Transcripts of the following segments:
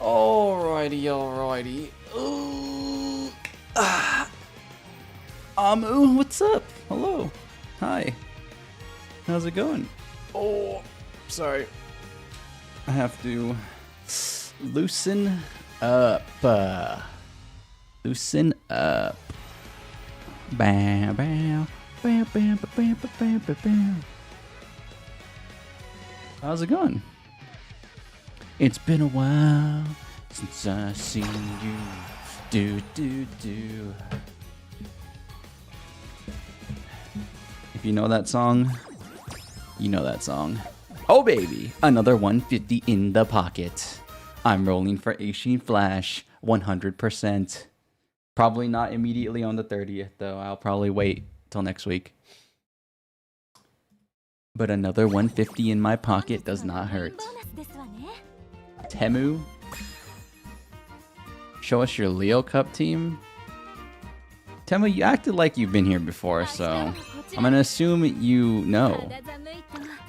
Alrighty. Ooh. What's up? Hello. Hi. How's it going? Oh, sorry. I have to loosen up. Loosen up. Bam, bam, bam, bam, bam, bam, bam, bam. How's it going? It's been a while since I seen you. Do. If you know that song, you know that song. Oh baby, another 150 in the pocket. I'm rolling for Eishin Flash, 100%. Probably not immediately on the 30th though. I'll probably wait till next week. But another 150 in my pocket does not hurt. Temu, show us your Leo Cup team. Temu, you acted like you've been here before, so I'm gonna assume you know.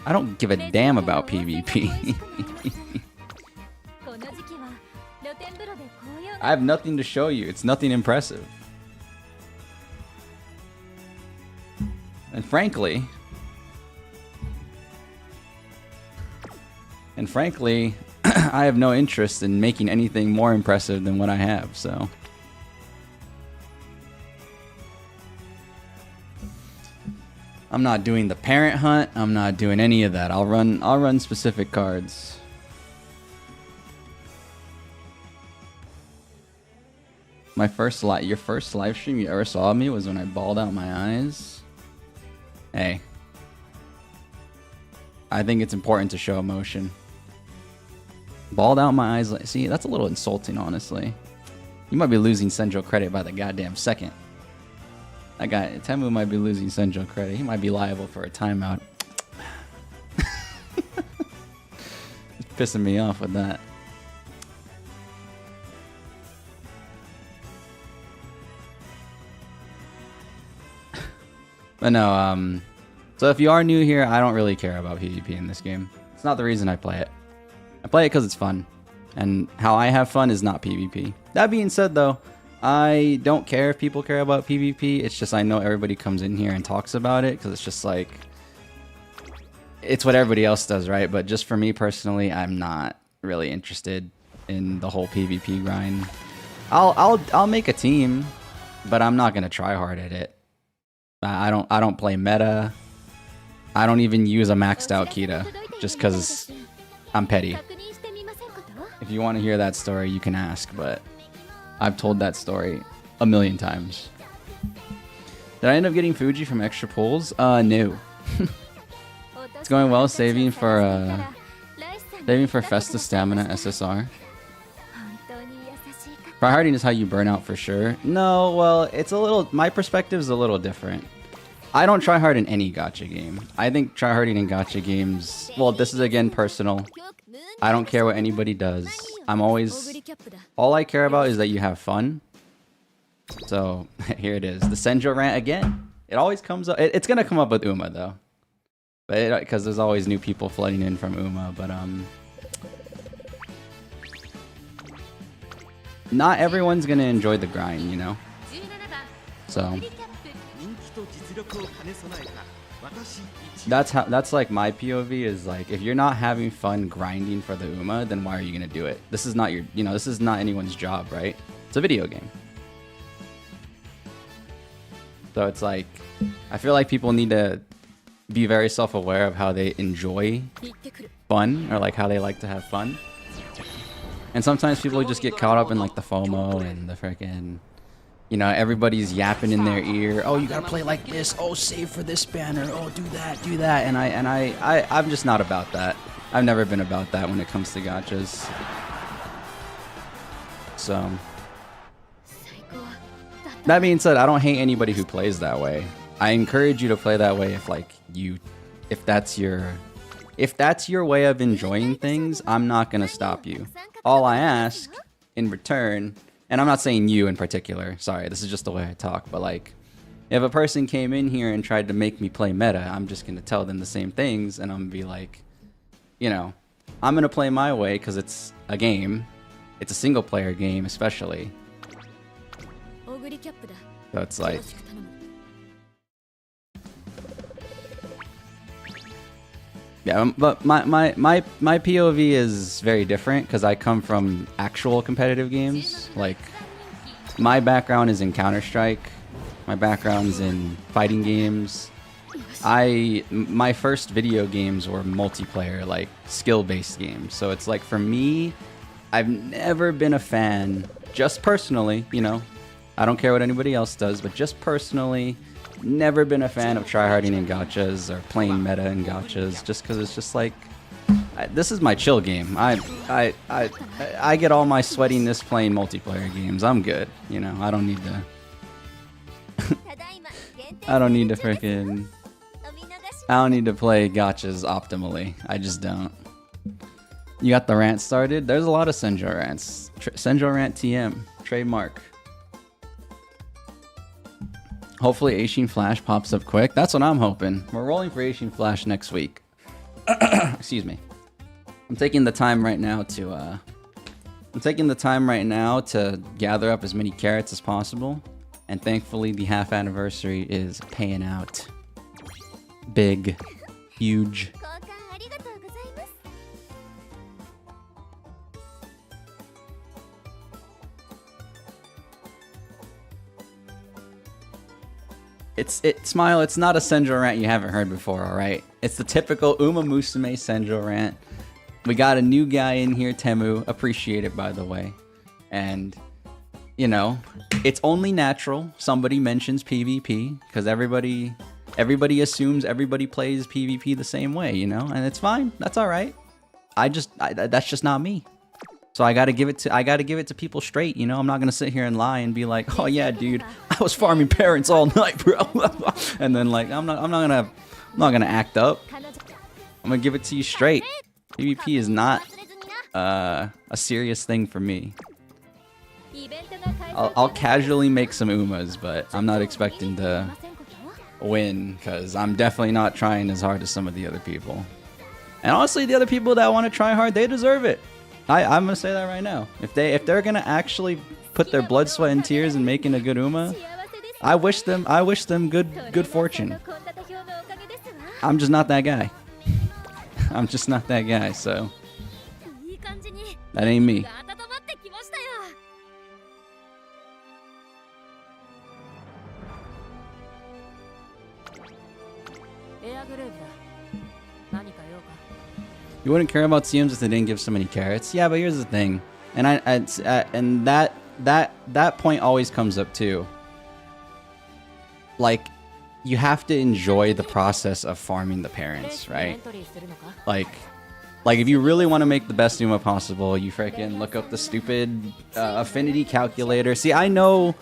I don't give a damn about PvP. I have nothing to show you. It's nothing impressive. And frankly, I have no interest in making anything more impressive than what I have, so. I'm not doing the parent hunt. I'm not doing any of that. I'll run specific cards. Your first live stream you ever saw of me was when I bawled out my eyes. Hey. I think it's important to show emotion. Balled out my eyes. See, that's a little insulting, honestly. You might be losing Central credit by the goddamn second. That guy, Temu, might be losing Central credit. He might be liable for a timeout. He's pissing me off with that. But no, so if you are new here, I don't really care about PvP in this game. It's not the reason I play it. I play it because it's fun. And how I have fun is not PvP. That being said, though, I don't care if people care about PvP. It's just I know everybody comes in here and talks about it because it's just like... It's what everybody else does, right? But just for me personally, I'm not really interested in the whole PvP grind. I'll make a team, but I'm not going to try hard at it. I don't play meta. I don't even use a maxed out Kita just because I'm petty. If you want to hear that story, you can ask, but I've told that story a million times. Did I end up getting Fuji from extra pulls? No. It's going well, saving for Festa Stamina SSR. Tryharding is how you burn out for sure. No, well, it's a little... My perspective is a little different. I don't try hard in any gacha game. I think tryharding in gacha games... Well, this is again personal. I don't care what anybody does. I'm always... All I care about is that you have fun. So, here it is. The Senjo rant again. It always comes up... It's gonna come up with Uma, though. But because there's always new people flooding in from Uma, but not everyone's gonna enjoy the grind, you know? So... That's like my POV is like, if you're not having fun grinding for the Uma, then why are you gonna do it? This is not your, this is not anyone's job, right? It's a video game. So it's like, I feel like people need to be very self-aware of how they enjoy fun, or like how they like to have fun. And sometimes people just get caught up in like the FOMO and the freaking you know, everybody's yapping in their ear. Oh, you gotta play like this. Oh, save for this banner. Oh, do that, do that. And I'm just not about that. I've never been about that when it comes to gachas. So, that being said, I don't hate anybody who plays that way. I encourage you to play that way if that's your way of enjoying things. I'm not gonna stop you. All I ask in return, and I'm not saying you in particular, sorry, this is just the way I talk, but like, if a person came in here and tried to make me play meta, I'm just gonna tell them the same things, and I'm gonna be like, you know, I'm gonna play my way because it's a game. It's a single player game, especially. So it's like, yeah, but my POV is very different because I come from actual competitive games. Like, my background is in Counter-Strike. My background's in fighting games. My first video games were multiplayer, like skill-based games. So it's like, for me, I've never been a fan, just personally, you know, I don't care what anybody else does, but just personally, never been a fan of tryharding in gachas or playing meta in gachas, just because it's just like, this is my chill game. I get all my sweatiness playing multiplayer games. I'm good, you know. I don't need to. I don't need to freaking. I don't need to play gachas optimally. I just don't. You got the rant started. There's a lot of Senjo rants. Senjo rant TM trademark. Hopefully Eishin Flash pops up quick. That's what I'm hoping. We're rolling for Eishin Flash next week. Excuse me. I'm taking the time right now to gather up as many carrots as possible. And thankfully the half anniversary is paying out. Big, huge. Smile, it's not a Senjo rant you haven't heard before, alright? It's the typical Umamusume Senjo rant. We got a new guy in here, Temu. Appreciate it, by the way. And, you know, it's only natural somebody mentions PvP, because everybody assumes everybody plays PvP the same way, you know? And it's fine. That's alright. That's just not me. So I gotta give it to people straight, you know. I'm not gonna sit here and lie and be like, oh yeah, dude, I was farming parents all night, bro. And then like I'm not gonna act up. I'm gonna give it to you straight. PvP is not a serious thing for me. I'll casually make some Umas, but I'm not expecting to win because I'm definitely not trying as hard as some of the other people. And honestly, the other people that want to try hard, they deserve it. I'm gonna say that right now. If they're gonna actually put their blood, sweat, and tears in making a good Uma, I wish them good fortune. I'm just not that guy. I'm just not that guy, so that ain't me. You wouldn't care about CMs if they didn't give so many carrots. Yeah, but here's the thing, and and that point always comes up too. Like, you have to enjoy the process of farming the parents, right? Like if you really want to make the best Uma possible, you freaking look up the stupid affinity calculator. See, I know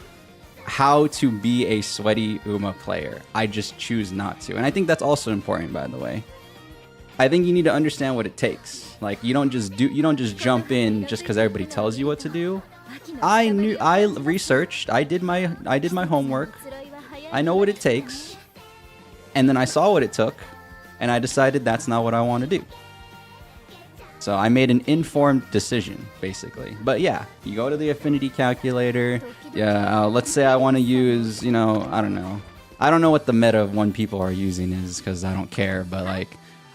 how to be a sweaty Uma player. I just choose not to, and I think that's also important, by the way. I think you need to understand what it takes. Like, you don't just jump in just because everybody tells you what to do. I researched, I did my homework. I know what it takes. And then I saw what it took, and I decided that's not what I want to do. So I made an informed decision, basically. But yeah, you go to the affinity calculator. Yeah, let's say I want to use, you know, I don't know. I don't know what the meta of one people are using is because I don't care, but like,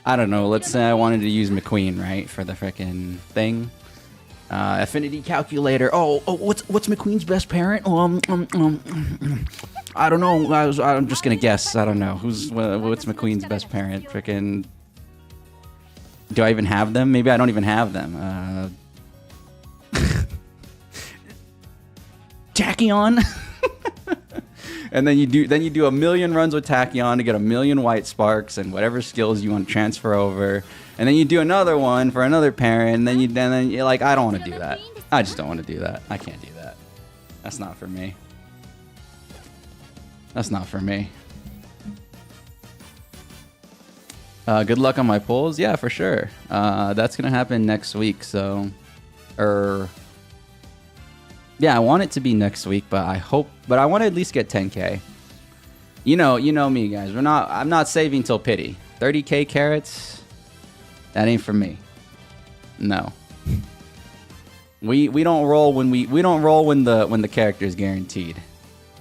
I don't know, let's say I wanted to use McQueen, right, for the frickin' thing. Affinity calculator. Oh, what's McQueen's best parent? I don't know. I'm just gonna guess. I don't know. What's McQueen's best parent? Frickin'. Do I even have them? Maybe I don't even have them. Tachyon? And then you do a million runs with Tachyon to get a million white sparks and whatever skills you want to transfer over. And then you do another one for another parent, and then you're like, I don't want to do that. I just don't want to do that. I can't do that. That's not for me. That's not for me. Good luck on my polls. Yeah, for sure. That's gonna happen next week. So, yeah, I want it to be next week, but I want to at least get 10K. You know me, guys. I'm not saving till pity. 30K carrots. That ain't for me. No. We don't roll when the character is guaranteed.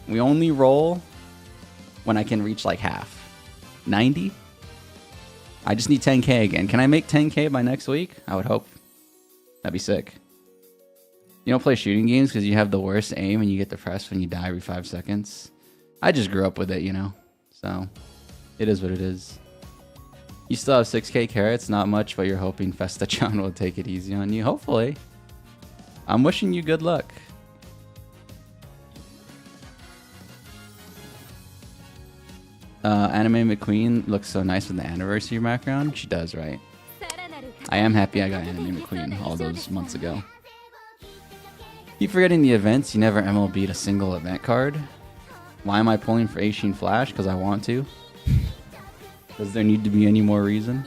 We only roll when I can reach like half. 90. I just need 10K again. Can I make 10K by next week? I would hope. That'd be sick. You don't play shooting games because you have the worst aim and you get depressed when you die every 5 seconds. I just grew up with it, you know. So, it is what it is. You still have 6K carrots, not much, but you're hoping Festa-chan will take it easy on you. Hopefully. I'm wishing you good luck. Anime McQueen looks so nice with the anniversary background. She does, right? I am happy I got Anime McQueen all those months ago. Keep forgetting the events. You never MLB'd a single event card. Why am I pulling for Eishin Flash? Because I want to. Does there need to be any more reason?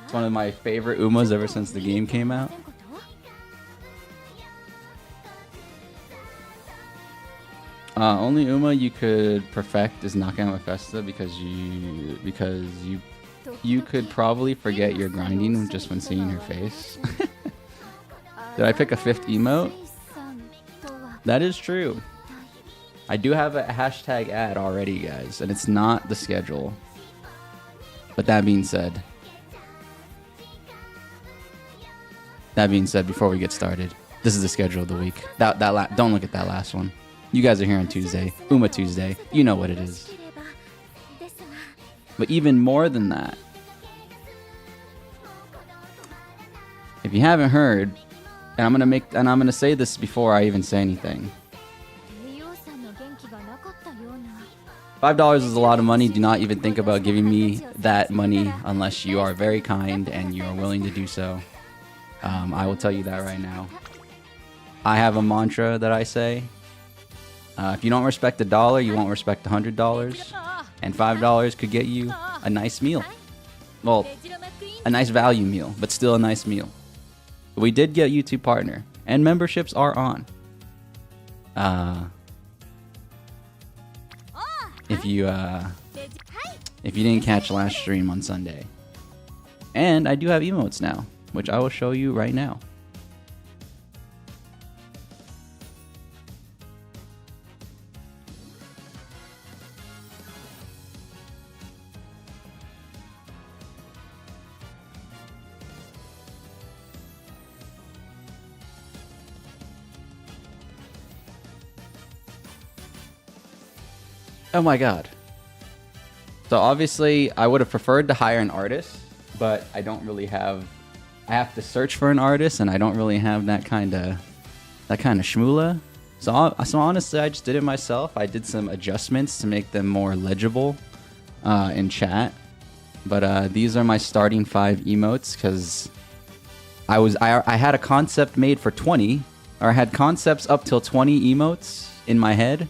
It's one of my favorite Umas ever since the game came out. Only Uma you could perfect is knockout with Festa because you could probably forget your grinding just when seeing her face. Did I pick a 5th emote? That is true. I do have a hashtag ad already, guys, and it's not the schedule. But that being said, before we get started, this is the schedule of the week. Don't look at that last one. You guys are here on Tuesday, Uma Tuesday. You know what it is. But even more than that, if you haven't heard, and I'm gonna say this before I even say anything. $5 is a lot of money. Do not even think about giving me that money unless you are very kind and you are willing to do so. I will tell you that right now. I have a mantra that I say. If you don't respect $1, you won't respect $100. And $5 could get you a nice meal. Well, a nice value meal, but still a nice meal. We did get YouTube partner, and memberships are on. If you didn't catch last stream on Sunday. And I do have emotes now, which I will show you right now. Oh my god. So obviously I would have preferred to hire an artist, but I don't really have, I have to search for an artist and I don't really have that kind of shmoola. So honestly I just did it myself. I did some adjustments to make them more legible in chat. But these are my starting 5 emotes because I had a concept made for 20, or I had concepts up till 20 emotes in my head.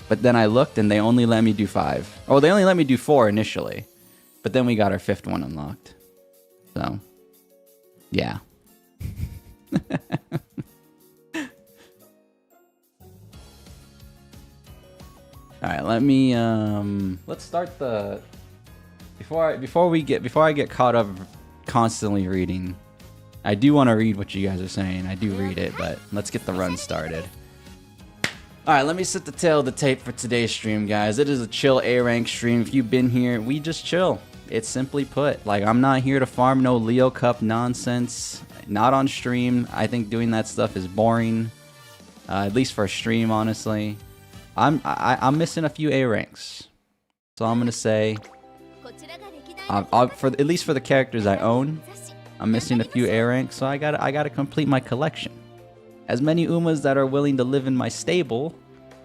But then I looked and they only let me do 5. Oh, they only let me do 4 initially. But then we got our 5th one unlocked. So, yeah. Alright, let me let's start the before I get caught up constantly reading. I do want to read what you guys are saying. I do read it, but let's get the run started. Alright, let me set the tail of the tape for today's stream, guys. It is a chill A-rank stream. If you've been here, we just chill. It's simply put. Like, I'm not here to farm no Leo Cup nonsense. Not on stream. I think doing that stuff is boring. At least for a stream, honestly. I'm missing a few A-ranks. So I'm gonna say, at least for the characters I own, I'm missing a few A-ranks. So I gotta complete my collection. As many Umas that are willing to live in my stable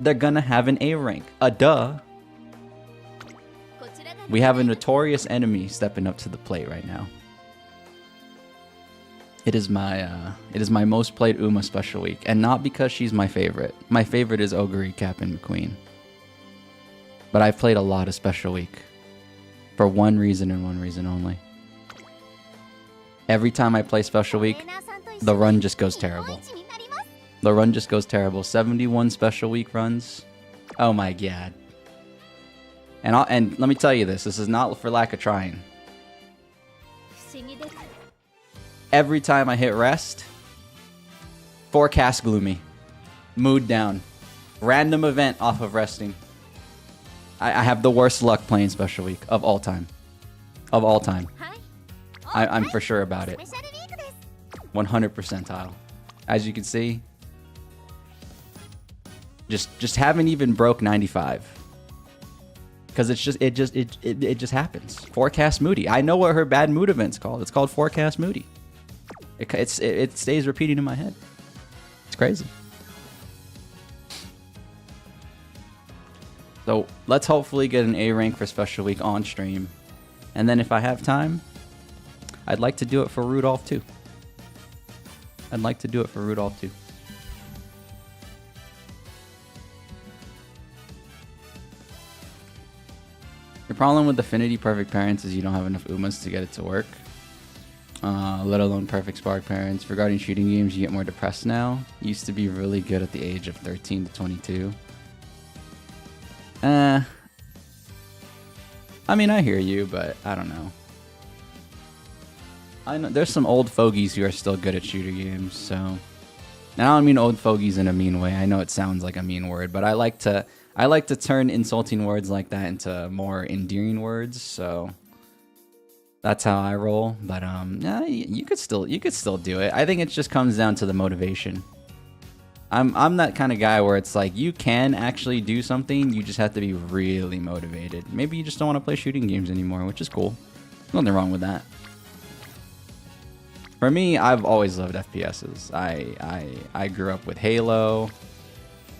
they're gonna have an A rank. Duh. We have a notorious enemy stepping up to the plate right now. It is my most played Uma special week, and not because she's my favorite. My favorite is Ogre, Captain McQueen. But I've played a lot of special week for one reason and one reason only. Every time I play special week, the run just goes terrible. The run just goes terrible. 71 special week runs. Oh my god. And let me tell you this is not for lack of trying. Every time I hit rest, forecast gloomy, mood down, random event off of resting. I have the worst luck playing special week of all time. Of all time. I'm for sure about it. 100 percentile. As you can see, just haven't even broke 95. Because it just happens. Forecast moody. I know what her bad mood event's called. It's called forecast moody. It stays repeating in my head. It's crazy. So let's hopefully get an A rank for special week on stream, and then if I have time, I'd like to do it for Rudolph too. I'd like to do it for Rudolph too. The problem with Affinity Perfect Parents is you don't have enough Umas to get it to work. Let alone Perfect Spark Parents. Regarding shooting games, you get more depressed now. Used to be really good at the age of 13 to 22. I mean, I hear you, but I don't know. I know there's some old fogies who are still good at shooter games, so... And I don't mean old fogies in a mean way. I know it sounds like a mean word, but I like to turn insulting words like that into more endearing words, so... That's how I roll, but yeah, you could still do it. I think it just comes down to the motivation. I'm that kind of guy where it's like you can actually do something, you just have to be really motivated. Maybe you just don't want to play shooting games anymore, which is cool. Nothing wrong with that. For me, I've always loved FPSs. I grew up with Halo.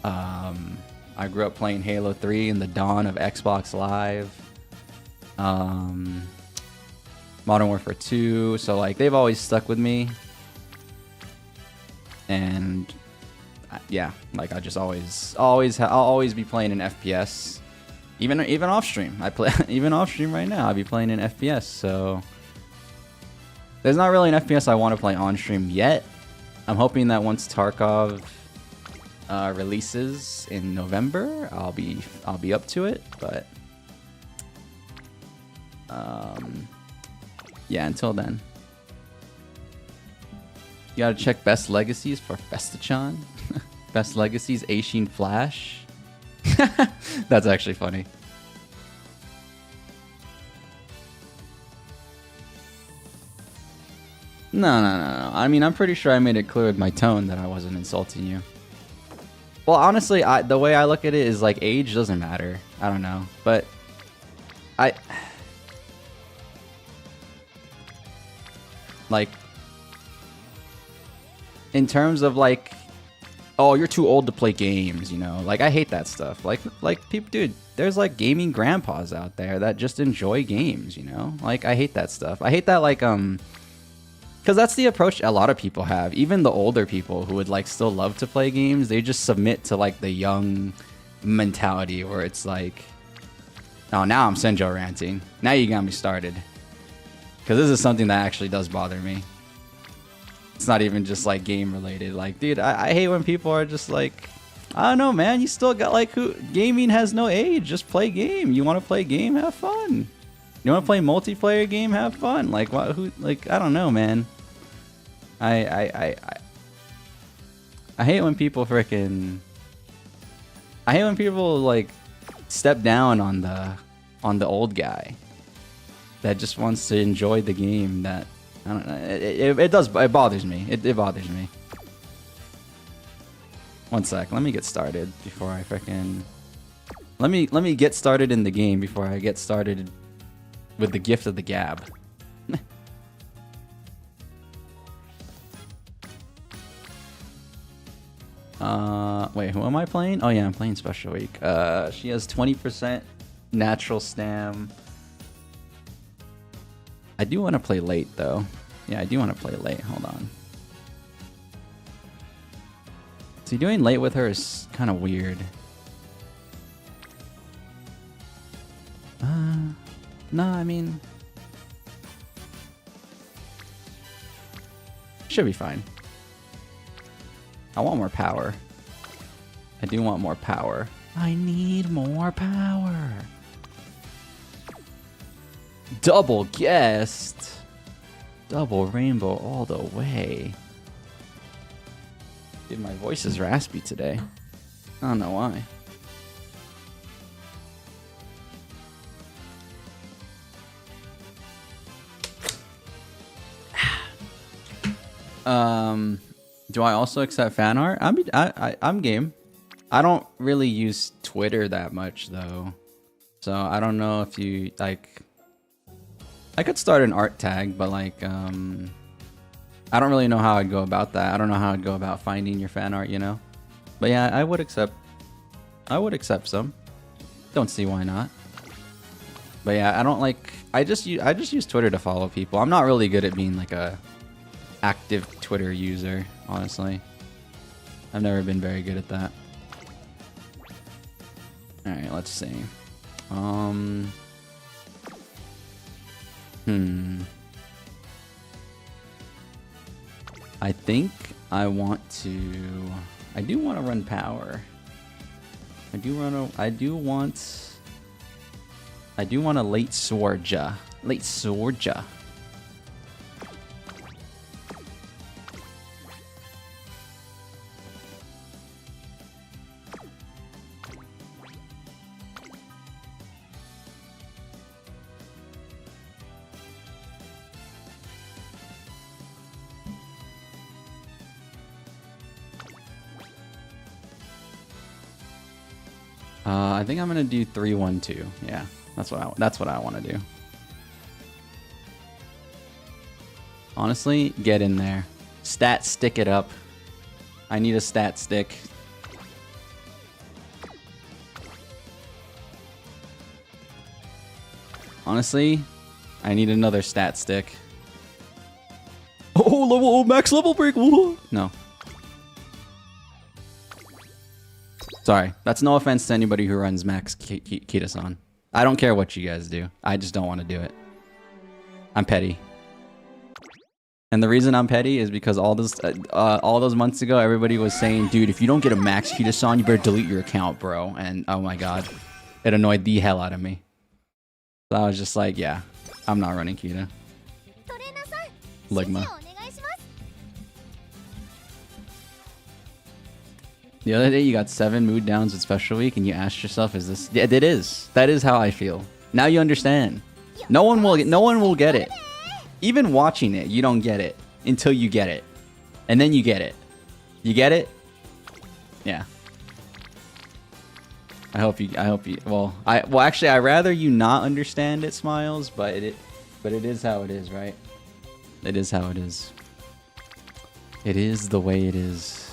I grew up playing Halo 3 in the dawn of Xbox Live. Modern Warfare 2, so like they've always stuck with me, and yeah, like I just I'll always be playing an FPS, even off stream. I play even off stream right now. I'll be playing an FPS, so there's not really an FPS I want to play on stream yet. I'm hoping that once Tarkov releases in November, I'll be up to it, but yeah, until then. You gotta check best legacies for Festachan. Best legacies, Eishin Flash. That's actually funny. No. I mean, I'm pretty sure I made it clear with my tone that I wasn't insulting you. Well, honestly, the way I look at it is like age doesn't matter. I don't know, but like, in terms of like, oh, you're too old to play games, you know? Like, I hate that stuff. Like people, dude, there's like gaming grandpas out there that just enjoy games, you know? Like, I hate that stuff. I hate that, like, because that's the approach a lot of people have. Even the older people who would like still love to play games, they just submit to like the young mentality where it's like, oh, now I'm Senjo ranting. Now you got me started. Because this is something that actually does bother me. It's not even just like game related. Like, dude, I hate when people are just like, I don't know, man. You still got like, gaming has no age. Just play game. You want to play game? Have fun. You want to play multiplayer game? Have fun. Like, what? Who? Like, I don't know, man. I hate when people freaking. I hate when people like step down on the old guy that just wants to enjoy the game. That I don't know. It bothers me. It bothers me. One sec. Let me get started before I freaking. Let me get started in the game before I get started with the gift of the gab. Wait, who am I playing? Oh yeah, I'm playing Special Week. She has 20% natural stam. I do want to play late though. Yeah, I do want to play late. Hold on. See, doing late with her is kind of weird. No, I mean, should be fine. I want more power. I do want more power. I need more power. Double guest. Double rainbow all the way. Dude, my voice is raspy today. I don't know why. Do I also accept fan art? I'm game. I don't really use Twitter that much though, so I don't know if you like. I could start an art tag, but like, I don't really know how I'd go about that. I don't know how I'd go about finding your fan art, you know. But yeah, I would accept some. Don't see why not. But yeah, I don't like. I just use Twitter to follow people. I'm not really good at being like a active Twitter user, honestly. I've never been very good at that. Alright, let's see. I think I want to... I do want to run power. I do want a late Sorja. Late Sorja. I think I'm gonna do 3-1-2. Yeah, that's what I want to do. Honestly, get in there. Stat stick it up. I need a stat stick. Honestly, I need another stat stick. Oh, max level break. No. Sorry, that's no offense to anybody who runs Max Kita-san. I don't care what you guys do. I just don't want to do it. I'm petty. And the reason I'm petty is because all those months ago, everybody was saying, dude, if you don't get a Max Kita-san, you better delete your account, bro. And oh my god, it annoyed the hell out of me. So I was just like, yeah, I'm not running Kita. Ligma. The other day you got 7 mood downs with Special Week and you asked yourself, is this... Yeah, it is. That is how I feel. Now you understand. No one will get it. Even watching it, you don't get it until you get it. And then you get it. You get it? Yeah. I hope you well, actually I'd rather you not understand it, Smiles, but it is how it is, right? It is how it is. It is the way it is.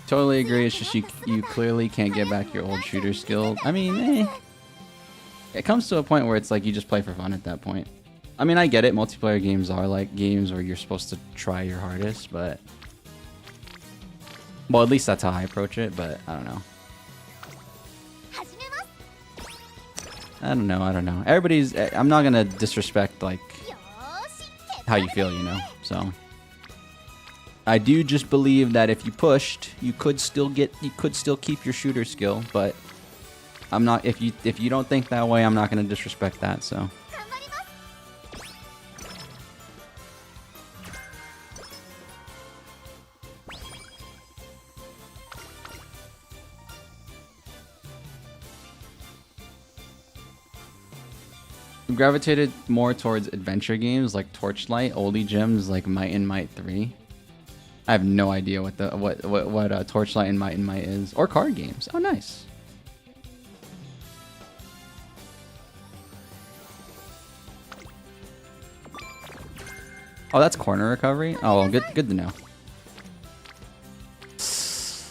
Totally agree. It's just you clearly can't get back your old shooter skill. I mean, it comes to a point where it's like you just play for fun at that point. I mean, I get it. Multiplayer games are like games where you're supposed to try your hardest, but... Well, at least that's how I approach it, but I don't know. I don't know. Everybody's... I'm not gonna disrespect, like, how you feel, you know? So... I do just believe that if you pushed, you could still keep your shooter skill, but I'm not, if you don't think that way, I'm not going to disrespect that, so. I'm gravitated more towards adventure games like Torchlight, oldie gems like Might and Might 3. I have no idea what Torchlight and Might is, or card games. Oh, nice. Oh, that's corner recovery? Oh, well, good to know.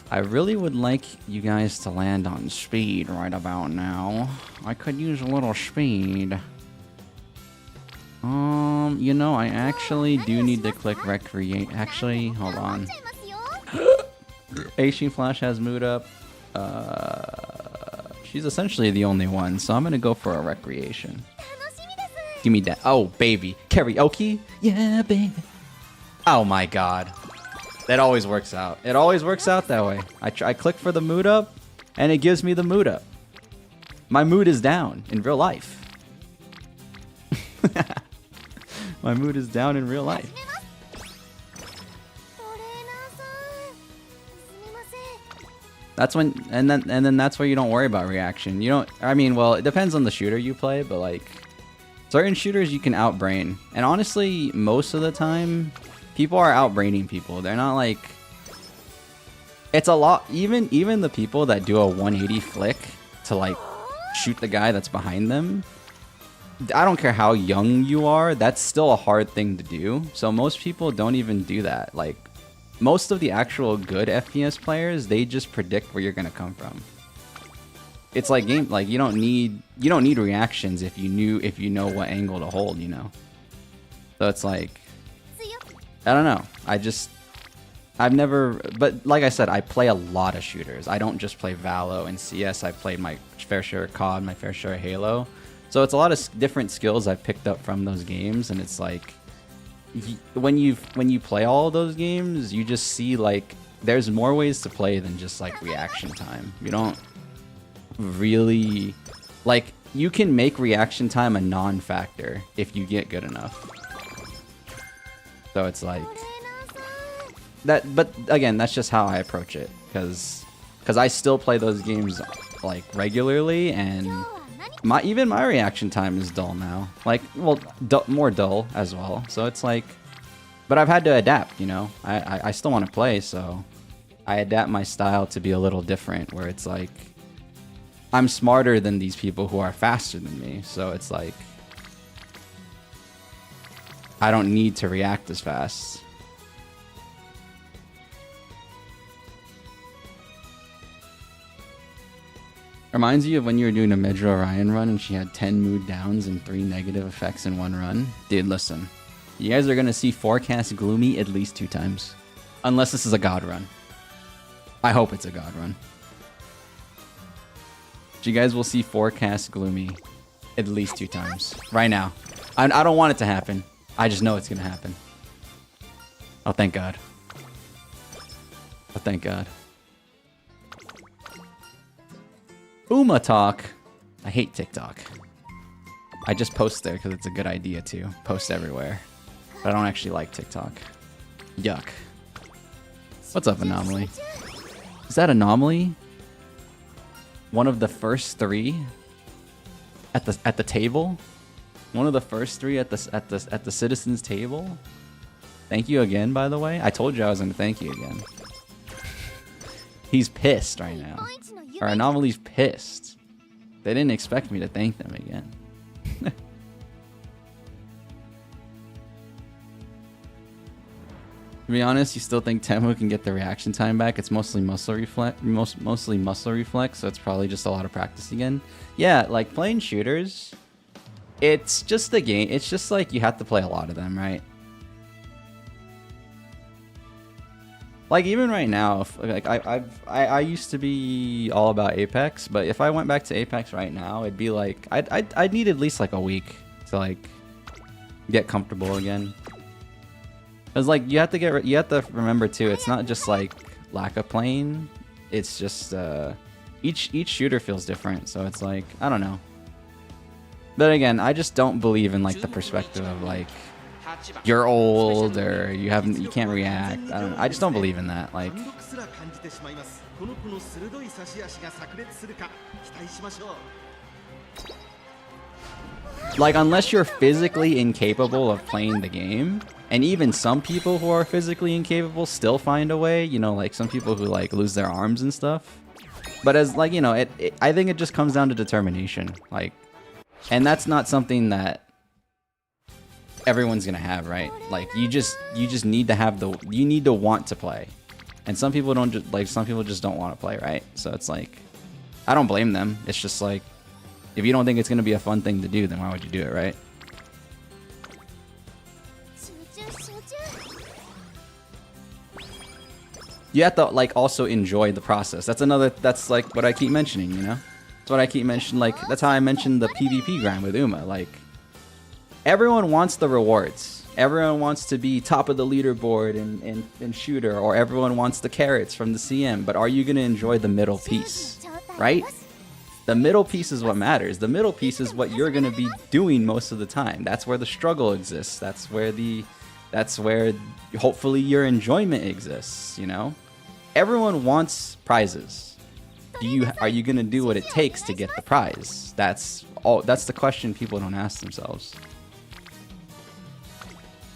I really would like you guys to land on speed right about now. I could use a little speed. You know, I actually do need to click recreate. Actually, hold on. Eishin Flash has mood up. She's essentially the only one, so I'm gonna go for a recreation. Give me that. Oh, baby. Karaoke? Yeah, baby. Oh my god. That always works out. It always works out that way. I click for the mood up, and it gives me the mood up. My mood is down in real life. My mood is down in real life. That's when, and then that's where you don't worry about reaction. You don't, I mean, well, it depends on the shooter you play, but like, certain shooters you can outbrain. And honestly, most of the time, people are outbraining people. They're not like, it's a lot, even the people that do a 180 flick to like shoot the guy that's behind them, I don't care how young you are, that's still a hard thing to do. So most people don't even do that. Like, most of the actual good FPS players, they just predict where you're gonna come from. It's like game, like you don't need reactions if you know what angle to hold, you know. So it's like, I don't know. I've never, but like I said, I play a lot of shooters. I don't just play Valo and CS. I played my fair share of COD, my fair share of Halo. So it's a lot of different skills I've picked up from those games, and it's like, when you play all of those games, you just see like there's more ways to play than just like reaction time. You don't really, like, you can make reaction time a non-factor if you get good enough. So it's like that, but again, that's just how I approach it, because I still play those games like regularly, and even my reaction time is dull now. Like, well, more dull as well. So it's like, but I've had to adapt, you know. I still want to play, so I adapt my style to be a little different, where it's like, I'm smarter than these people who are faster than me. So it's like, I don't need to react as fast. Reminds you of when you were doing a Medra Orion run and she had 10 mood downs and 3 negative effects in one run? Dude, listen. You guys are going to see Forecast Gloomy at least 2 times. Unless this is a God run. I hope it's a God run. But you guys will see Forecast Gloomy at least 2 times. Right now. I don't want it to happen. I just know it's going to happen. Oh, thank God. Oh, thank God. Talk. I hate TikTok. I just post there because it's a good idea to post everywhere. But I don't actually like TikTok. Yuck. What's up, Anomaly? Is that Anomaly? One of the first 3 at the table? One of the first 3 at the citizens table? Thank you again, by the way. I told you I was gonna thank you again. He's pissed right now. Our Anomaly's pissed. They didn't expect me to thank them again. To be honest, you still think Temu can get the reaction time back? It's mostly muscle reflex, mostly muscle reflex, so it's probably just a lot of practice again. Yeah, like playing shooters, it's just the game. It's just like you have to play a lot of them, right? Like even right now, like I used to be all about Apex, but if I went back to Apex right now, it'd be like I'd need at least like a week to like get comfortable again. Cause like you have to remember too, it's not just like lack of playing, it's just each shooter feels different, so it's like I don't know. But again, I just don't believe in like the perspective of like, you're old or you can't react. I just don't believe in that. Like unless you're physically incapable of playing the game, and even some people who are physically incapable still find a way, you know, like some people who like lose their arms and stuff. But as like, you know, I think it just comes down to determination. Like, and that's not something that everyone's gonna have, right? Like you just need to have you need to want to play, and some people don't some people just don't want to play, right? So it's like, I don't blame them. It's just like, if you don't think it's gonna be a fun thing to do, then why would you do it, right? You have to like also enjoy the process. That's like what I keep mentioning, you know? That's what I keep mentioning. Like, that's how I mentioned the PvP grind with Uma. Like, everyone wants the rewards. Everyone wants to be top of the leaderboard in shooter, or everyone wants the carrots from the CM. But are you gonna enjoy the middle piece, right? The middle piece is what matters. The middle piece is what you're gonna be doing most of the time. That's where the struggle exists. That's where hopefully your enjoyment exists, you know? Everyone wants prizes. Are you gonna do what it takes to get the prize? That's the question people don't ask themselves.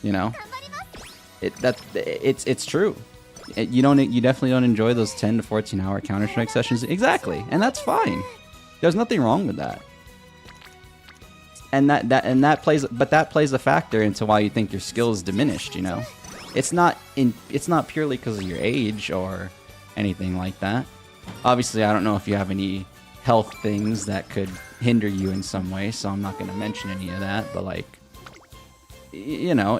You know? It's true. You definitely don't enjoy those 10 to 14 hour Counter-Strike sessions. Exactly. And that's fine. There's nothing wrong with that. And that plays a factor into why you think your skill is diminished, you know? It's not purely because of your age or anything like that. Obviously, I don't know if you have any health things that could hinder you in some way, so I'm not going to mention any of that, but like, you know,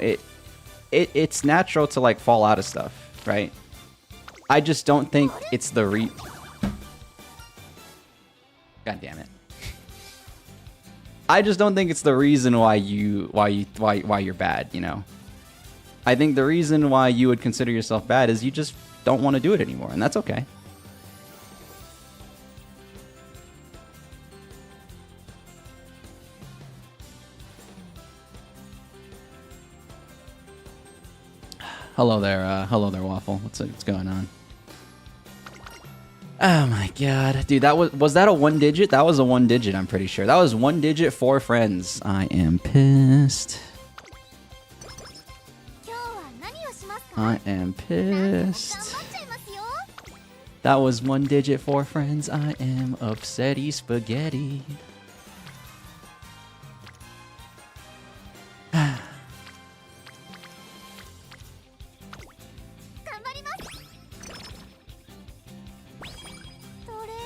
it's natural to like fall out of stuff, right? I just don't think it's the God damn it. I just don't think it's the reason why you're bad, you know? I think the reason why you would consider yourself bad is you just don't want to do it anymore, and that's okay. Hello there, Waffle. What's going on? Oh my god, dude, was that a 1 digit? That was a 1 digit, I'm pretty sure. That was 1 digit, 4 friends. I am pissed. I am pissed. That was 1 digit, 4 friends. I am upsetty spaghetti.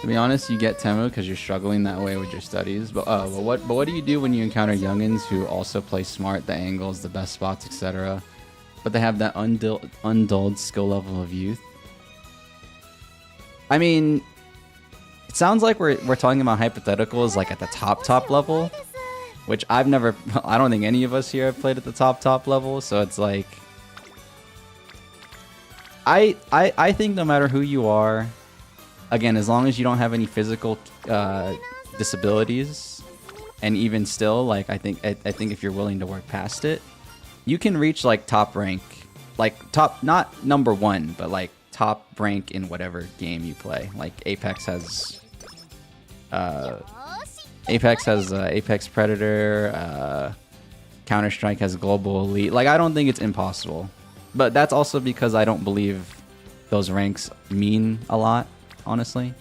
To be honest, you get Temu because you're struggling that way with your studies. But what do you do when you encounter youngins who also play smart, the angles, the best spots, etc., but they have that undulled skill level of youth? I mean, it sounds like we're talking about hypotheticals like at the top level, which I don't think any of us here have played at the top level. So it's like, I think no matter who you are, again, as long as you don't have any physical disabilities, and even still, like I think if you're willing to work past it, you can reach like top rank, like top, not #1, but like top rank in whatever game you play. Like Apex has Apex Predator, Counter-Strike has Global Elite. Like, I don't think it's impossible, but that's also because I don't believe those ranks mean a lot, honestly.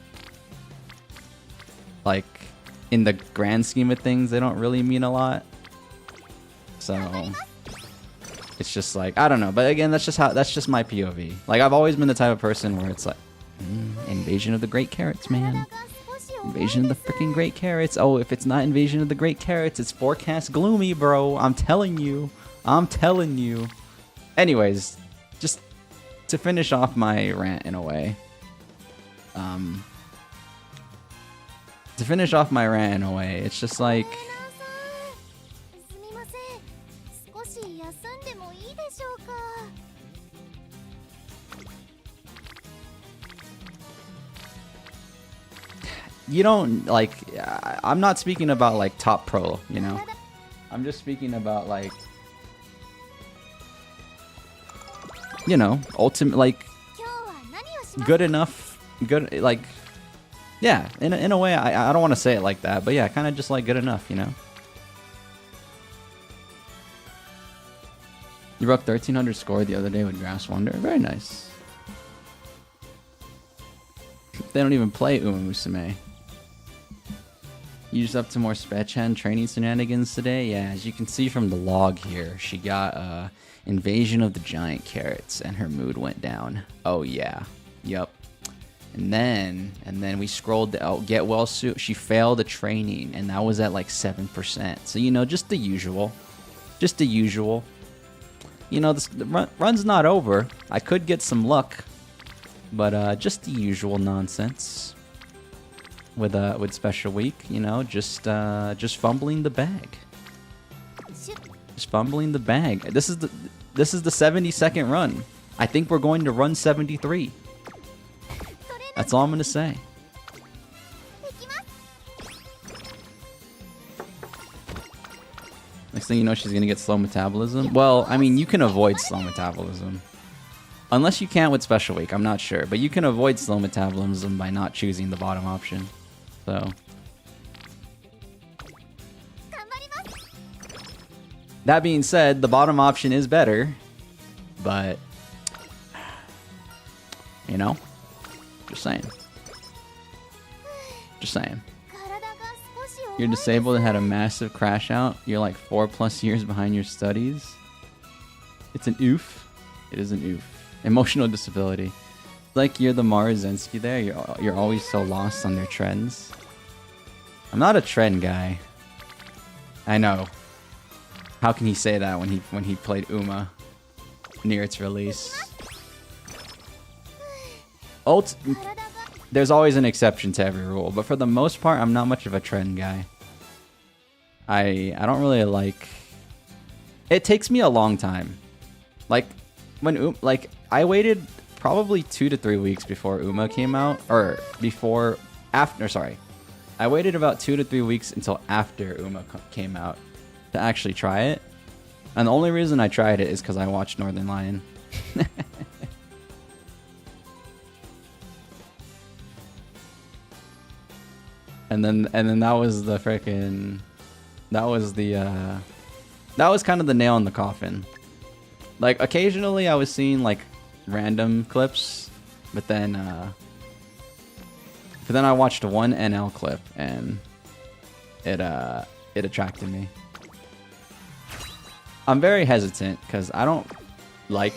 Like, in the grand scheme of things, they don't really mean a lot. So it's just like, I don't know. But again, that's just my POV. Like, I've always been the type of person where it's like, Invasion of the Great Carrots, man. Invasion of the freaking Great Carrots. Oh, if it's not Invasion of the Great Carrots, it's forecast gloomy, bro. I'm telling you. Anyways, just to finish off my rant in a way. It's just like, you don't, like, I'm not speaking about like top pro, you know? I'm just speaking about like, you know, ultimate, like, good enough, like, yeah, in a way, I don't want to say it like that, but yeah, kind of just like good enough, you know? You broke 1300 score the other day with Grass Wonder. Very nice. They don't even play Umamusume. Used up to more Spetchen training shenanigans today. Yeah, as you can see from the log here, she got Invasion of the Giant Carrots and her mood went down. Oh yeah. Yup. And then we scrolled out, get well soon. She failed a training and that was at like 7%. So you know, just the usual. Just the usual. You know, the run's not over. I could get some luck. But just the usual nonsense. With special week, you know, just fumbling the bag. Just fumbling the bag. This is the 72nd run. I think we're going to run 73. That's all I'm gonna say. Next thing you know, she's gonna get slow metabolism. Well, I mean, you can avoid slow metabolism. Unless you can't with special week, I'm not sure. But you can avoid slow metabolism by not choosing the bottom option. So that being said, the bottom option is better, but you know, just saying. Just saying. You're disabled and had a massive crash out. You're like 4+ years behind your studies. It's an oof. It is an oof. Emotional disability. Like you're the Marzensky there. You're always so lost on their trends. I'm not a trend guy. I know. How can he say that when he played Uma near its release? There's always an exception to every rule, but for the most part, I'm not much of a trend guy. I don't really like. It takes me a long time. Like when I waited probably 2 to 3 weeks before Uma came out, or after. Sorry, I waited about 2 to 3 weeks until after Uma came out to actually try it. And the only reason I tried it is because I watched Northern Lion. and then that was the freaking. That was kind of the nail in the coffin. Like occasionally I was seeing like random clips, but then I watched one NL clip and it attracted me. I'm very hesitant because I don't like.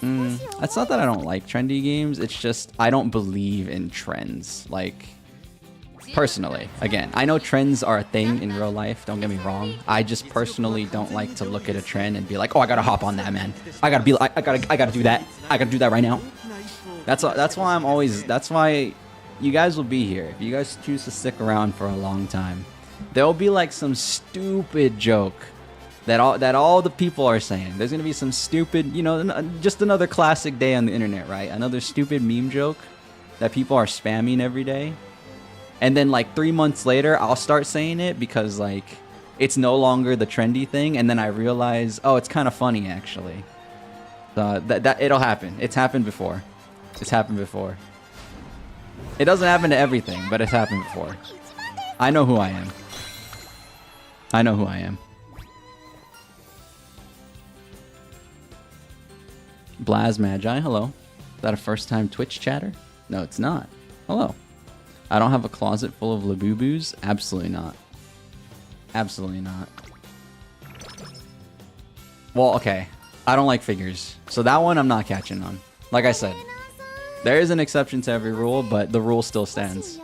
It's not that I don't like trendy games. It's just I don't believe in trends. Like personally, again, I know trends are a thing in real life. Don't get me wrong. I just personally don't like to look at a trend and be like, oh, I gotta hop on that, man. I gotta do that. I gotta do that right now. That's why I'm always. That's why you guys will be here if you guys choose to stick around for a long time. There will be like some stupid joke that all the people are saying. There's gonna be some stupid, you know, just another classic day on the internet, right? Another stupid meme joke that people are spamming every day. And then like 3 months later, I'll start saying it because like it's no longer the trendy thing. And then I realize, oh, it's kind of funny actually. That it'll happen. It's happened before. It's happened before. It doesn't happen to everything, but it's happened before. I know who I am. I know who I am. Blaz Magi, hello. Is that a first time Twitch chatter? No, it's not. Hello. I don't have a closet full of Labubus? Absolutely not. Absolutely not. Well, okay. I don't like figures. So that one I'm not catching on. Like I said, there is an exception to every rule, but the rule still stands.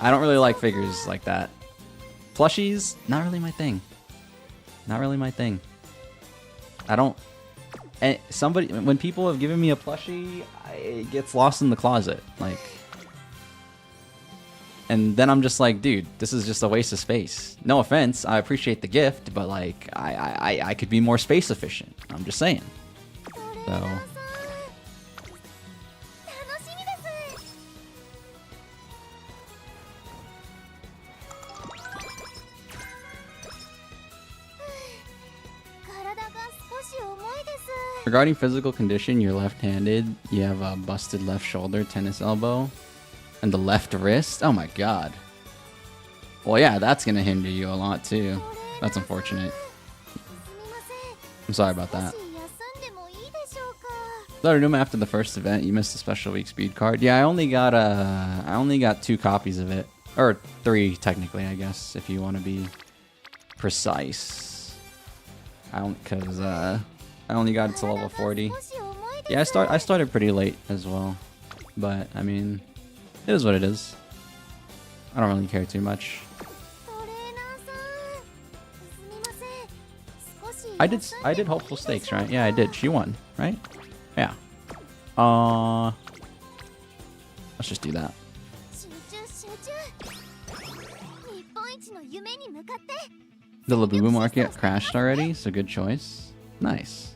I don't really like figures like that. Plushies, not really my thing. Not really my thing. I don't... And when people have given me a plushie, it gets lost in the closet. Like... And then I'm just like, dude, this is just a waste of space. No offense, I appreciate the gift, but like, I could be more space efficient. I'm just saying. So. Regarding physical condition, you're left-handed. You have a busted left shoulder, tennis elbow. And the left wrist? Oh my god. Well, yeah, that's gonna hinder you a lot too. That's unfortunate. I'm sorry about that. Numa, after the first event, you missed the special week speed card. Yeah, I only got 2 copies of it. Or 3, technically, I guess, if you want to be precise. Because I only got it to level 40. Yeah, I started pretty late as well. But, I mean, it is what it is. I don't really care too much. I did Hopeful Stakes, right? Yeah, I did. She won, right? Yeah. Let's just do that. The Labubu market crashed already, so good choice. Nice.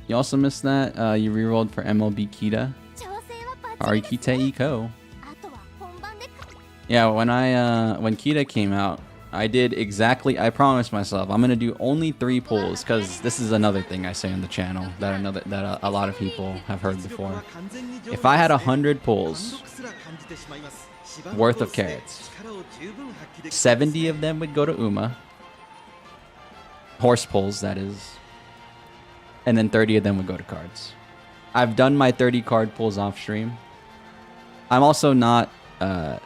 You also missed that. You rerolled for MLB Kita. Arikite Iko. Yeah, when Kita came out, I did exactly. I promised myself I'm gonna do only 3 pulls, because this is another thing I say on the channel that a lot of people have heard before. If I had 100 pulls worth of carrots, 70 of them would go to Uma. Horse pulls, that is. And then 30 of them would go to cards. I've done my 30 card pulls off stream. I'm also not. I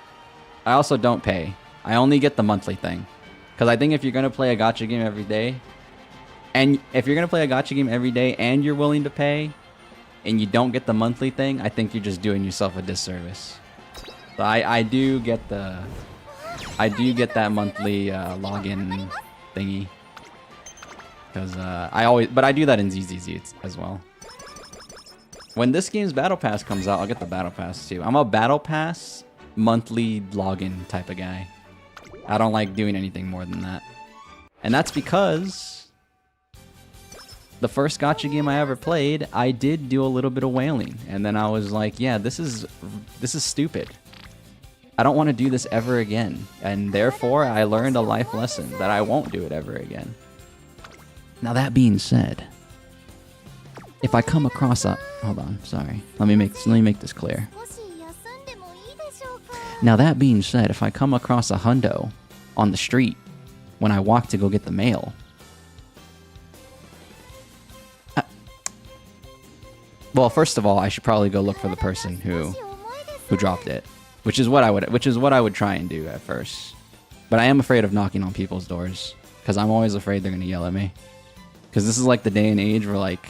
also don't pay. I only get the monthly thing. Because I think if you're going to play a gacha game every day, and if you're going to play a gacha game every day and you're willing to pay, and you don't get the monthly thing, I think you're just doing yourself a disservice. So I do get that monthly login thingy. Because but I do that in ZZZ as well. When this game's Battle Pass comes out, I'll get the Battle Pass too. I'm a Battle Pass monthly login type of guy. I don't like doing anything more than that. And that's because the first gacha game I ever played, I did do a little bit of whaling. And then I was like, yeah, this is stupid. I don't want to do this ever again. And therefore, I learned a life lesson that I won't do it ever again. Now that being said, if I come across a... Hold on, sorry. Let me make this clear. Now that being said, if I come across a hundo on the street when I walk to go get the mail... well, first of all, I should probably go look for the person who dropped it. Which is what I would try and do at first. But I am afraid of knocking on people's doors. Because I'm always afraid they're going to yell at me. Because this is like the day and age where like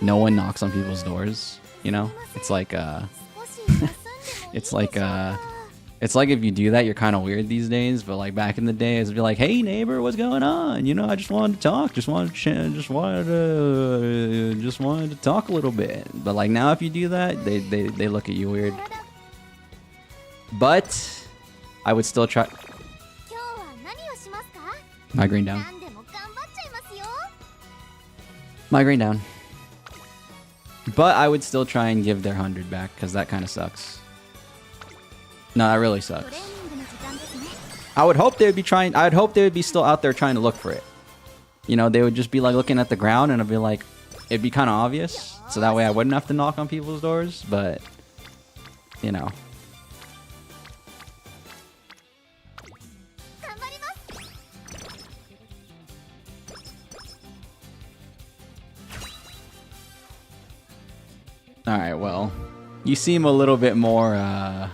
no one knocks on people's doors, you know? It's like it's like if you do that, you're kind of weird these days. But like back in the day, it'd be like, "Hey neighbor, what's going on? You know, I just wanted to talk, just wanted to talk a little bit." But like now, if you do that, they look at you weird. But I would still try. Migraine down. Migraine down. But I would still try and give their 100 back, because that kind of sucks. No, that really sucks. I would hope they would be trying. I would hope they would be still out there trying to look for it. You know, they would just be like looking at the ground, and it'd be like, it'd be kind of obvious. So that way I wouldn't have to knock on people's doors. But, you know. Alright, well, you seem a little bit more,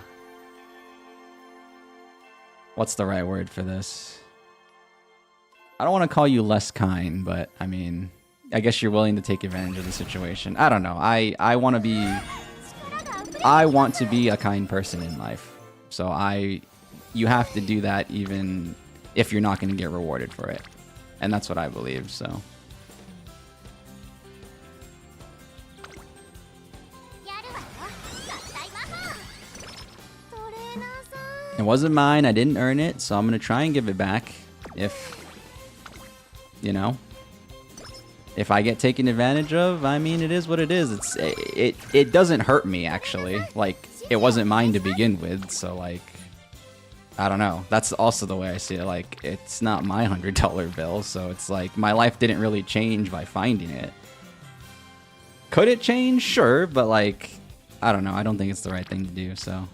what's the right word for this? I don't want to call you less kind, but, I mean, I guess you're willing to take advantage of the situation. I don't know. I want to be a kind person in life. So you have to do that even if you're not going to get rewarded for it. And that's what I believe, so... It wasn't mine, I didn't earn it, so I'm gonna try and give it back if, you know, if I get taken advantage of. I mean, it is what it is. It doesn't hurt me, actually. Like, it wasn't mine to begin with, so, like, I don't know. That's also the way I see it. Like, it's not my $100 bill, so it's like, my life didn't really change by finding it. Could it change? Sure, but, like, I don't know. I don't think it's the right thing to do, so...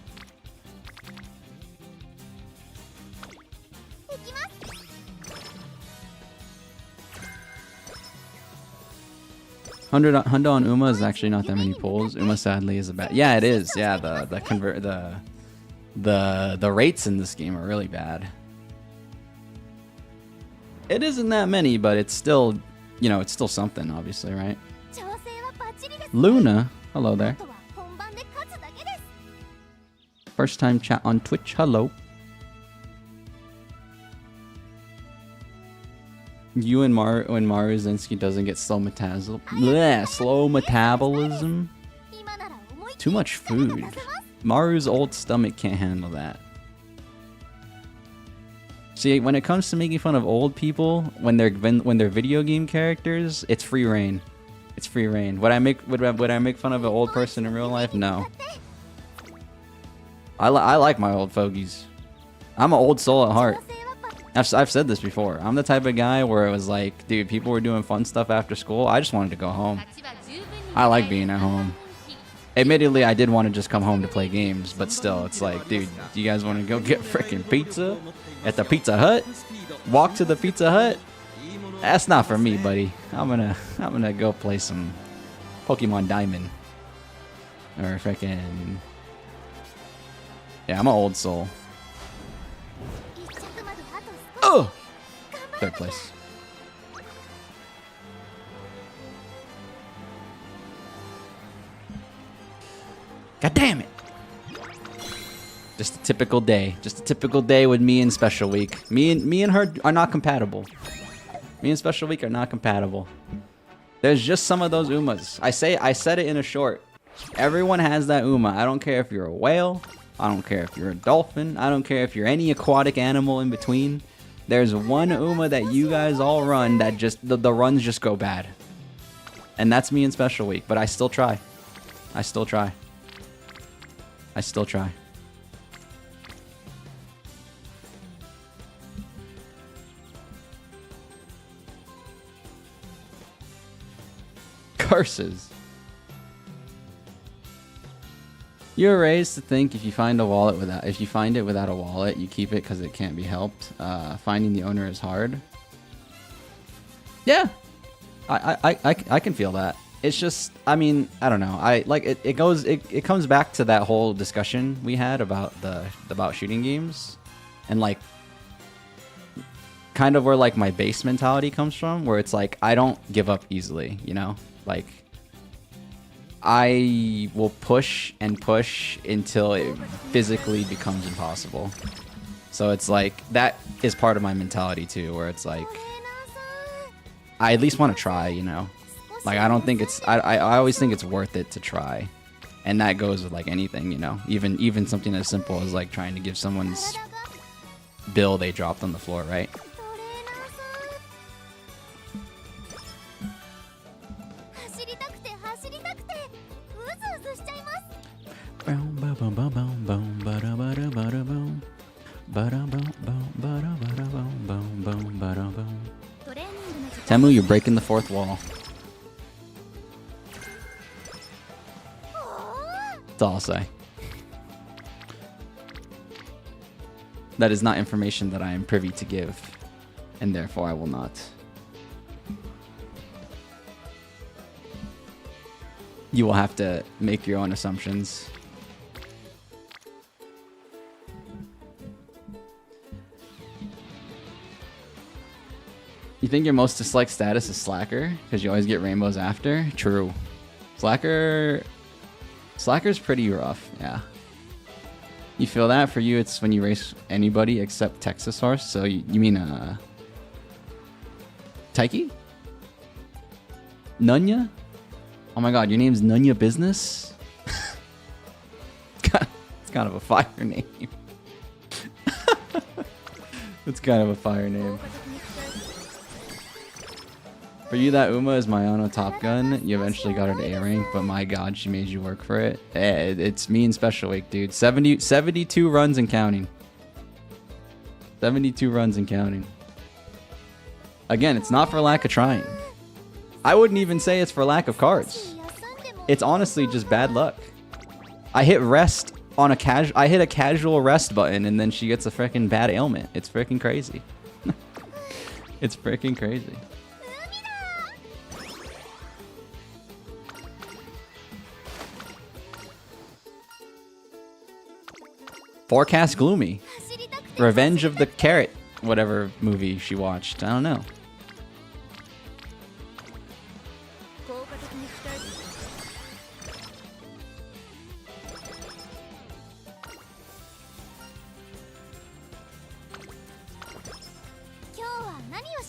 Hundo on Uma is actually not that many pulls. Uma sadly is a bad. Yeah, it is. Yeah, the rates in this game are really bad. It isn't that many, but it's still, you know, it's still something, obviously, right? Luna, hello there. First time chat on Twitch, hello. You and when Maru Zensky doesn't get slow metabolism. Bleh, slow metabolism. Too much food. Maru's old stomach can't handle that. See, when it comes to making fun of old people, when they're video game characters, it's free reign. It's free reign. Would I make fun of an old person in real life? No. I like my old fogies. I'm an old soul at heart. I've said this before. I'm the type of guy where it was like, dude, people were doing fun stuff after school. I just wanted to go home. I like being at home. Admittedly, I did want to just come home to play games, but still, it's like, dude, do you guys want to go get freaking pizza at the Pizza Hut? Walk to the Pizza Hut? That's not for me, buddy. I'm gonna go play some Pokemon Diamond. Or freaking... Yeah, I'm an old soul. Oh! Third place. God damn it! Just a typical day. Just a typical day with me and Special Week. Me and her are not compatible. Me and Special Week are not compatible. There's just some of those Umas. I said it in a short. Everyone has that Uma. I don't care if you're a whale. I don't care if you're a dolphin. I don't care if you're any aquatic animal in between. There's one Uma that you guys all run that just the runs just go bad. And that's me in Special Week, but I still try. I still try. I still try. Curses. You're raised to think if you find it without a wallet, you keep it because it can't be helped. Finding the owner is hard. Yeah, I can feel that. It's just, I mean, I don't know. It comes back to that whole discussion we had about shooting games, and like kind of where like my base mentality comes from, where it's like I don't give up easily, you know, like. I will push and push until it physically becomes impossible. So it's like, that is part of my mentality too, where it's like, I at least want to try, you know? Like, I don't think it's, I always think it's worth it to try. And that goes with like anything, you know? Even something as simple as like trying to give someone's bill they dropped on the floor, right? Temu, you're breaking the fourth wall. That's all I'll say. That is not information that I am privy to give, and therefore I will not. You will have to make your own assumptions. You think your most disliked status is Slacker? Because you always get rainbows after? True. Slacker's pretty rough, yeah. You feel that? For you, it's when you race anybody except Texas Horse. So you mean, Taiki? Nunya? Oh my god, your name's Nunya Business? It's kind of a fire name. It's kind of a fire name. For you, that Uma is Mayano Top Gun. You eventually got her to A rank, but my god, she made you work for it. It's me in Special Week, dude. 72 runs and counting. 72 runs and counting. Again, it's not for lack of trying. I wouldn't even say it's for lack of cards. It's honestly just bad luck. I hit rest on I hit a casual rest button, and then she gets a freaking bad ailment. It's freaking crazy. It's freaking crazy. Forecast gloomy. Revenge of the Carrot. Whatever movie she watched. I don't know.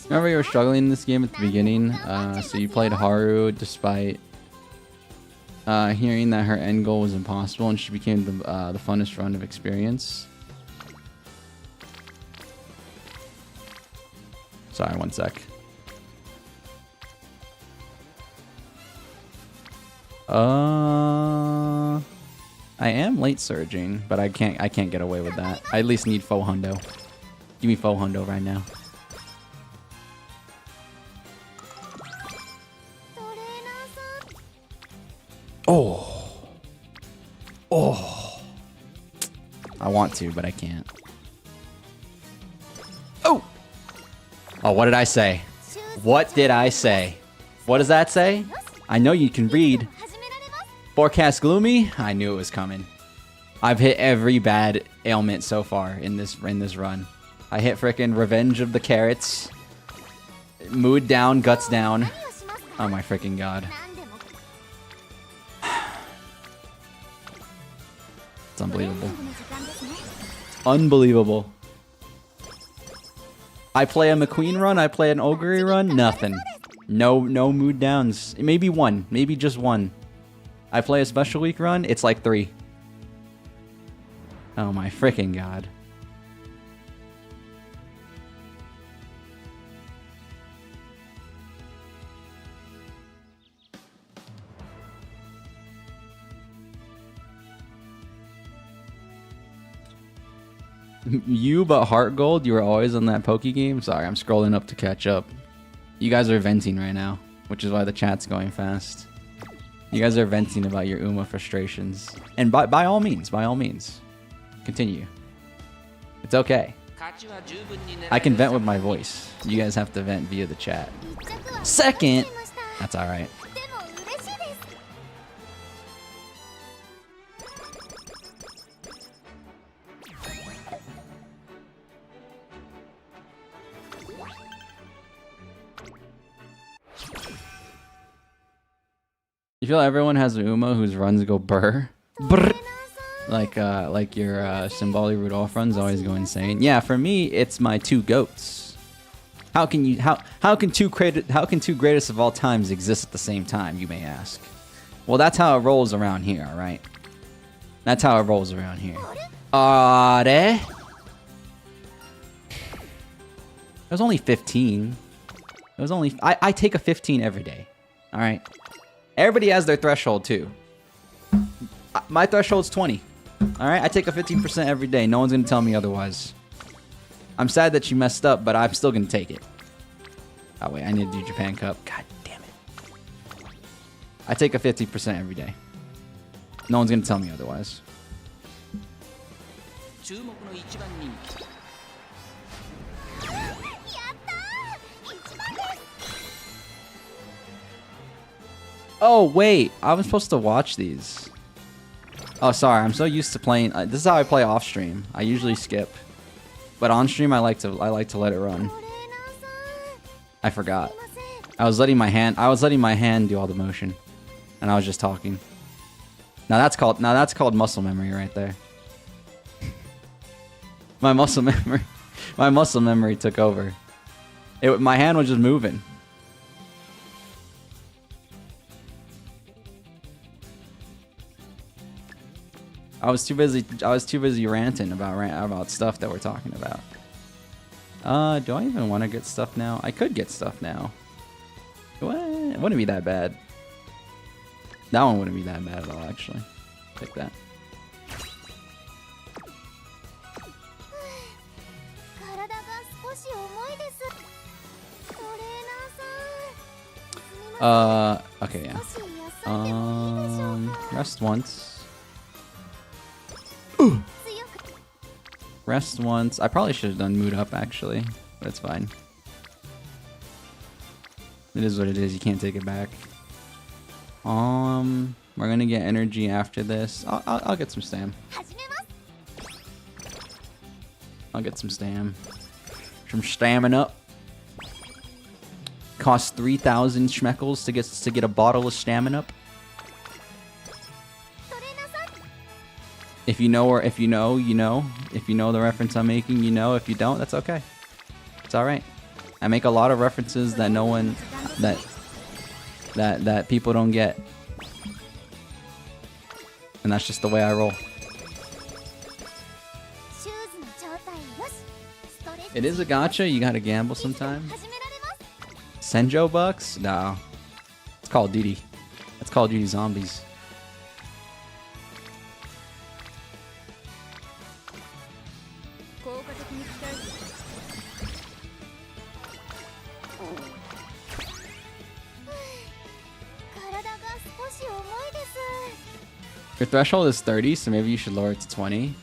Remember you were struggling in this game at the beginning, so you played Haru despite hearing that her end goal was impossible, and she became the funnest run of experience. Sorry, one sec. I am late surging, but I can't get away with that. I at least need faux hundo. Give me faux hundo right now. Oh. Oh. I want to, but I can't. Oh. Oh, what did I say? What did I say? What does that say? I know you can read. Forecast gloomy? I knew it was coming. I've hit every bad ailment so far in this run. I hit frickin' Revenge of the Carrots. Mood down, guts down. Oh my frickin' god. It's unbelievable. Unbelievable. I play a McQueen run, I play an Ogre run, nothing. No mood downs. Maybe one, maybe just one. I play a special week run, it's like 3. Oh my freaking god. You, but Heart Gold, you were always on that Poke game? Sorry, I'm scrolling up to catch up. You guys are venting right now, which is why the chat's going fast. You guys are venting about your Uma frustrations. And by all means, continue. It's okay. I can vent with my voice. You guys have to vent via the chat. Second, that's alright. You feel everyone has a Uma whose runs go brr? Brr. Like your Symboli Rudolph runs always go insane. Yeah, for me, it's my 2 goats. How can two greatest of all times exist at the same time, you may ask? Well, that's how it rolls around here, alright? That's how it rolls around here. Are? It was only 15. It was only... I take a 15 every day. Alright? Everybody has their threshold, too. My threshold's 20. Alright? I take a 15% every day. No one's going to tell me otherwise. I'm sad that you messed up, but I'm still going to take it. Oh, wait. I need to do Japan Cup. God damn it. I take a 50% every day. No one's going to tell me otherwise. Oh, wait. I was supposed to watch these. Oh, sorry. I'm so used to playing. This is how I play off stream. I usually skip. But on stream, I like to let it run. I forgot. I was letting my hand do all the motion. And I was just talking. Now that's called muscle memory right there. My muscle memory took over. My hand was just moving. I was too busy ranting about stuff that we're talking about. Do I even want to get stuff now? I could get stuff now. What? It wouldn't be that bad. That one wouldn't be that bad at all, actually. Take that. Okay, yeah. Rest once. Rest once. I probably should have done mood up, actually. But it's fine. It is what it is. You can't take it back. We're gonna get energy after this. I'll get some stam. I'll get some stam. Some stamina. Costs 3,000 schmeckles to get a bottle of stamina. If you know, or if you know, you know. If you know the reference I'm making, you know. If you don't, that's okay. It's all right. I make a lot of references that no one, that people don't get, and that's just the way I roll. It is a gacha. You gotta gamble sometimes. Senjo bucks? No. It's Call of Duty. That's Call of Duty Zombies. Your threshold is 30, so maybe you should lower it to 20.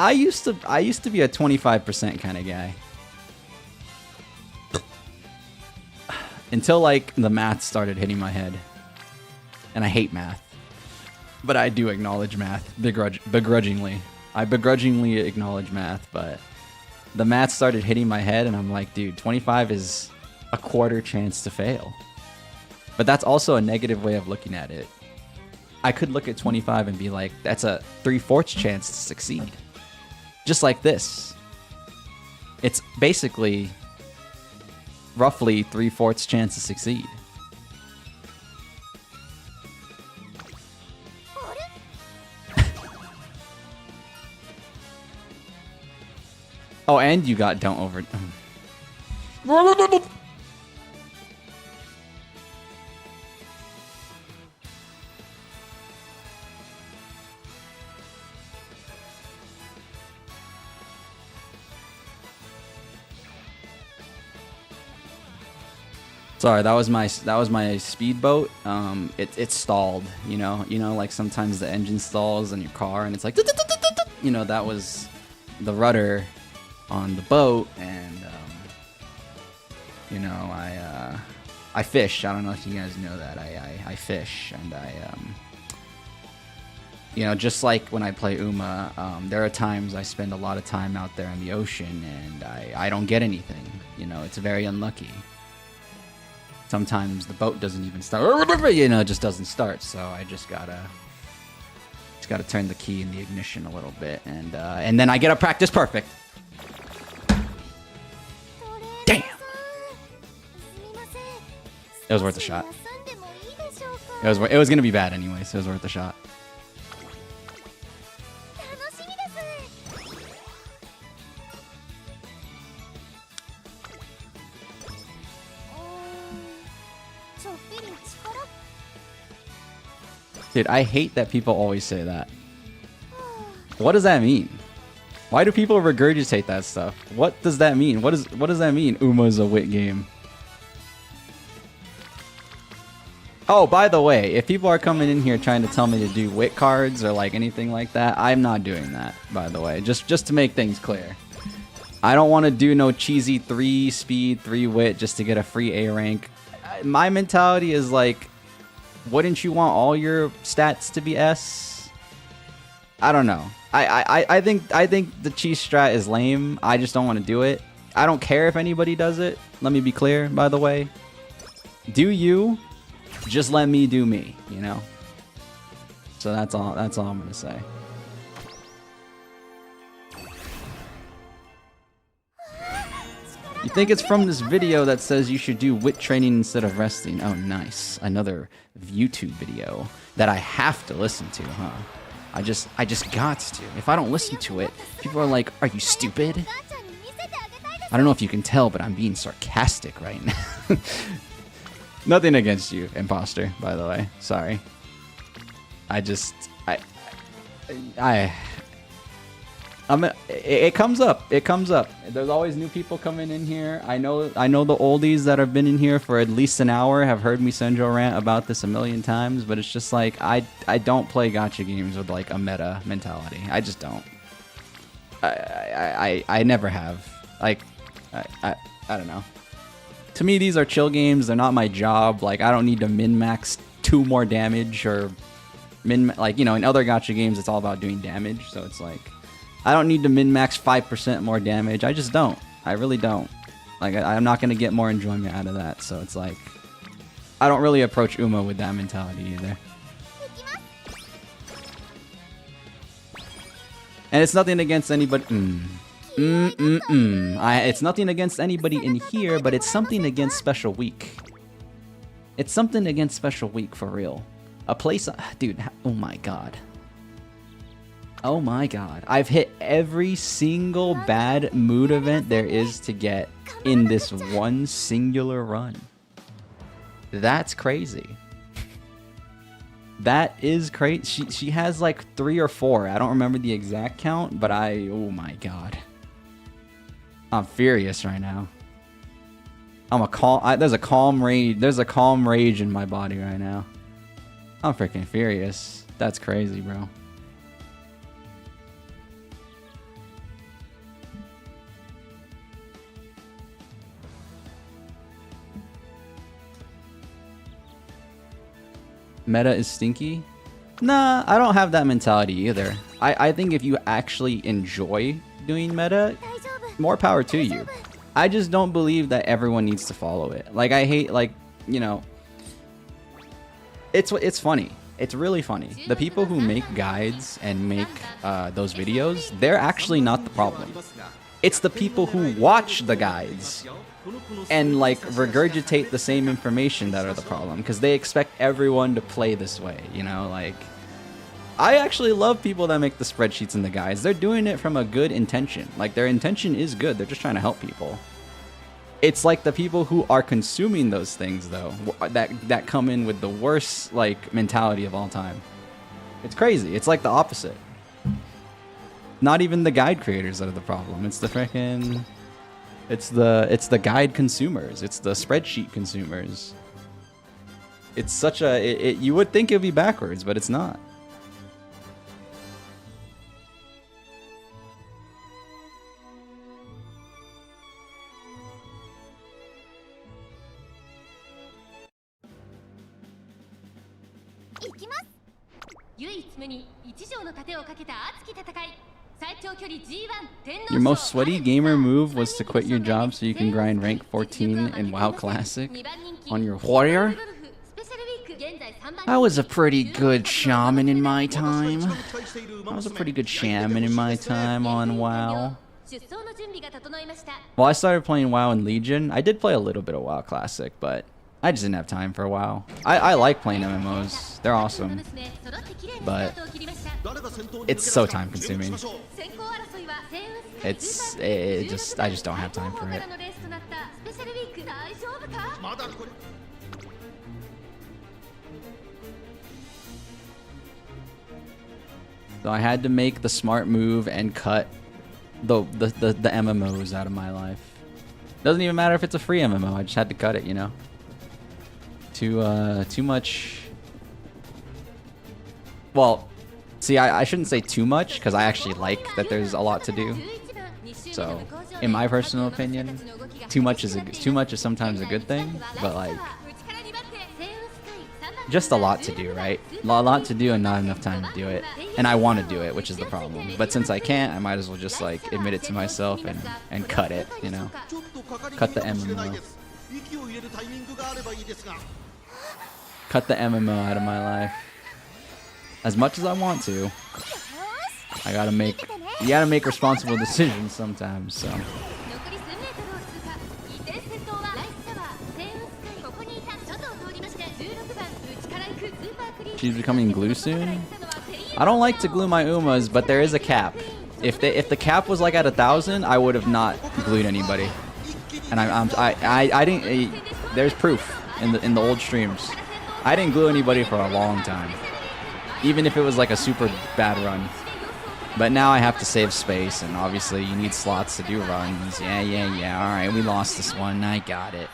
I used to be a 25% kind of guy. Until like the math started hitting my head. And I hate math. But I do acknowledge math begrudgingly. I begrudgingly acknowledge math, but the math started hitting my head and I'm like, dude, 25 is a quarter chance to fail. But that's also a negative way of looking at it. I could look at 25 and be like, that's a 3/4 chance to succeed. Just like this. It's basically roughly 3/4 chance to succeed. Oh, and you got don't over... Sorry, that was my speedboat. It stalled, you know, like sometimes the engine stalls in your car and it's like, you know, that was the rudder on the boat, and you know, I fish. I don't know if you guys know that I fish, and you know, just like when I play Uma, there are times I spend a lot of time out there in the ocean and I don't get anything. You know, it's very unlucky. Sometimes the boat doesn't even start, you know, it just doesn't start. So I just gotta turn the key in the ignition a little bit, and then I get a practice perfect. Damn! It was worth a shot. It was gonna be bad anyway, so it was worth a shot. Dude, I hate that people always say that. What does that mean? Why do people regurgitate that stuff? What does that mean? What does that mean? Uma's a wit game. Oh, by the way, if people are coming in here trying to tell me to do wit cards or like anything like that, I'm not doing that, by the way. Just to make things clear. I don't want to do no cheesy 3 speed, 3 wit just to get a free A rank. My mentality is like, wouldn't you want all your stats to be S? I don't know. I think the cheese strat is lame. I just don't want to do it. I don't care if anybody does it. Let me be clear, by the way. Do you? Just let me do me, you know? So that's all I'm gonna say. You think it's from this video that says you should do wit training instead of resting? Oh, nice. Another vtuber video that I have to listen to, huh? I just got to. If I don't listen to it, people are like, are you stupid? I don't know if you can tell, but I'm being sarcastic right now. Nothing against you, imposter, by the way. Sorry. It comes up. It comes up. There's always new people coming in here. I know the oldies that have been in here for at least an hour have heard me Senjo rant about this a million times, but it's just like I don't play gacha games with like a meta mentality. I just don't. I never have. Like I don't know. To me, these are chill games. They're not my job. Like I don't need to min-max 2 more damage or like, you know, in other gacha games it's all about doing damage, so it's like I don't need to min-max 5% more damage. I just don't. I really don't. Like, I'm not going to get more enjoyment out of that. So it's like, I don't really approach Uma with that mentality either. And it's nothing against anybody. It's nothing against anybody in here, but it's something against Special Week. It's something against Special Week for real. A place, dude. Oh my god. Oh my god. I've hit every single bad mood event there is to get in this one singular run. That's crazy. That is crazy. She has like 3 or 4. I don't remember the exact count, but oh my god. I'm furious right now. There's a calm rage. There's a calm rage in my body right now. I'm freaking furious. That's crazy, bro. Meta is stinky? Nah, I don't have that mentality either. I think if you actually enjoy doing meta, more power to you. I just don't believe that everyone needs to follow it. Like, I hate, like, you know, it's funny. It's really funny. The people who make guides and make those videos, they're actually not the problem. It's the people who watch the guides and like regurgitate the same information that are the problem, because they expect everyone to play this way, you know? Like, I actually love people that make the spreadsheets and the guides. They're doing it from a good intention. Like, their intention is good. They're just trying to help people. It's like the people who are consuming those things, though, that come in with the worst like mentality of all time. It's crazy. It's like the opposite. Not even the guide creators that are the problem. It's the freaking... It's the guide consumers. It's the spreadsheet consumers. It's such a... you would think it would be backwards, but it's not. Your most sweaty gamer move was to quit your job so you can grind rank 14 in WoW Classic on your warrior? I was a pretty good shaman in my time. I was a pretty good shaman in my time on WoW. Well, I started playing WoW in Legion. I did play a little bit of WoW Classic, but I just didn't have time for WoW. I like playing MMOs. They're awesome. But it's so time consuming. I just don't have time for it. So I had to make the smart move and cut the MMOs out of my life. Doesn't even matter if it's a free MMO. I just had to cut it, you know. Too much. Well, see, I shouldn't say too much, because I actually like that there's a lot to do. So, in my personal opinion, too much is sometimes a good thing, but like, just a lot to do, right? A lot to do and not enough time to do it. And I want to do it, which is the problem. But since I can't, I might as well just like admit it to myself and cut it, you know? Cut the MMO. Cut the MMO out of my life. As much as I want to, you gotta make responsible decisions sometimes, so. She's becoming glue soon? I don't like to glue my Umas, but there is a cap. If the cap was like at 1,000, I would have not glued anybody. And I didn't. There's proof in the old streams. I didn't glue anybody for a long time, even if it was like a super bad run. But now I have to save space, and obviously you need slots to do runs. Yeah. All right, we lost this one. I got it.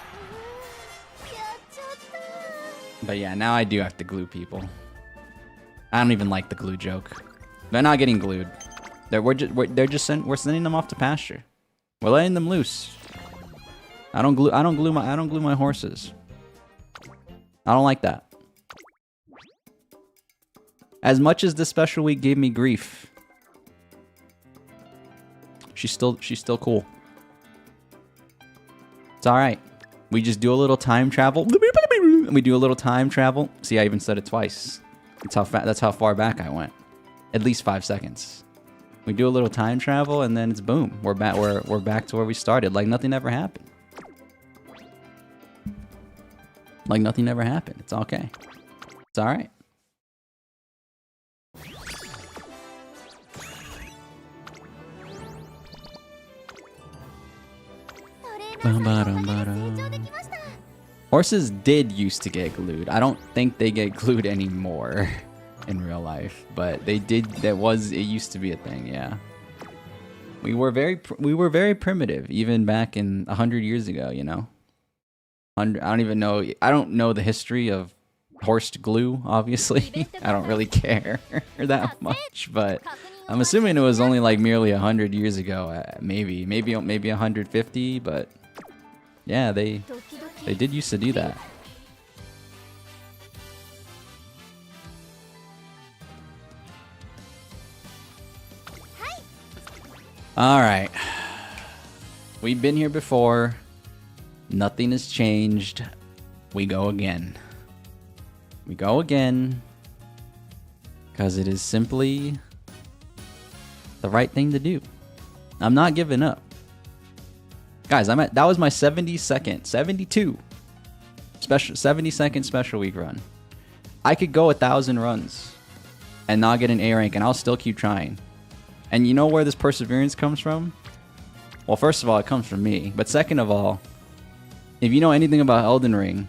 But yeah, now I do have to glue people. I don't even like the glue joke. They're not getting glued. We're sending them off to pasture. We're letting them loose. I don't glue my horses. I don't like that. As much as this special week gave me grief, She's still cool. It's all right. We just do a little time travel. We do a little time travel. See, I even said it twice. That's how far back I went. At least 5 seconds. We do a little time travel, and then it's boom. We're back. We're back to where we started. Like nothing ever happened. Like nothing ever happened. It's okay. It's all right. Horses did used to get glued. I don't think they get glued anymore in real life, but they did. It used to be a thing. Yeah. We were very primitive, even back in 100 years ago. You know. I don't even know. I don't know the history of horse glue. Obviously, I don't really care that much, but I'm assuming it was only like merely 100 years ago. Maybe 150, but. Yeah, they did used to do that. All right. We've been here before. Nothing has changed. We go again. We go again. Because it is simply the right thing to do. I'm not giving up. Guys, that was my 72 70-second special week run. I could go 1,000 runs and not get an A rank, and I'll still keep trying. And you know where this perseverance comes from? Well, first of all, it comes from me. But second of all, if you know anything about Elden Ring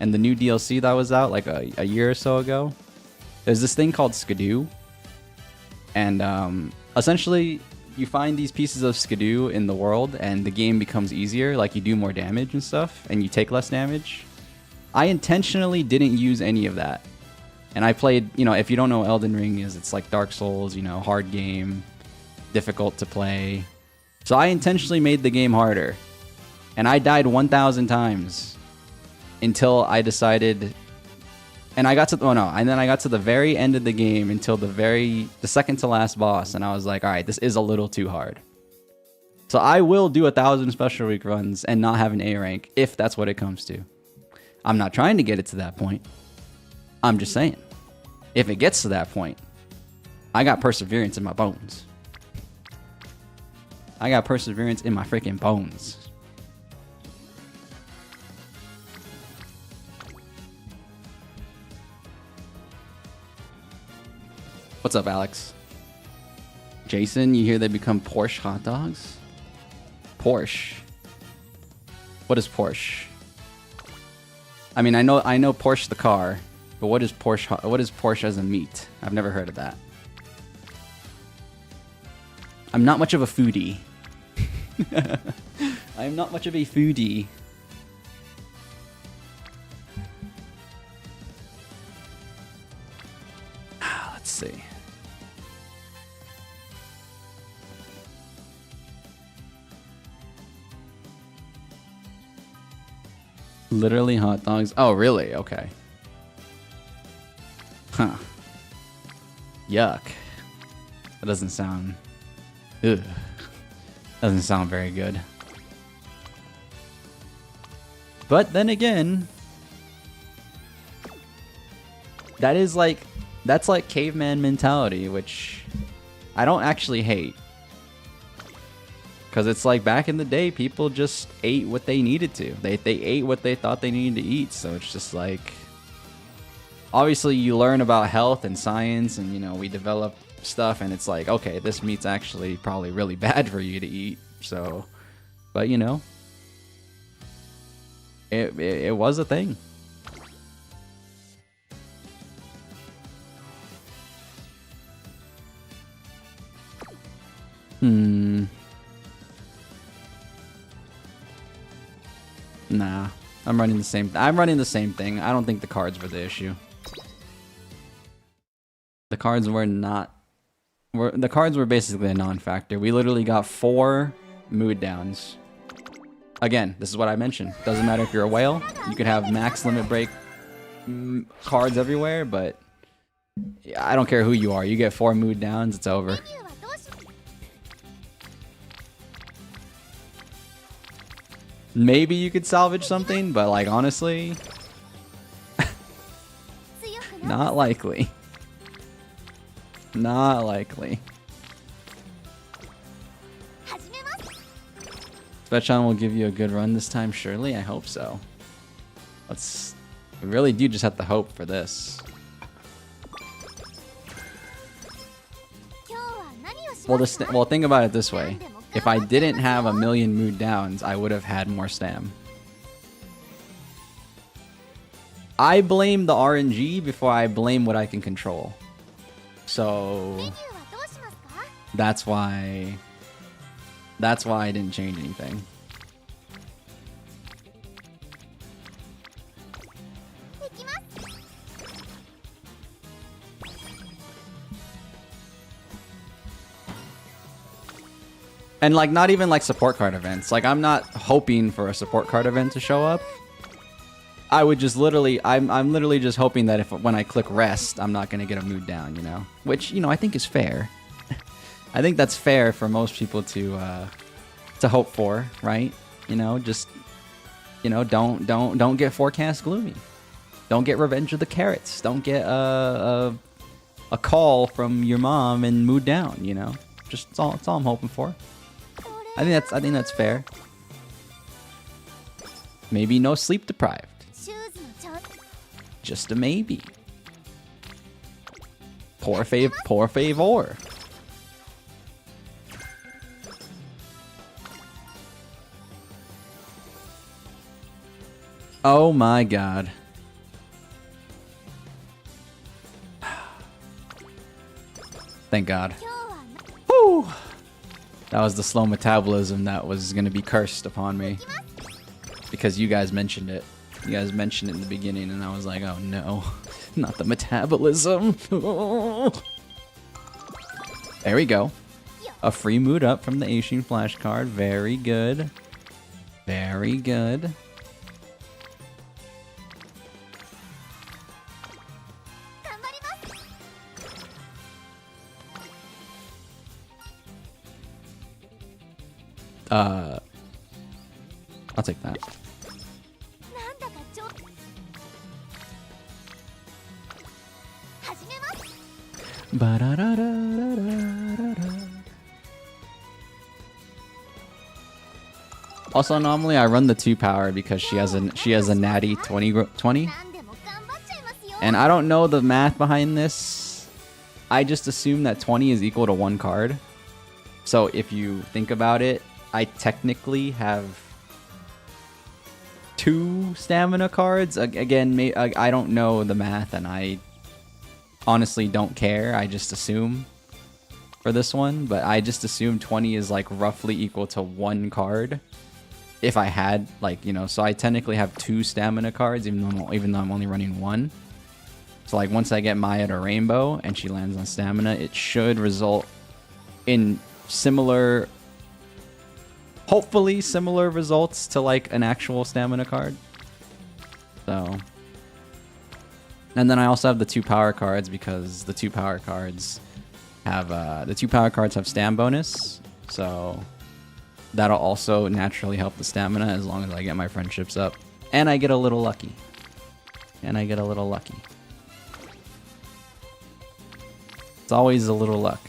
and the new DLC that was out like a year or so ago, there's this thing called Skidoo. And essentially, you find these pieces of Skidoo in the world and the game becomes easier, like you do more damage and stuff, and you take less damage. I intentionally didn't use any of that. And I played, you know, if you don't know what Elden Ring is, it's like Dark Souls, you know, hard game, difficult to play. So I intentionally made the game harder. And I died 1,000 times until I decided... And I got to and then I got to the very end of the game until the second to last boss, and I was like, all right, this is a little too hard. So I will do 1,000 special week runs and not have an A rank if that's what it comes to. I'm not trying to get it to that point. I'm just saying, if it gets to that point, I got perseverance in my bones. I got perseverance in my freaking bones. What's up, Alex? Jason, you hear they become Porsche hot dogs? Porsche. What is Porsche? I mean, I know Porsche the car, but what is Porsche? What is Porsche as a meat? I've never heard of that. I'm not much of a foodie. I'm not much of a foodie. Let's see. Literally hot dogs. Oh, really? Okay. Huh. Yuck. That doesn't sound... Ugh. Doesn't sound very good. But then again... That's like caveman mentality, which I don't actually hate. Because it's like back in the day, people just ate what they needed to. They ate what they thought they needed to eat. So it's just like... Obviously, you learn about health and science, and, you know, we develop stuff, and it's like, okay, this meat's actually probably really bad for you to eat. So, but, you know, it was a thing. Nah, I'm running the same thing. I don't think the cards were the issue. The cards were basically a non-factor. We literally got 4 mood downs. Again, this is what I mentioned. Doesn't matter if you're a whale. You could have max limit break cards everywhere, but I don't care who you are. You get 4 mood downs, it's over. Maybe you could salvage something, but like honestly, not likely. Not likely. Spetchon will give you a good run this time, surely? I hope so. We really do just have to hope for this. Well, think about it this way. If I didn't have a million mood downs, I would have had more stam. I blame the RNG before I blame what I can control. So that's why I didn't change anything. And like not even like support card events. Like I'm not hoping for a support card event to show up. I would just literally, I'm literally just hoping that when I click rest, I'm not gonna get a mood down, you know? Which, you know, I think is fair. I think that's fair for most people to hope for, right? You know, just, you know, don't get forecast gloomy. Don't get Revenge of the Carrots. Don't get a call from your mom and mood down, you know? Just that's all I'm hoping for. I think that's fair. Maybe no sleep deprived. Just a maybe. Poor favor. Oh my god. Thank god. Whew. That was the slow metabolism that was going to be cursed upon me. Because you guys mentioned it. You guys mentioned it in the beginning and I was like, oh no. Not the metabolism. There we go. A free mood up from the Eishin Flash card. Very good. Very good. I'll take that. Also, normally I run the 2 power because she has a natty 20, and I don't know the math behind this. I just assume that 20 is equal to 1 card. So if you think about it, I technically have 2 stamina cards. Again, I don't know the math, and I honestly don't care. I just assume for this one, but I just assume 20 is like roughly equal to 1 card. If I had, like, you know, so I technically have 2 stamina cards, even though I'm only running 1. So like once I get Maya to Rainbow and she lands on stamina, it should result in similar, hopefully similar results to like an actual stamina card. So, and then I also have the 2 power cards because the 2 power cards have have stam bonus, so that'll also naturally help the stamina as long as I get my friendships up, and I get a little lucky. It's always a little luck.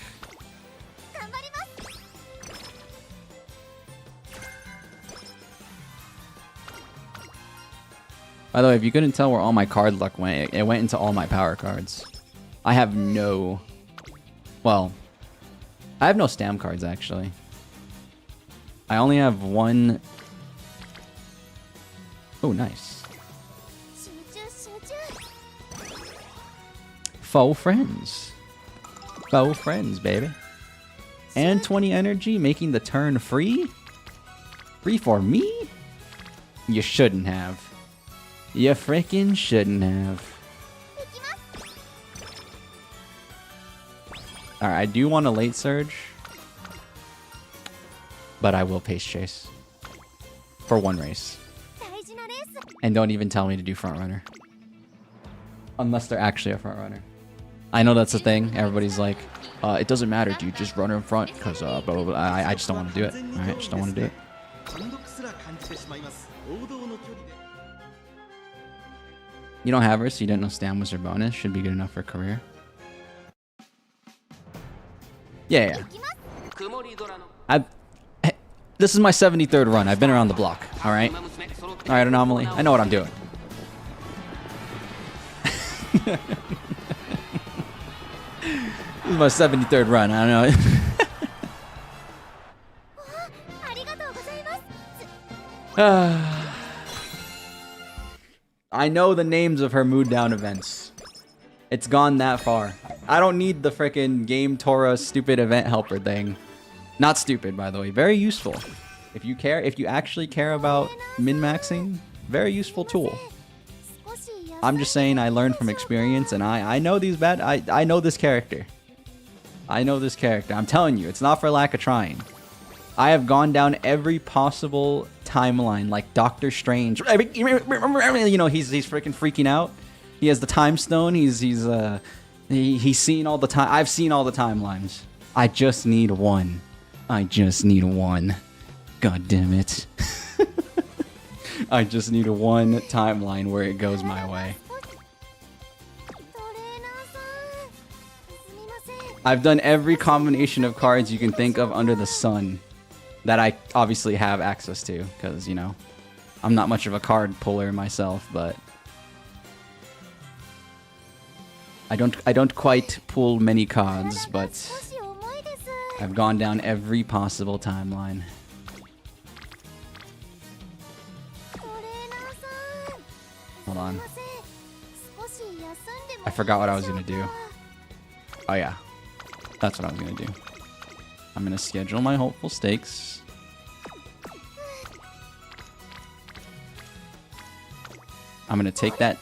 By the way, if you couldn't tell where all my card luck went, it went into all my power cards. I have no... Well, I have no stam cards, actually. I only have 1... Oh, nice. Faux friends. Faux friends, baby. And 20 energy, making the turn free? Free for me? You shouldn't have. You freaking shouldn't have. Alright, I do want a late surge, but I will pace chase for 1 race. And don't even tell me to do front runner. Unless they're actually a front runner. I know that's the thing. Everybody's like, it doesn't matter, dude. Just run her in front because blah, blah, blah. I just don't want to do it. Alright, just don't want to do it. You don't have her, so you didn't know Stam was her bonus. Should be good enough for career. Yeah. This is my 73rd run. I've been around the block. All right. All right, Anomaly. I know what I'm doing. This is my 73rd run. I don't know. I know the names of her mood down events. It's gone that far. I don't need the frickin' Game Tora stupid event helper thing. Not stupid, by the way. Very useful. If you care, if you actually care about min-maxing, very useful tool. I'm just saying I learned from experience, and I know these bad. I know this character. I know this character. I'm telling you, it's not for lack of trying. I have gone down every possible timeline, like Doctor Strange. You know, he's freaking out. He has the time stone. He's seen all the time. I've seen all the timelines. I just need one. I just need one. God damn it. I just need one timeline where it goes my way. I've done every combination of cards you can think of under the sun that I obviously have access to, because, you know, I'm not much of a card puller myself, but I don't quite pull many cards, but I've gone down every possible timeline. Hold on. I forgot what I was gonna do. Oh yeah. That's what I was gonna do. I'm gonna schedule my hopeful stakes. I'm gonna take that.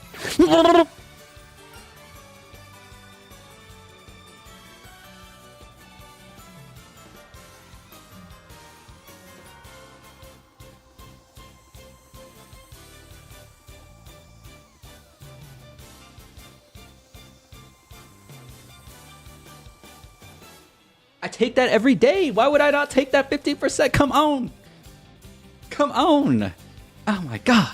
I take that every day. Why would I not take that 50%? Come on. Come on. Oh my god.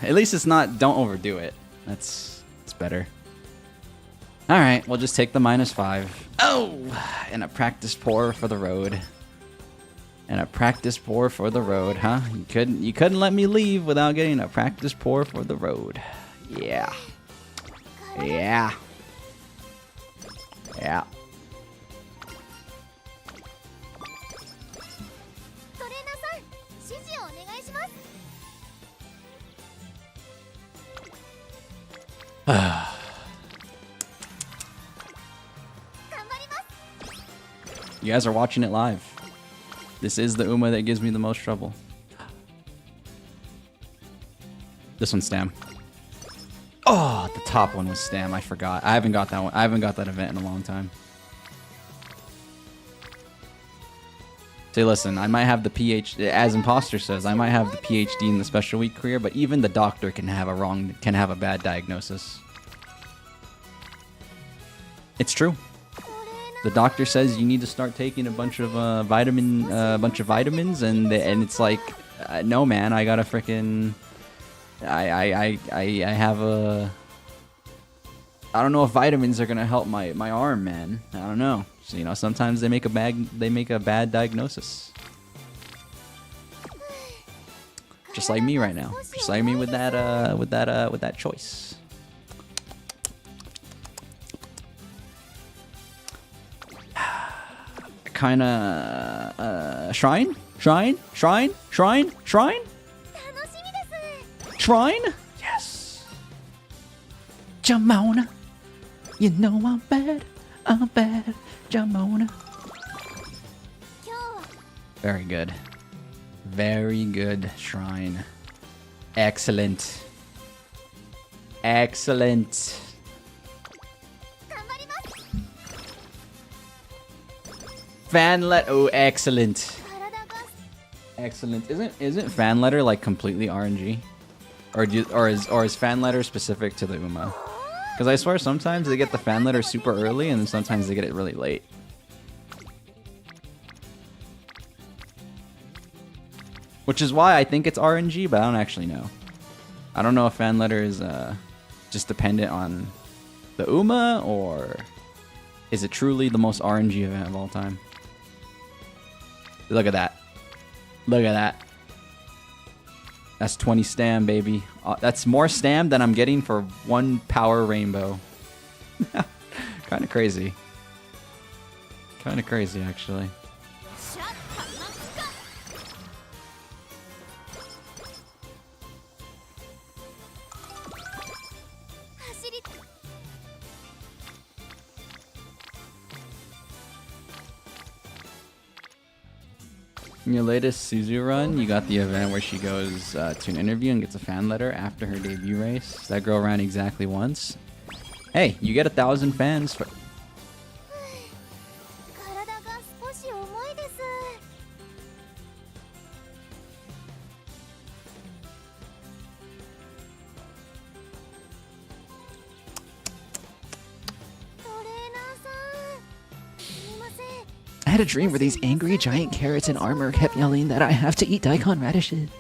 At least it's not, don't overdo it. It's better. Alright, we'll just take the -5. Oh! And a practice pour for the road. And a practice pour for the road, huh? You couldn't let me leave without getting a practice pour for the road. Yeah. Yeah. Yeah. You guys are watching it live. This is the Uma that gives me the most trouble. This one's Stam. Oh, the top one was Stam. I forgot. I haven't got that one. I haven't got that event in a long time. Say, listen, I might have the PhD, as Imposter says, I might have the PhD in the special week career, but even the doctor can have a bad diagnosis. It's true. The doctor says you need to start taking a bunch of vitamins, and it's like, no, man, I gotta frickin'. I have a. I don't know if vitamins are gonna help my arm, man. I don't know. So, you know, sometimes they make a bad diagnosis. Just like me right now. Just like me with that choice. Kinda shrine? Yes. Jamona. You know I'm bad. Jamona. Very good. Very good, shrine. Excellent. Excellent. Fan letter. Oh, excellent. Excellent. Isn't fan letter like completely RNG? Or is fan letter specific to the Uma? Because I swear sometimes they get the fan letter super early and then sometimes they get it really late. which is why I think it's RNG, but I don't actually know. I don't know if fan letter is just dependent on the Uma, or is it truly the most RNG event of all time? Look at that. Look at that. That's 20 stam, baby. That's more stam than I'm getting for 1 power rainbow. Kind of crazy. Kind of crazy, actually. In your latest Suzu run, you got the event where she goes to an interview and gets a fan letter after her debut race. That girl ran exactly once. Hey, you get 1,000 fans for... I had a dream where these angry giant carrots in armor kept yelling that I have to eat daikon radishes.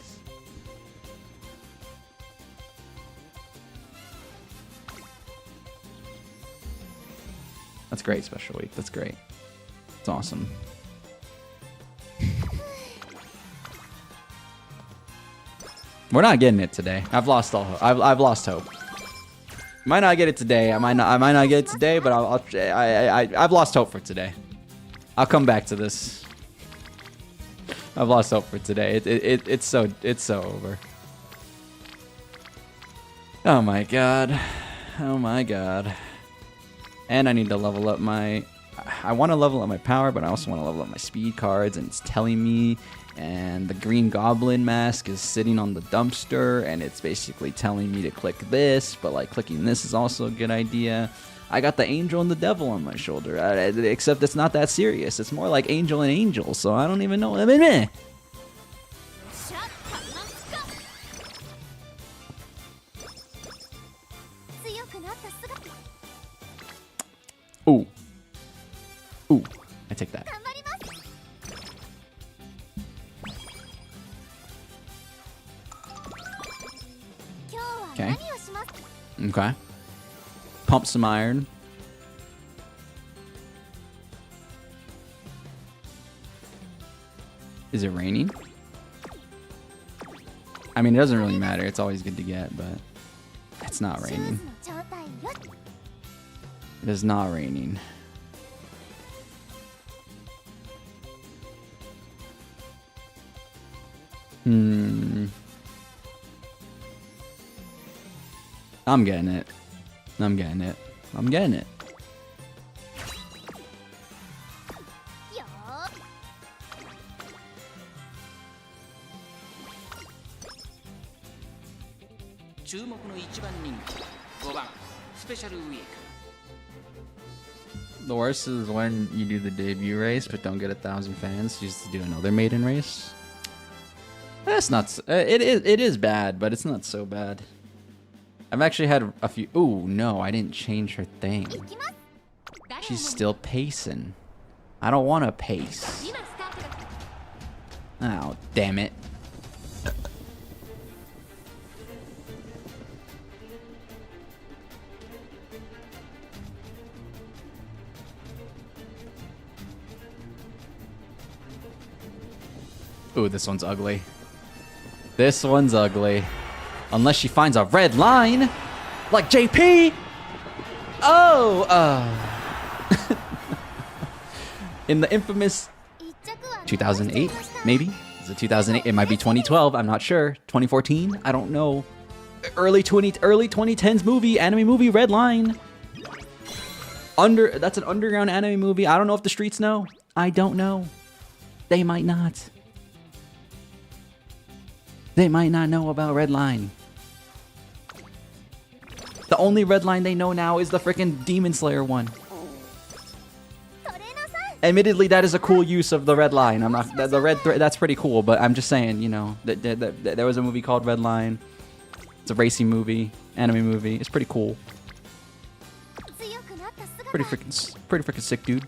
That's great, Special Week. That's great. It's awesome. We're not getting it today. I've lost all hope. I've lost hope. Might not get it today. I might not get it today, but I've lost hope for today. I'll come back to this. I've lost hope for today. It's so over. Oh my god. Oh my god. And I need to level up my... I want to level up my power, but I also want to level up my speed cards, and it's telling me, and the green goblin mask is sitting on the dumpster, and it's basically telling me to click this, but like clicking this is also a good idea. I got the angel and the devil on my shoulder, except it's not that serious. It's more like angel and angel, so I don't even know. Ooh. Ooh. I take that. Okay. Okay. Pump some iron. Is it raining? I mean, it doesn't really matter. It's always good to get, but it's not raining. It is not raining. I'm getting it. I'm getting it. I'm getting it. The worst is when you do the debut race but don't get 1,000 fans. You just do another maiden race. That's not. It is bad, but it's not so bad. I've actually had a few. Ooh, no, I didn't change her thing. She's still pacing. I don't want to pace. Oh, damn it. Ooh, this one's ugly. This one's ugly. Unless she finds a red line, like JP. Oh, in the infamous 2008, maybe? Is it 2008? It might be 2012. I'm not sure. 2014? I don't know. Early 2010s movie, anime movie, Red Line. That's an underground anime movie. I don't know if the streets know. I don't know. They might not. They might not know about Red Line. The only Red Line they know now is the freaking Demon Slayer one. Admittedly, that is a cool use of the Red Line. I'm not the red thread. That's pretty cool, but I'm just saying, you know, that there was a movie called Red Line. It's a racing movie, anime movie. It's pretty cool. Pretty freaking sick, dude.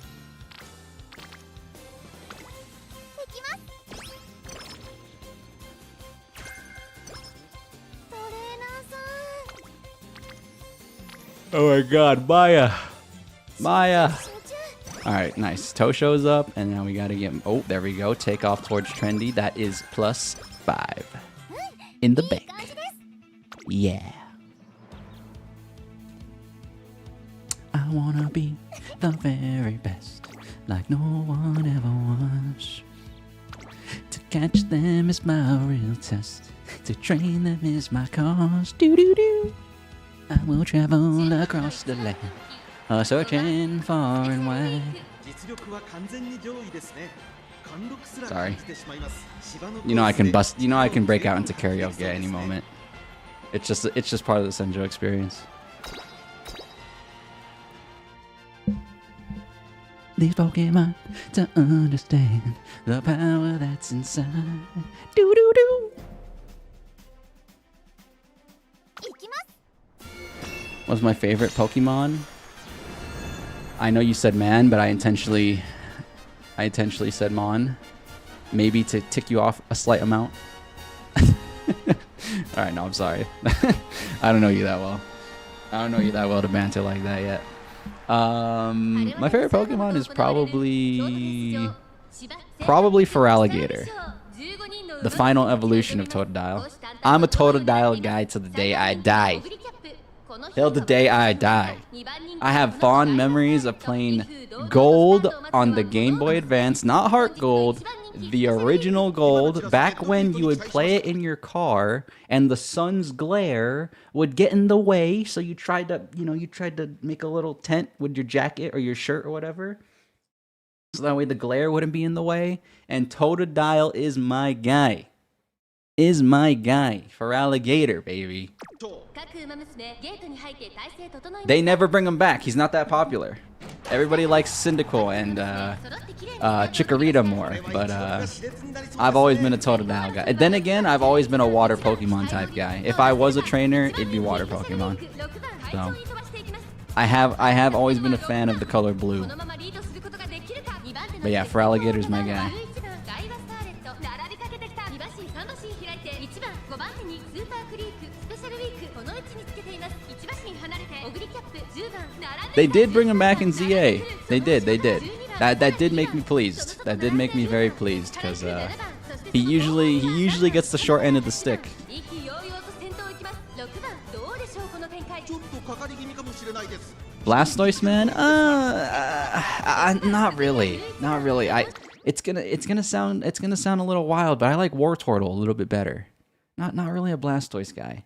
Oh my god, Maya. Maya. Alright, nice. Toe shows up, and now we gotta get... Oh, there we go. Take off towards trendy. That is +5. In the bank. Yeah. I wanna be the very best, like no one ever was. To catch them is my real test. To train them is my cause. Do-do-do. I will travel across the land, searching far and wide. Sorry. You know I can bust. You know I can break out into karaoke at any moment. It's just part of the Senjo experience. These Pokemon to understand the power that's inside. Do do do. What's my favorite Pokemon? I know you said man, but I intentionally said Mon. Maybe to tick you off a slight amount. Alright, no, I'm sorry. I don't know you that well. I don't know you that well to banter like that yet. My favorite Pokemon is probably Feraligatr. The final evolution of Totodile. I'm a Totodile guy to the day I die. Till the day I die. I have fond memories of playing Gold on the Game Boy Advance, not Heart Gold, the original Gold, back when you would play it in your car and the sun's glare would get in the way, so you tried to make a little tent with your jacket or your shirt or whatever, so that way the glare wouldn't be in the way. And Totodile is my guy. Feraligatr, baby. They never bring him back. He's not that popular. Everybody likes Cyndaquil and Chikorita more, but I've always been a Totodile guy. And then again, I've always been a water Pokemon type guy. If I was a trainer, it'd be water Pokemon. So I have always been a fan of the color blue. But yeah, Feraligator's my guy. They did bring him back in ZA. They did. That did make me pleased. That did make me very pleased, because he usually gets the short end of the stick. Blastoise, man? Not really. It's gonna sound a little wild, but I like Wartortle a little bit better. Not really a Blastoise guy.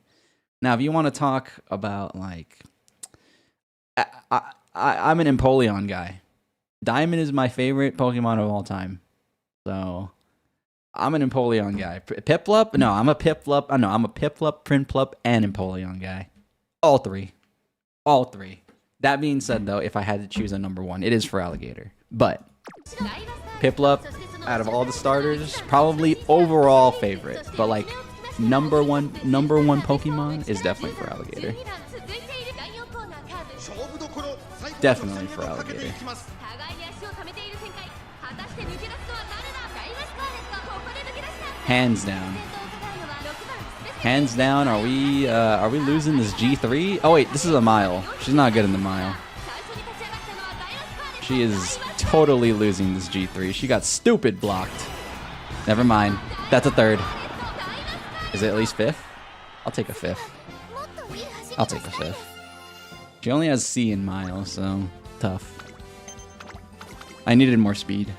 Now, if you want to talk about like, I'm an Empoleon guy. Diamond is my favorite Pokemon of all time, so I'm an Empoleon guy. Piplup? No, I'm a Piplup. No, I'm a Piplup, Prinplup, and Empoleon guy. All three. That being said, though, if I had to choose a number one, it is Feraligatr. But Piplup, out of all the starters, probably overall favorite. But like number one Pokemon is definitely Feraligatr. Definitely Feraligatr. Hands down. Hands down. Are we losing this G3? Oh wait, this is a Mile. She's not good in the Mile. She is totally losing this G3. She got stupid blocked. Never mind. That's a third. Is it at least fifth? I'll take a fifth. I'll take a fifth. She only has C in Mile, so tough. I needed more speed.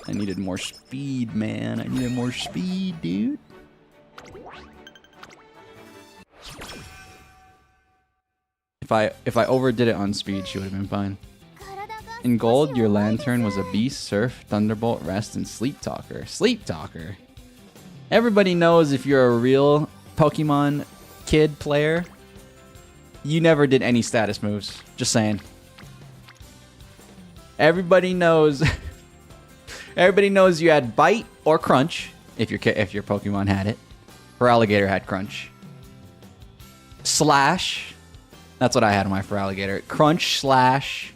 I needed more speed, man. I needed more speed, dude. If I overdid it on speed, she would have been fine. In Gold, your Lantern was a Beast, Surf, Thunderbolt, Rest, and Sleep Talker. Sleep Talker. Everybody knows if you're a real Pokemon kid player, you never did any status moves. Just saying. Everybody knows. Everybody knows you had Bite or Crunch if your Pokemon had it. Feraligatr had Crunch. Slash. That's what I had on my Feraligatr. Crunch, Slash.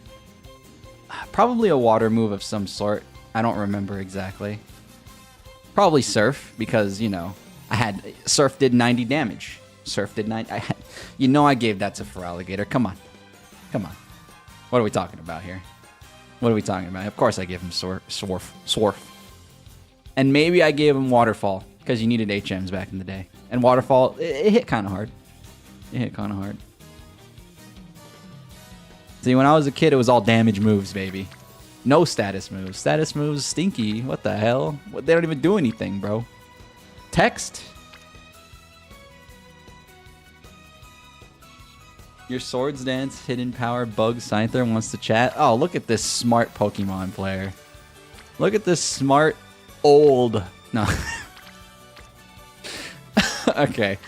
Probably a water move of some sort. I don't remember exactly. Probably Surf, because, you know, Surf did 90 damage. Surf did 9. You know I gave that to Feraligatr. Come on. Come on. What are we talking about here? What are we talking about? Of course I gave him Swarf. And maybe I gave him Waterfall, because you needed HMs back in the day. And Waterfall, it hit kind of hard. It hit kind of hard. See, when I was a kid, it was all damage moves, baby. No status moves. Status moves, stinky. What the hell? They don't even do anything, bro. Text? Your Swords Dance, Hidden Power, Bug Scyther wants to chat. Oh, look at this smart Pokemon player. Look at this smart, old... No. Okay.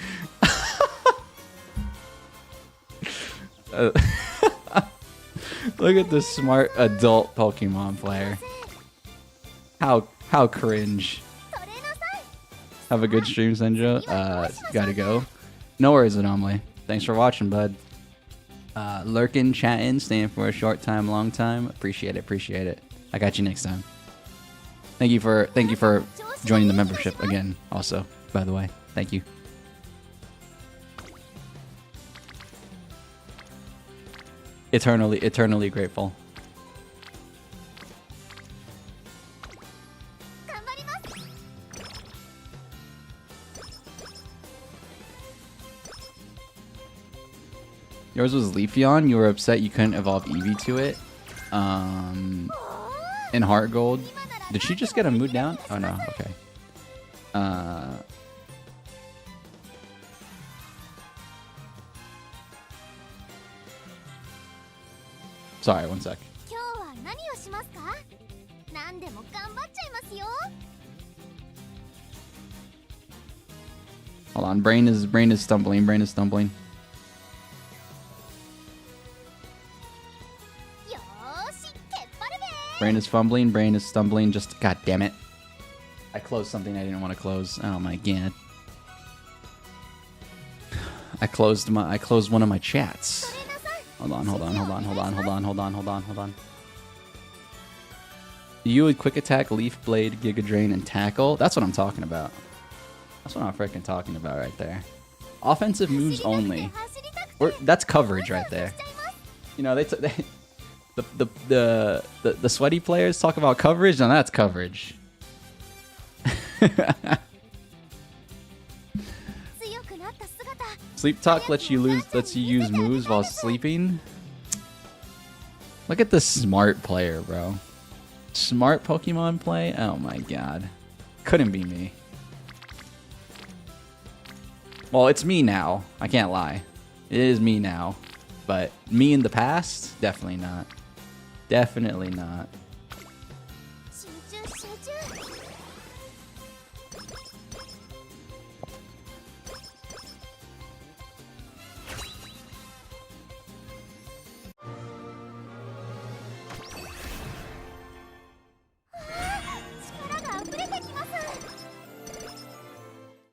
Look at this smart adult Pokemon player. How cringe. Have a good stream, Senjo. Gotta go. No worries, Anomaly. Thanks for watching, bud. Lurkin, chatting, staying for a short time, long time. Appreciate it, appreciate it. I got you next time. Thank you for joining the membership again. Also, by the way, thank you. Eternally grateful. Yours was Leafeon. You were upset you couldn't evolve Eevee to it. In Heart Gold. Did she just get a mood down? Oh no, okay. Sorry, one sec. Hold on, brain is stumbling, brain is stumbling. Brain is fumbling, brain is stumbling, just god damn it. I closed something I didn't want to close. Oh my god. I closed one of my chats. Hold on. You would quick attack, leaf blade, giga drain, and tackle. That's what I'm talking about. That's what I'm freaking talking about right there. Offensive moves only. That's coverage right there. You know, the sweaty players talk about coverage, and that's coverage. Sleep talk lets you use moves while sleeping. Look at this smart player, bro. Smart Pokemon play? Oh my god. Couldn't be me. Well, it's me now. I can't lie. It is me now. But me in the past? Definitely not. Definitely not.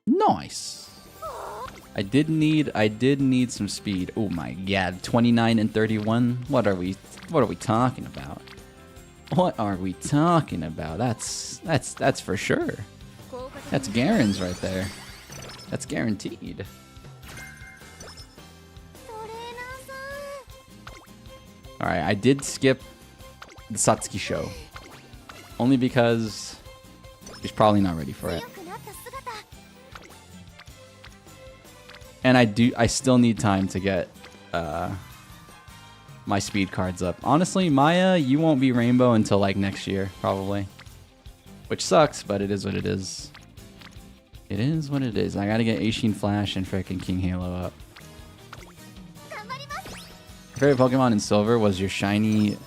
Nice. I did need some speed. Oh my god, 29 and 31. What are we talking about? What are we talking about? That's for sure. That's Garen's right there. That's guaranteed. Alright, I did skip the Satsuki show. Only because she's probably not ready for it. And I still need time to get my speed cards up. Honestly, Maya, you won't be Rainbow until like next year, probably. Which sucks, but it is what it is. It is what it is. I gotta get Eishin Flash and frickin' King Halo up. Your favorite Pokemon in Silver was your shiny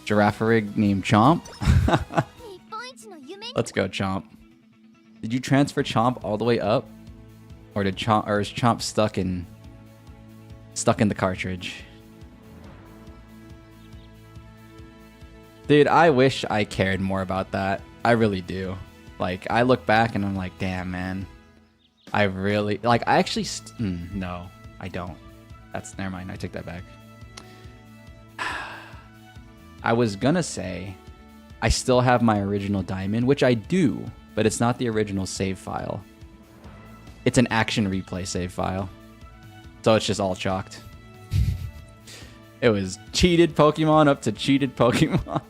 Girafarig named Chomp? Let's go, Chomp. Did you transfer Chomp all the way up? Or is Chomp stuck in the cartridge? Dude, I wish I cared more about that. I really do. Like, I look back and I'm like, damn, man. I really... Like, I actually... no, I don't. Never mind. I take that back. I was gonna say I still have my original Diamond, which I do, but it's not the original save file. It's an action replay save file. So it's just all chalked. It was cheated Pokemon up to cheated Pokemon.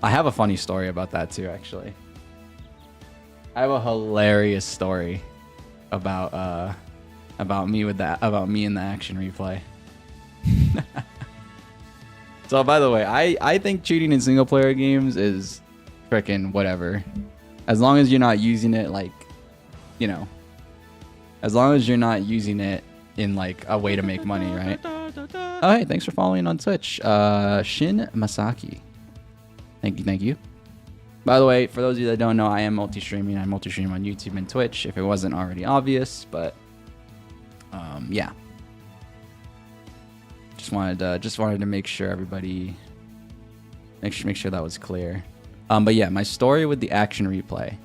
I have a funny story about that too, actually. I have a hilarious story about me with that, about me in the action replay. So by the way, I think cheating in single player games is frickin' whatever. As long as you're not using it like, you know, as long as you're not using it in like a way to make money, right? Oh, hey, thanks for following on Twitch. Shin Masaki. Thank you. By the way, for those of you that don't know, I am multi-streaming. I multi-stream on YouTube and Twitch, if it wasn't already obvious, but yeah. Just wanted to make sure everybody make sure that was clear. But yeah, my story with the action replay.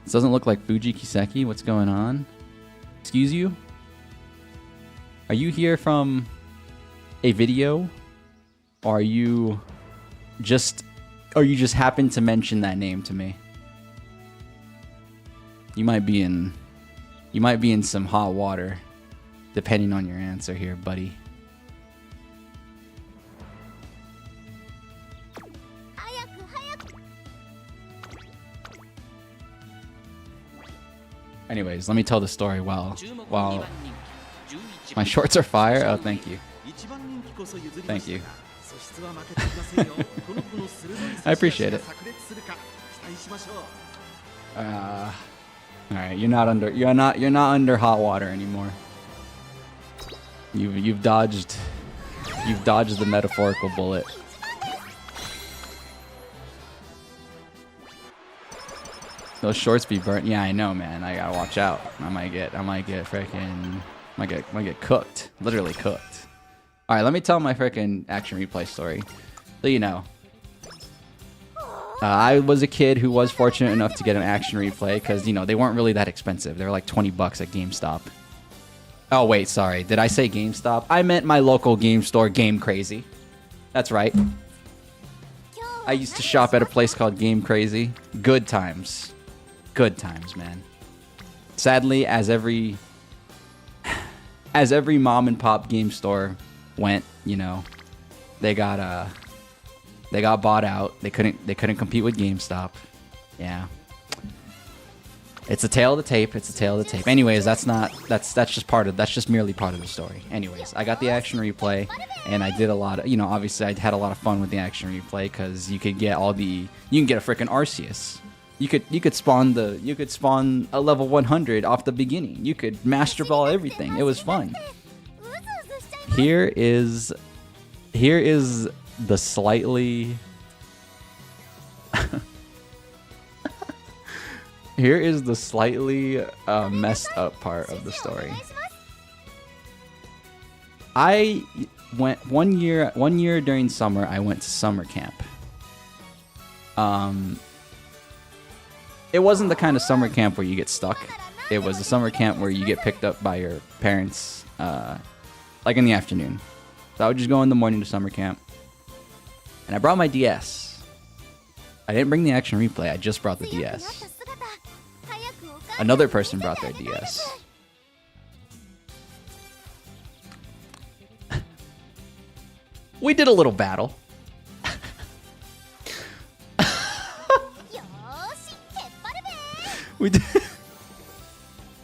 This doesn't look like Fuji Kiseki. What's going on? Excuse you? Are you here from a video? Or are you just happen to mention that name to me? You might be in some hot water, depending on your answer here, buddy. Anyways, let me tell the story while my shorts are fire. Oh, thank you. Thank you. I appreciate it. All right, you're not under hot water anymore. You've dodged the metaphorical bullet. Those shorts be burnt. Yeah, I know, man. I gotta watch out. I might get cooked. Literally cooked. All right, let me tell my freaking action replay story. So you know, I was a kid who was fortunate enough to get an action replay because, you know, they weren't really that expensive. They were like 20 bucks at GameStop. Oh wait, sorry. Did I say GameStop? I meant my local game store, Game Crazy. That's right. I used to shop at a place called Game Crazy. Good times. Good times, man. Sadly, as every mom and pop game store went, you know, they got bought out. They couldn't compete with GameStop. Yeah. It's a tale of the tape. It's a tale of the tape. Anyways, that's just merely part of the story. Anyways, I got the action replay and I did a lot of, you know, obviously I had a lot of fun with the action replay cuz you can get a freaking Arceus. You could spawn a level 100 off the beginning. You could master ball everything. It was fun. Here is the slightly messed up part of the story. I went one year during summer. I went to summer camp. It wasn't the kind of summer camp where you get stuck. It was a summer camp where you get picked up by your parents, like in the afternoon. So I would just go in the morning to summer camp. And I brought my DS. I didn't bring the action replay, I just brought the DS. Another person brought their DS. We did a little battle.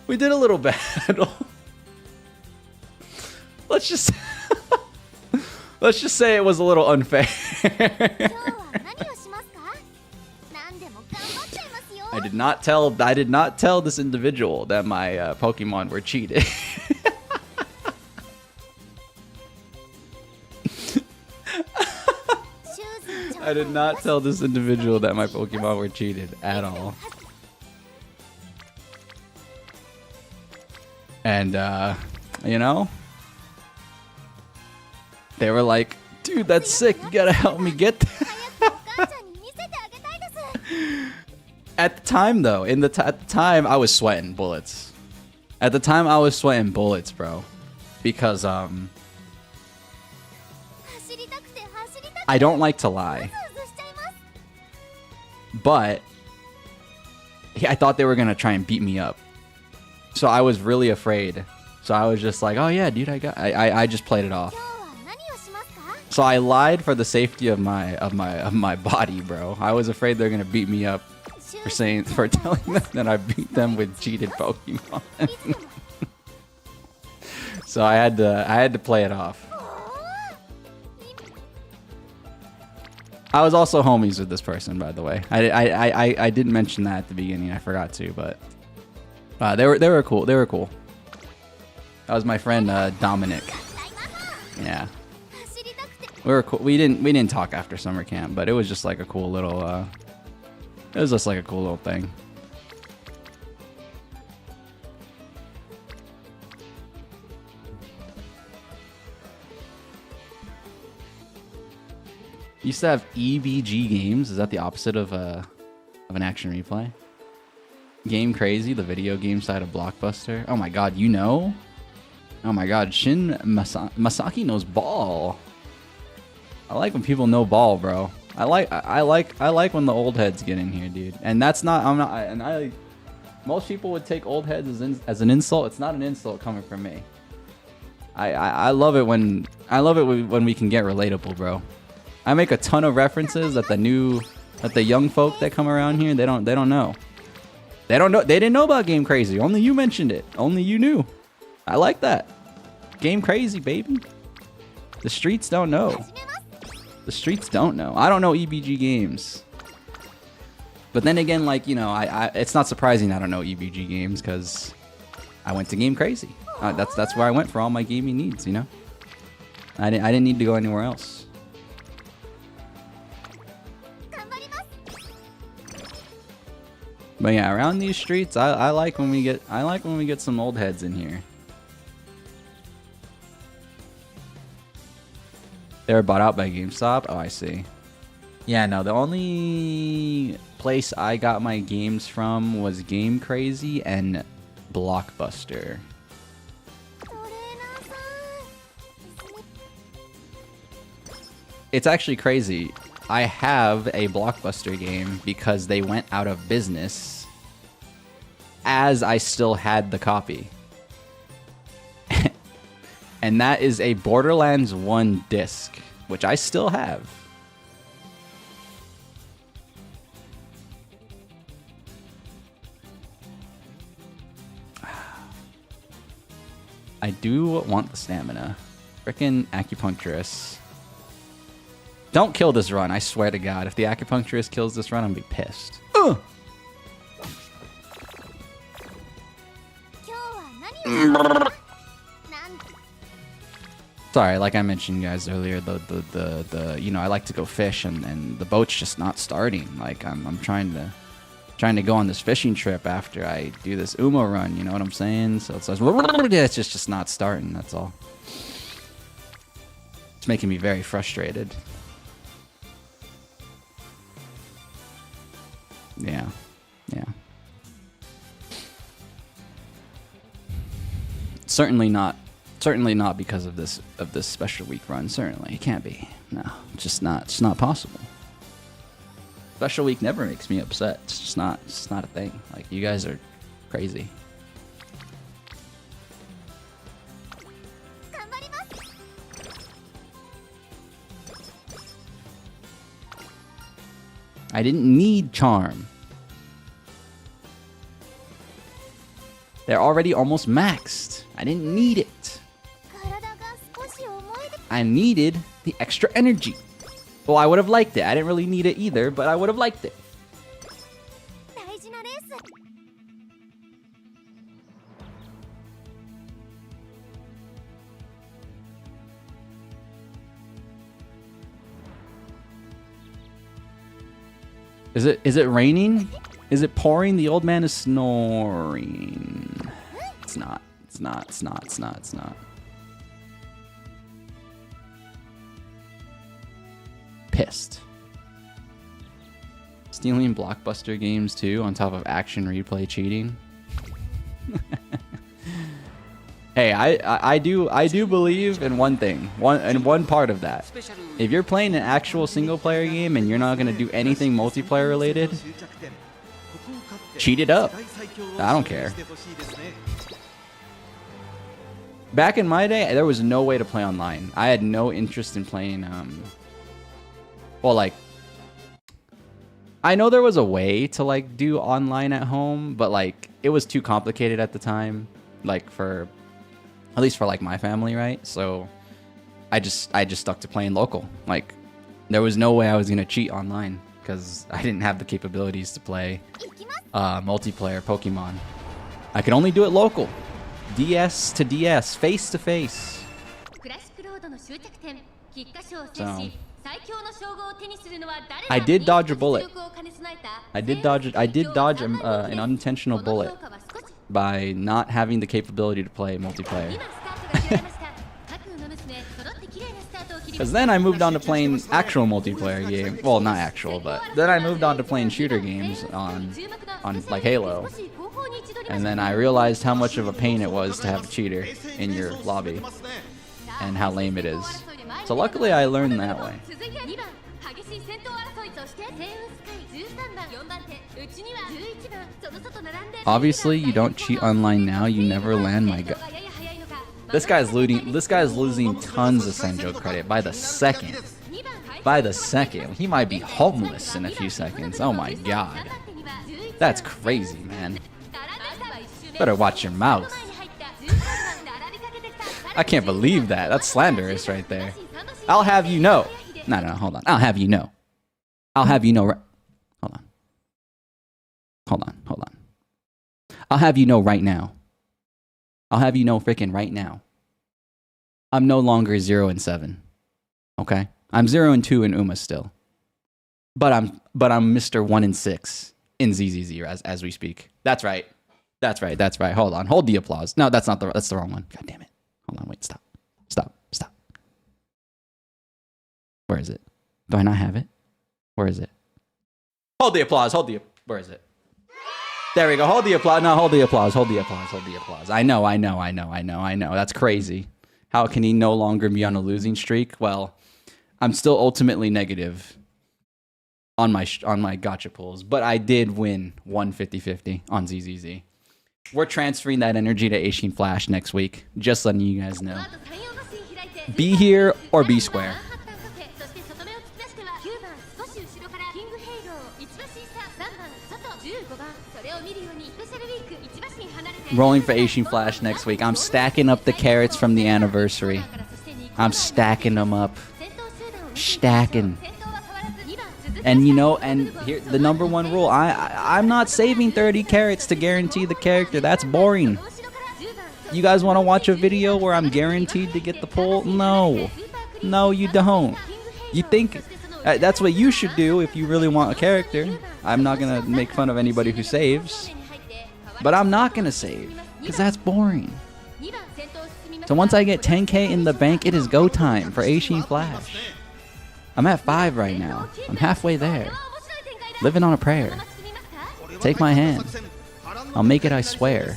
We did a little battle. Let's just say it was a little unfair. I did not tell this individual that my Pokemon were cheated. I did not tell this individual that my Pokemon were cheated at all. And, you know, they were like, dude, that's sick. You gotta help me get that. At the time, though, at the time, I was sweating bullets. At the time, I was sweating bullets, bro. Because, I don't like to lie. But I thought they were gonna try and beat me up. So I was really afraid. So I was just like, oh yeah, dude, I just played it off. So I lied for the safety of my body, bro. I was afraid they're gonna beat me up for telling them that I beat them with cheated Pokemon. So I had to play it off. I was also homies with this person, by the way. I didn't mention that at the beginning. I forgot to, but they were cool. They were cool. That was my friend Dominic. Yeah, we were cool. We didn't talk after summer camp, but it was just like a cool little. It was just like a cool little thing. Used to have EBG games. Is that the opposite of an action replay? Game Crazy, the video game side of Blockbuster. Oh my god, you know? Oh my god, Masaki knows ball. I like when people know ball, bro. I like when the old heads get in here, dude. And that's not. Most people would take old heads as an insult. It's not an insult coming from me. I love it when we can get relatable, bro. I make a ton of references that the young folk that come around here, they don't know. They didn't know about Game Crazy. Only you mentioned it. Only you knew. I like that. Game Crazy, baby. The streets don't know. The streets don't know. I don't know EBG games. But then again, like, you know, it's not surprising I don't know EBG games because I went to Game Crazy. That's where I went for all my gaming needs, you know? I didn't need to go anywhere else. But yeah, around these streets, I like when we get some old heads in here. They were bought out by GameStop. Oh, I see. Yeah, no, the only place I got my games from was Game Crazy and Blockbuster. It's actually crazy. I have a Blockbuster game because they went out of business as I still had the copy. And that is a Borderlands 1 disc, which I still have. I do want the stamina. Frickin' acupuncturist. Don't kill this run, I swear to God. If the acupuncturist kills this run, I'm gonna be pissed. Ugh! Sorry, like I mentioned you guys earlier, the you know, I like to go fish and the boat's just not starting. Like I'm trying to go on this fishing trip after I do this Uma run, you know what I'm saying? So it's just not starting, that's all. It's making me very frustrated. Yeah. Yeah. Certainly not because of this special week run. Certainly, it can't be. No, it's not possible. Special week never makes me upset. It's just not a thing. Like, you guys are crazy. I didn't need charm. They're already almost maxed. I didn't need it. I needed the extra energy. Well, I would have liked it. I didn't really need it either, but I would have liked it. Is it raining? Is it pouring? The old man is snoring. It's not. It's not. It's not. It's not. It's not. Pissed. Stealing Blockbuster games too, on top of action replay cheating. Hey, I do believe in one thing, one part of that. If you're playing an actual single player game and you're not gonna do anything multiplayer related, cheat it up. I don't care. Back in my day, there was no way to play online. I had no interest in playing, well, like, I know there was a way to, like, do online at home, but, like, it was too complicated at the time, like, at least for, like, my family, right? So I just stuck to playing local. Like, there was no way I was going to cheat online because I didn't have the capabilities to play multiplayer Pokemon. I could only do it local. DS to DS, face to face. So, I did dodge a bullet. I did dodge an unintentional bullet by not having the capability to play multiplayer. Because then I moved on to playing actual multiplayer game. Well, not actual, but then I moved on to playing shooter games on like Halo. And then I realized how much of a pain it was to have a cheater in your lobby and how lame it is. So luckily I learned that way. Obviously you don't cheat online now, you never land my god. This guy's losing tons of Senjo credit by the second. By the second. He might be homeless in a few seconds. Oh my god. That's crazy, man. Better watch your mouth. I can't believe that. That's slanderous right there. I'll have you know. No, hold on. I'll have you know. I'll have you know. Hold on. I'll have you know right now. I'll have you know freaking right now. I'm no longer 0 and 7. Okay? I'm 0 and 2 in Uma still. But I'm Mr. 1 and 6 in ZZZ as we speak. That's right. That's right. Hold on. Hold the applause. No, that's the wrong one. God damn it. Hold on, wait, stop. Where is it? Do I not have it? Where is it? Hold the applause. Where is it? There we go. Hold the applause. No, hold the applause. I know. That's crazy. How can he no longer be on a losing streak? Well, I'm still ultimately negative on my gacha pulls, but I did win 150-50 on ZZZ. We're transferring that energy to Eishin Flash next week. Just letting you guys know. Be here or be square. Rolling for Eishin Flash next week. I'm stacking up the carrots from the anniversary. I'm stacking them up. Stacking. And you know, and here the number one rule, I'm not saving 30 carrots to guarantee the character. That's boring. You guys want to watch a video where I'm guaranteed to get the pull? No, you don't. You think that's what you should do if you really want a character. I'm not gonna make fun of anybody who saves, but I'm not gonna save because that's boring. So once I get 10k in the bank, it is go time for Eishin Flash. I'm at 5 right now. I'm halfway there. Living on a prayer. Take my hand. I'll make it, I swear.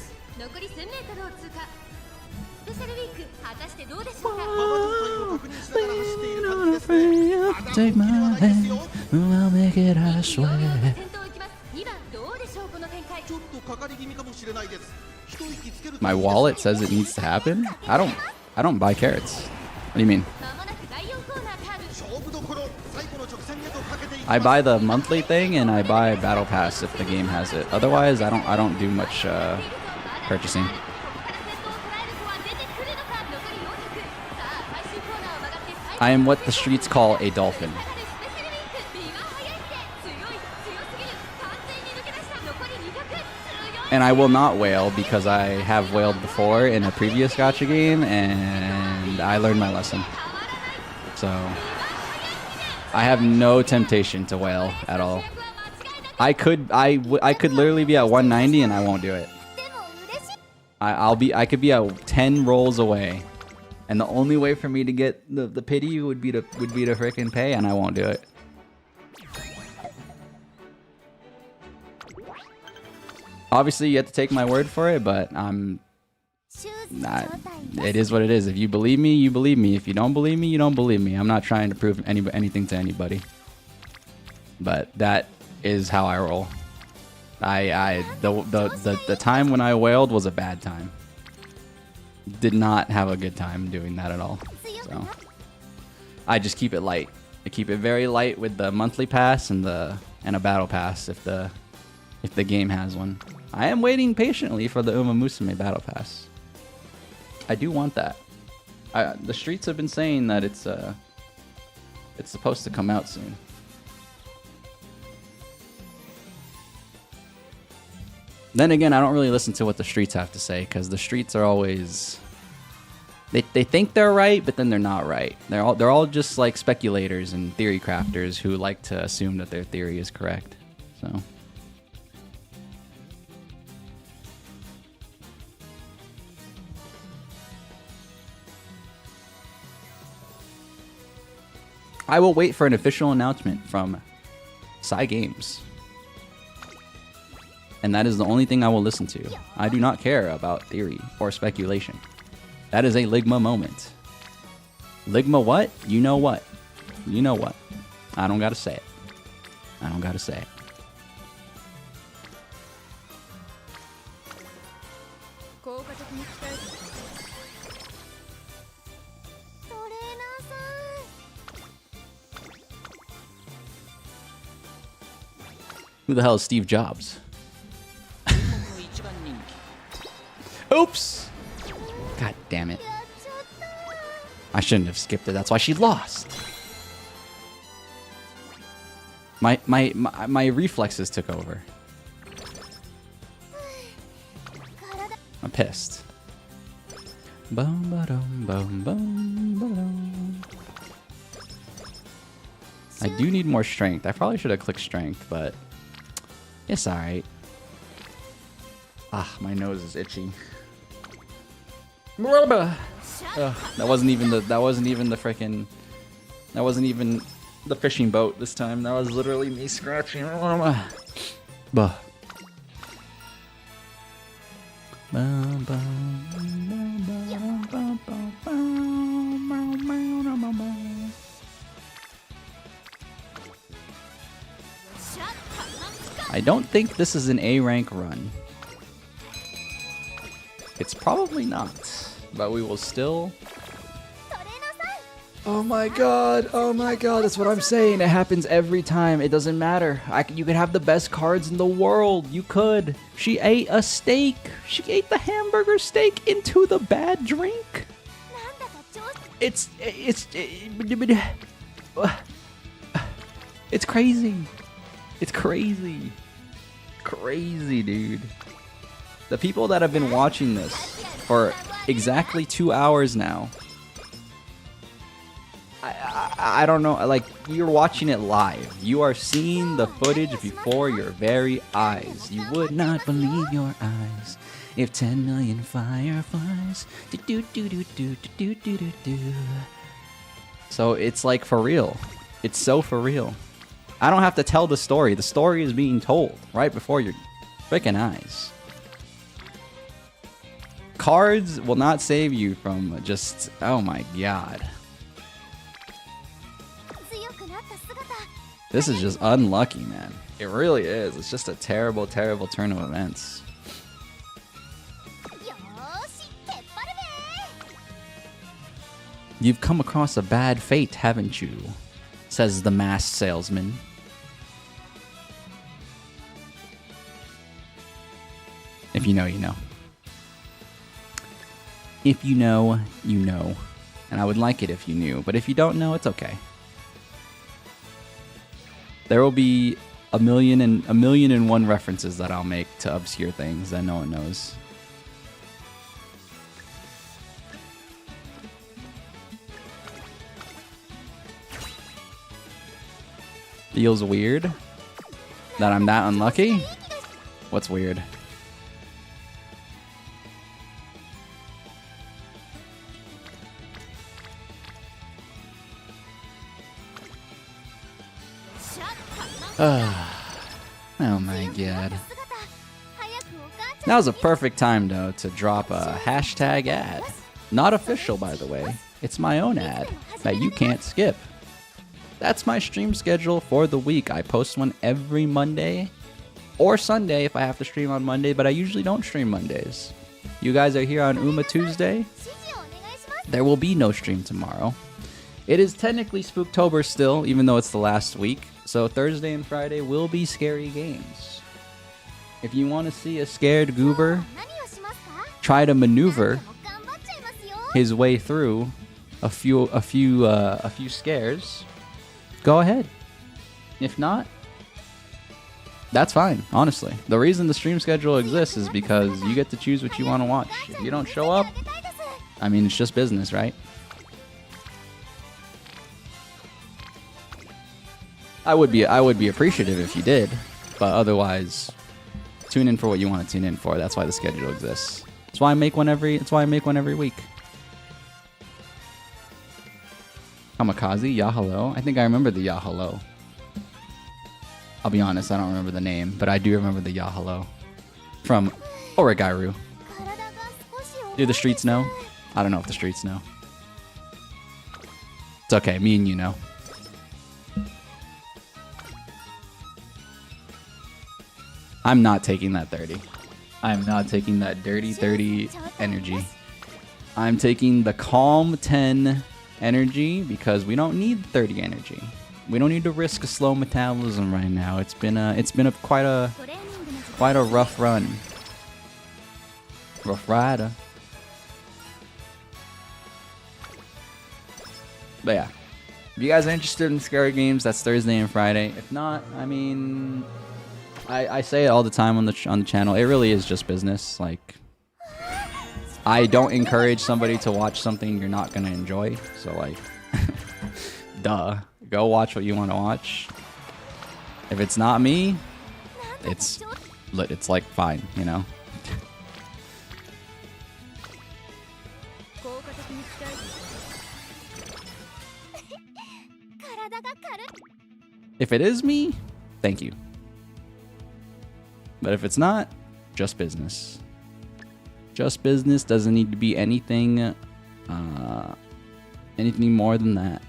Take my hand. I'll make it, I swear. My wallet says it needs to happen? I don't buy carrots. What do you mean? I buy the monthly thing and I buy Battle Pass if the game has it. Otherwise, I don't do much purchasing. I am what the streets call a dolphin. And I will not whale because I have whaled before in a previous gacha game and I learned my lesson. So I have no temptation to whale at all. I could literally be at 190 and I won't do it. I could be at 10 rolls away, and the only way for me to get the pity would be to frickin' pay, and I won't do it. Obviously, you have to take my word for it, but it is what it is. If you believe me, you believe me. If you don't believe me, you don't believe me. I'm not trying to prove anything to anybody. But that is how I roll. The time when I wailed was a bad time. Did not have a good time doing that at all. So I just keep it light. I keep it very light with the monthly pass and a battle pass if the game has one. I am waiting patiently for the Umamusume battle pass. I do want that. The streets have been saying that it's supposed to come out soon. Then again, I don't really listen to what the streets have to say because the streets are always they think they're right, but then they're not right. They're all just like speculators and theory crafters who like to assume that their theory is correct. So I will wait for an official announcement from Cygames. And that is the only thing I will listen to. I do not care about theory or speculation. That is a Ligma moment. Ligma what? You know what? You know what? I don't gotta say it. I don't gotta say it. Who the hell is Steve Jobs? Oops! God damn it. I shouldn't have skipped it. That's why she lost. My reflexes took over. I'm pissed. I do need more strength. I probably should have clicked strength, but it's alright. Ah, my nose is itchy. Ugh, that wasn't even the fishing boat this time. That was literally me scratching. Bah. I don't think this is an A rank run. It's probably not, but we will still... Oh my god, that's what I'm saying. It happens every time. It doesn't matter. You could have the best cards in the world. You could. She ate a steak. She ate the hamburger steak into the bad drink. It's crazy. It's crazy. Crazy, dude. The people that have been watching this for exactly 2 hours now, I don't know, like, you're watching it live. You are seeing the footage before your very eyes. You would not believe your eyes if 10 million fireflies. So it's like for real. It's so for real. I don't have to tell the story. The story is being told right before your freaking eyes. Cards will not save you from just, oh my god. This is just unlucky, man. It really is. It's just a terrible, terrible turn of events. You've come across a bad fate, haven't you? Says the masked salesman. If you know, you know. If you know, you know. And I would like it if you knew, but if you don't know, it's okay. There will be a million and one references that I'll make to obscure things that no one knows. Feels weird that I'm that unlucky? What's weird? Oh my god. That was a perfect time though to drop a hashtag ad. Not official, by the way. It's my own ad that you can't skip. That's my stream schedule for the week. I post one every Monday or Sunday if I have to stream on Monday, but I usually don't stream Mondays. You guys are here on Uma Tuesday. There will be no stream tomorrow. It is technically Spooktober still, even though it's the last week. So Thursday and Friday will be scary games. If you want to see a scared goober try to maneuver his way through a few scares, go ahead. If not, that's fine, honestly. The reason the stream schedule exists is because you get to choose what you want to watch. If you don't show up, I mean, it's just business, right? I would be appreciative if you did, but otherwise, tune in for what you want to tune in for. That's why the schedule exists. That's why I make one every week. Kamikaze, ya hello. I think I remember the ya hello. I'll be honest, I don't remember the name, but I do remember the ya hello from Origairu. Do the streets know? I don't know if the streets know. It's okay, me and you know. I'm not taking that 30. I'm not taking that dirty 30 energy. I'm taking the calm 10 energy because we don't need 30 energy. We don't need to risk a slow metabolism right now. It's been quite a rough run. Rough rider. But yeah, if you guys are interested in scary games, that's Thursday and Friday. If not, I mean, I say it all the time on the channel. It really is just business. Like, I don't encourage somebody to watch something you're not gonna enjoy. So like, duh, go watch what you want to watch. If it's not me, it's like fine, you know. If it is me, thank you. But if it's not, just business. Just business, doesn't need to be anything more than that.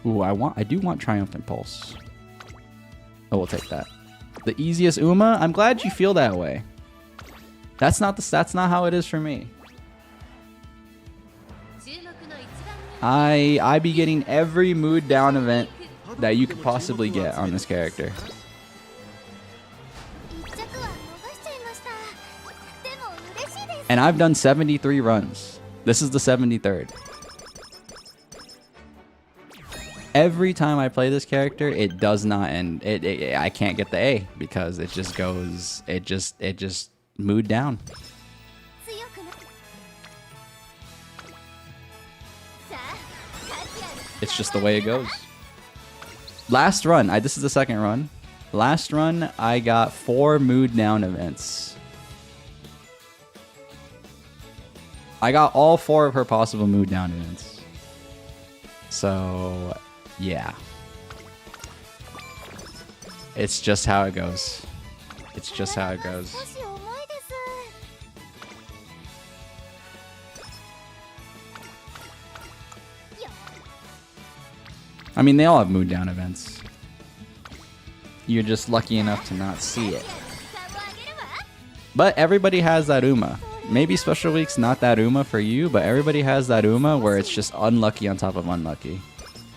Ooh, I do want Triumphant Pulse. Oh, we'll take that. The easiest Uma? I'm glad you feel that way. That's not how it is for me. I be getting every mood down event that you could possibly get on this character. And I've done 73 runs. This is the 73rd. Every time I play this character, it does not end. I can't get the A because it just goes. It just mood down. It's just the way it goes. Last run, this is the second run. Last run, I got 4 mood down events. I got all 4 of her possible mood down events. So, yeah. It's just how it goes. It's just how it goes. I mean, they all have mood down events. You're just lucky enough to not see it. But everybody has that Uma. Maybe Special Week's not that Uma for you, but everybody has that Uma where it's just unlucky on top of unlucky.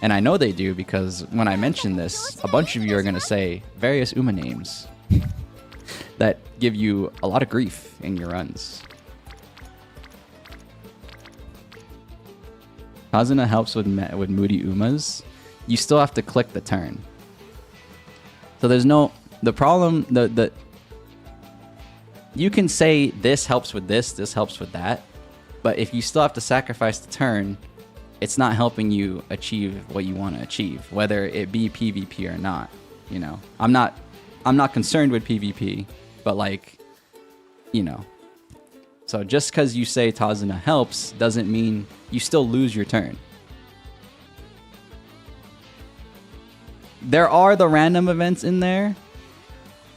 And I know they do because when I mention this, a bunch of you are going to say various Uma names that give you a lot of grief in your runs. Kazuna helps with moody Umas. You still have to click the turn. So there's no... The problem... You can say this helps with this helps with that. But if you still have to sacrifice the turn, it's not helping you achieve what you want to achieve. Whether it be PvP or not. You know? I'm not concerned with PvP. But like... You know. So just because you say Tazuna helps doesn't mean you still lose your turn. There are the random events in there.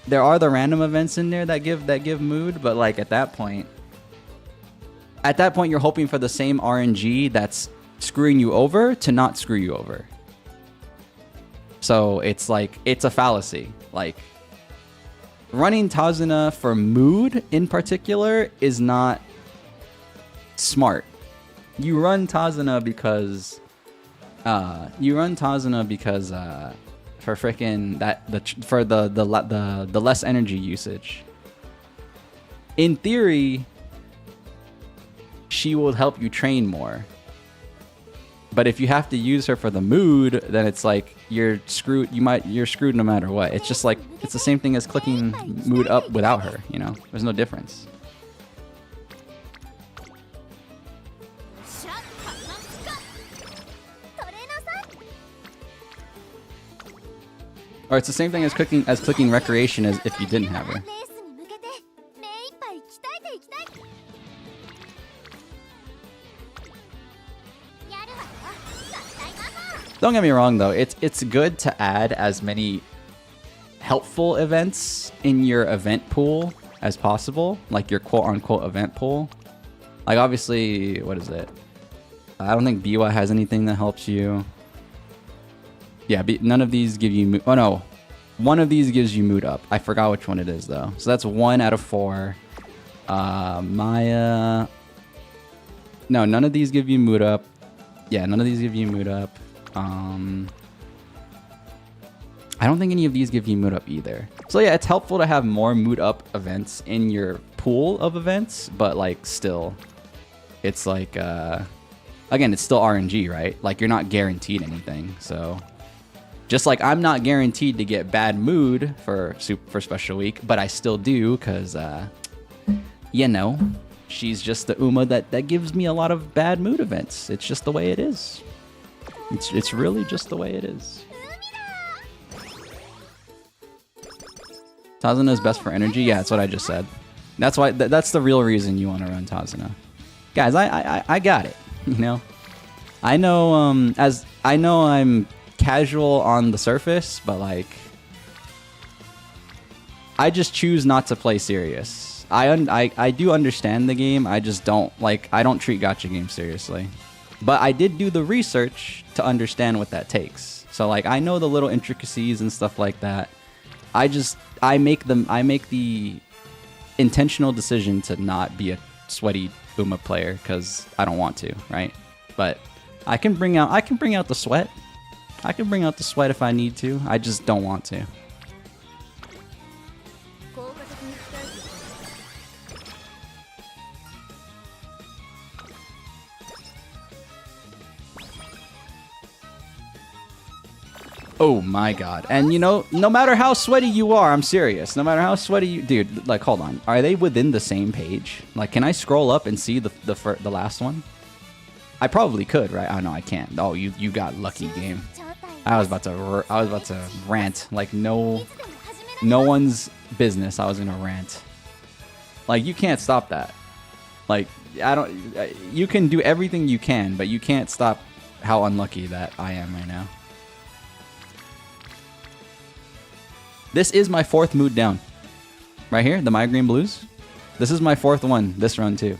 There are the random events in there that give mood, but like at that point you're hoping for the same RNG that's screwing you over to not screw you over. So it's like, it's a fallacy. Like, running Tazuna for mood in particular is not smart. You run Tazuna because for freaking the less energy usage. In theory, she will help you train more. But if you have to use her for the mood, then it's like you're screwed. You're screwed no matter what. It's just like, it's the same thing as clicking mood up without her, you know? There's no difference. Or it's the same thing as clicking recreation as if you didn't have her. Don't get me wrong though, it's good to add as many helpful events in your event pool as possible, like your quote-unquote event pool. Like obviously, what is it? I don't think Biwa has anything that helps you. Yeah, none of these give you mood. Oh no, one of these gives you mood up. I forgot which one it is though. So that's 1 out of 4. Maya. No, none of these give you mood up. Yeah, none of these give you mood up. I don't think any of these give you mood up either. So yeah, it's helpful to have more mood up events in your pool of events, but like still, it's like again, it's still RNG, right? Like you're not guaranteed anything. So just like I'm not guaranteed to get bad mood for special week, but I still do because you know, she's just the Uma that gives me a lot of bad mood events. It's just the way it is. It's really just the way it is. Tazuna is best for energy. Yeah, that's what I just said. That's why. That's the real reason you want to run Tazuna, guys. I got it. You know, I know. As I know, I'm casual on the surface, but like, I just choose not to play serious. I do understand the game. I just don't like. I don't treat gacha games seriously. But I did do the research to understand what that takes. So like I know the little intricacies and stuff like that. I make the intentional decision to not be a sweaty Uma player because I don't want to, right? But I can bring out the sweat. I can bring out the sweat if I need to. I just don't want to. Oh my god. And you know, no matter how sweaty you are, I'm serious. No matter how sweaty you... Dude, like, hold on. Are they within the same page? Like, can I scroll up and see the last one? I probably could, right? Oh, no, I can't. Oh, you got lucky, game. I was about to rant. Like, no one's business. I was gonna rant. Like, you can't stop that. Like, you can do everything you can, but you can't stop how unlucky that I am right now. This is my 4th mood down. Right here, the migraine blues. This is my 4th one this run too.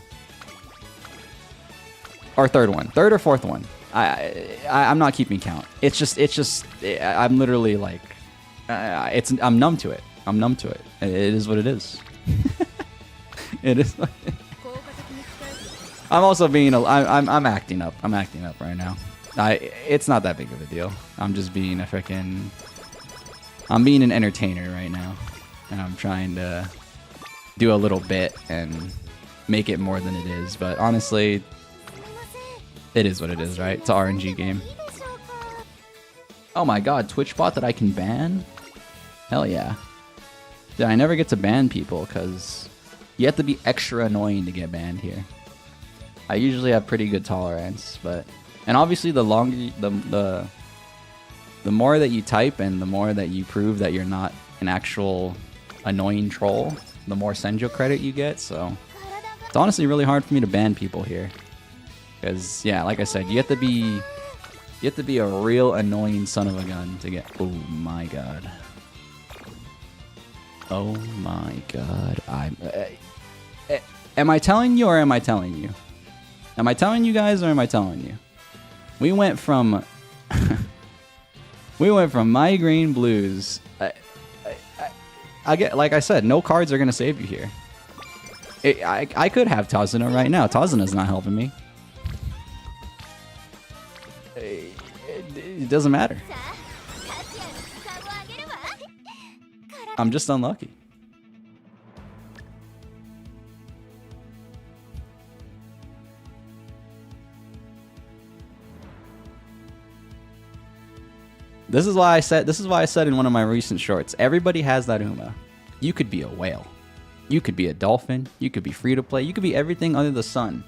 Or 3rd one. 3rd or 4th one. I'm not keeping count. It's just I'm literally like I'm numb to it. I'm numb to it. It is what it is. It is. I'm also being I'm acting up. I'm acting up right now. It's not that big of a deal. I'm just being a freaking... I'm being an entertainer right now, and I'm trying to do a little bit and make it more than it is, but honestly, it is what it is, right? It's an RNG game. Oh my god, Twitch bot that I can ban? Hell yeah. Yeah, I never get to ban people, because you have to be extra annoying to get banned here. I usually have pretty good tolerance, but... And obviously, the longer... The more that you type and the more that you prove that you're not an actual annoying troll, the more Senjo credit you get. So it's honestly really hard for me to ban people here. Because, yeah, like I said, you have to be a real annoying son of a gun to get... Oh my god. Oh my god. Am I telling you or am I telling you? Am I telling you guys or am I telling you? We went from we went from migraine blues. I get, like I said, no cards are gonna save you here. I could have Tazuna right now. Tazuna's not helping me. It doesn't matter. I'm just unlucky. This is why I said in one of my recent shorts, everybody has that Uma. You could be a whale. You could be a dolphin. You could be free to play. You could be everything under the sun.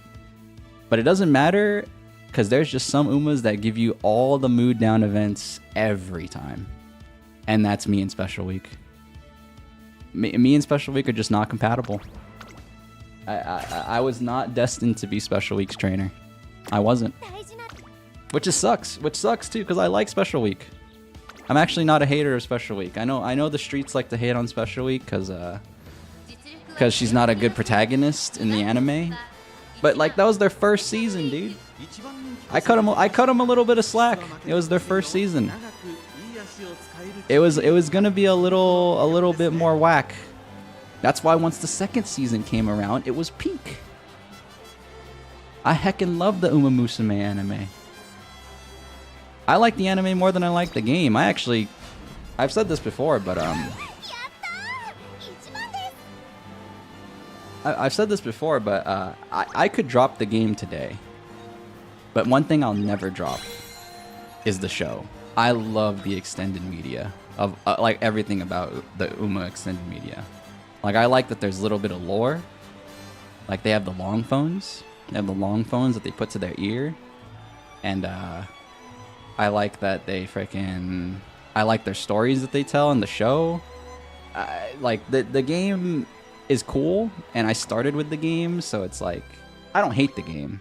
But it doesn't matter, because there's just some Umas that give you all the mood down events every time. And that's me in Special Week. Me and Special Week are just not compatible. I was not destined to be Special Week's trainer. I wasn't. Which sucks too, because I like Special Week. I'm actually not a hater of Special Week. I know the streets like to hate on Special Week because she's not a good protagonist in the anime. But like, that was their first season, dude. I cut them a little bit of slack. It was their first season. It was gonna be a little bit more whack. That's why once the second season came around, it was peak. I heckin' love the Umamusume anime. I like the anime more than I like the game. I've said this before, but I've said this before, but I could drop the game today. But one thing I'll never drop is the show. I love the extended media of like everything about the Uma extended media. Like, I like that there's a little bit of lore. Like, they have the long phones. They have the long phones that they put to their ear. And I like that I like their stories that they tell in the show. Like, the game is cool, and I started with the game, so it's like, I don't hate the game.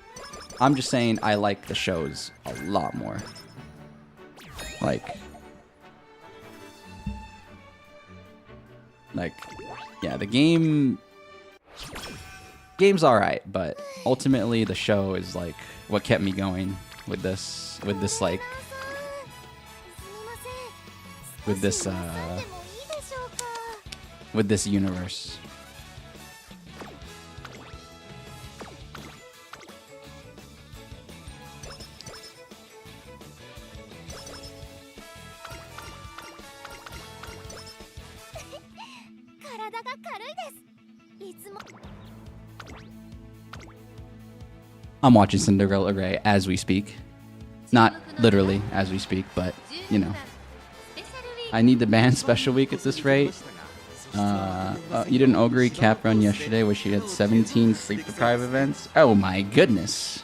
I'm just saying I like the shows a lot more. Like, yeah, the game's alright, but ultimately the show is like what kept me going with this universe. I'm watching Cinderella Grey as we speak. Not literally as we speak, but, you know. I need to ban Special Week at this rate. You did an Ogre cap run yesterday where she had 17 sleep deprived events. Oh my goodness.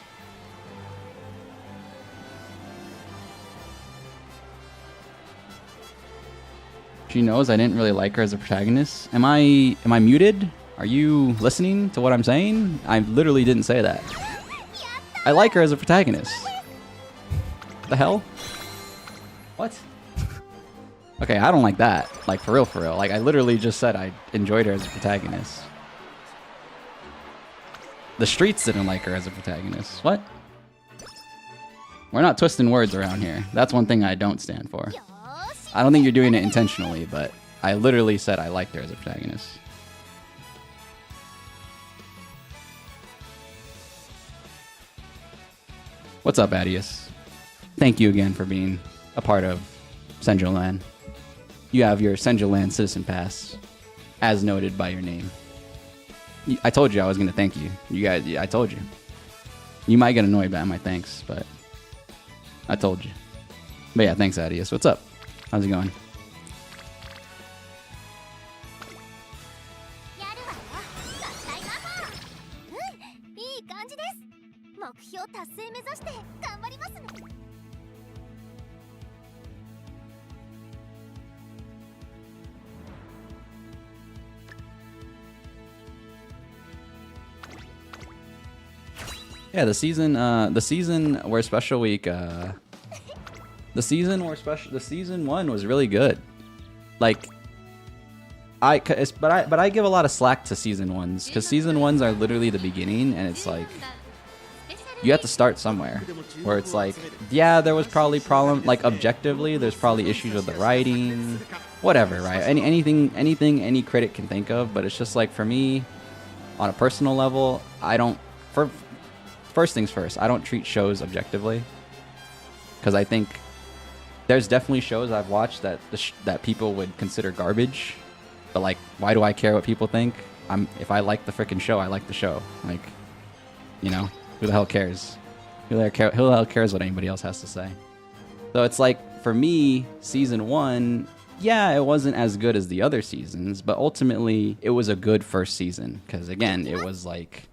She knows I didn't really like her as a protagonist. Am I muted? Are you listening to what I'm saying? I literally didn't say that. I like her as a protagonist. What the hell? What? Okay, I don't like that. Like, for real, for real. Like, I literally just said I enjoyed her as a protagonist. The streets didn't like her as a protagonist. What? We're not twisting words around here. That's one thing I don't stand for. I don't think you're doing it intentionally, but I literally said I liked her as a protagonist. What's up, Adius? Thank you again for being a part of Central Land. You have your Central Land Citizen Pass, as noted by your name. I told you I was going to thank you. You guys, I told you. You might get annoyed by my thanks, but I told you. But yeah, thanks, Adius. What's up? How's it going? Yeah, the season where Special Week, the season 1 was really good. Like, but I give a lot of slack to season 1s, because season 1s are literally the beginning, and it's like, you have to start somewhere. Where it's like, yeah, there was probably like objectively, there's probably issues with the writing, whatever, right? Anything any critic can think of, but it's just like for me, on a personal level, first things first, I don't treat shows objectively, because I think there's definitely shows I've watched that that people would consider garbage, but like, why do I care what people think? If I like the freaking show, I like the show. Like, you know, who the hell cares? Who the hell cares what anybody else has to say? So it's like, for me, season 1, yeah, it wasn't as good as the other seasons, but ultimately it was a good first season, because again, it was like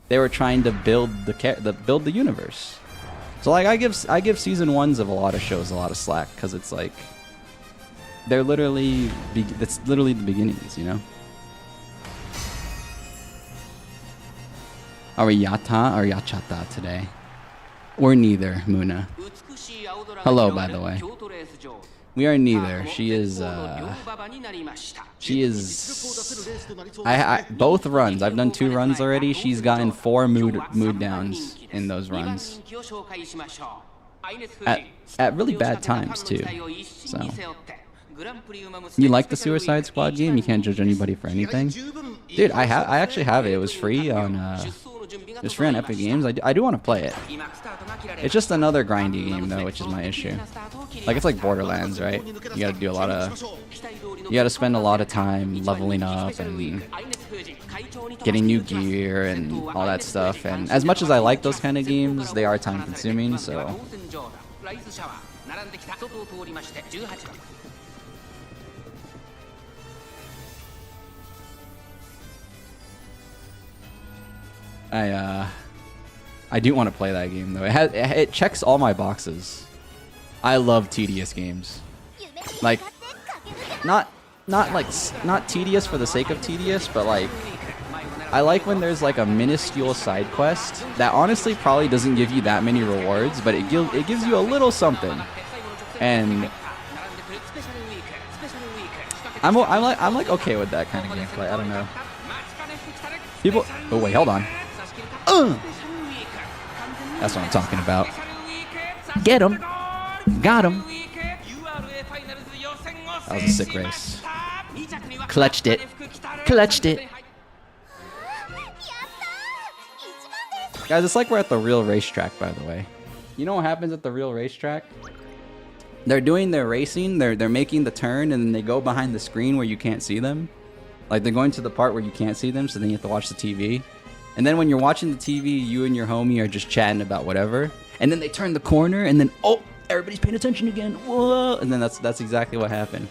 they were trying to build the universe. So like, I give season 1s of a lot of shows a lot of slack, because it's like it's literally the beginnings, you know. Are we yata or yachata today? We're neither, Muna. Hello, by the way. We are neither. She is both runs. I've done 2 runs already. She's gotten 4 mood downs in those runs. At really bad times too. So, you like the Suicide Squad game? You can't judge anybody for anything. Dude, I actually have it. It was free on Epic Games. I do want to play it. It's just another grindy game though, which is my issue. Like, it's like Borderlands, right? You gotta do you gotta spend a lot of time leveling up and getting new gear and all that stuff. And as much as I like those kind of games, they are time consuming, so. I do want to play that game though. It checks all my boxes. I love tedious games. Like, not tedious for the sake of tedious, but like, I like when there's like a minuscule side quest that honestly probably doesn't give you that many rewards, but it gives you a little something. And I'm like okay with that kind of gameplay. I don't know. People. Oh wait, hold on. That's what I'm talking about. Get him. Got him. That was a sick race. Clutched it. Clutched it. Guys, it's like we're at the real racetrack, by the way. You know what happens at the real racetrack? They're doing their racing, they're making the turn, and then they go behind the screen where you can't see them. Like, they're going to the part where you can't see them, so then you have to watch the TV. And then when you're watching the TV, you and your homie are just chatting about whatever. And then they turn the corner, and then, oh, everybody's paying attention again. Whoa! And then that's exactly what happened.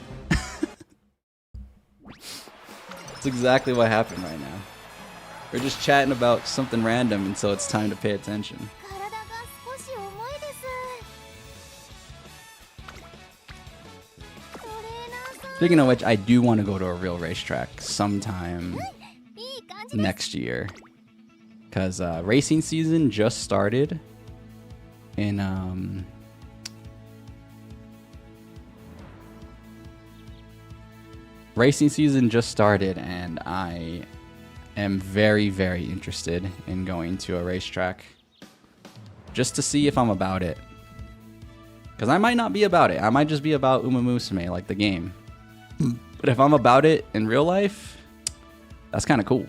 That's exactly what happened right now. We're just chatting about something random until it's time to pay attention. Speaking of which, I do want to go to a real racetrack sometime next year. Because racing season just started in racing season just started, and I am very, very interested in going to a racetrack just to see if I'm about it. Because I might not be about it. I might just be about Umamusume, like the game. But if I'm about it in real life, that's kind of cool.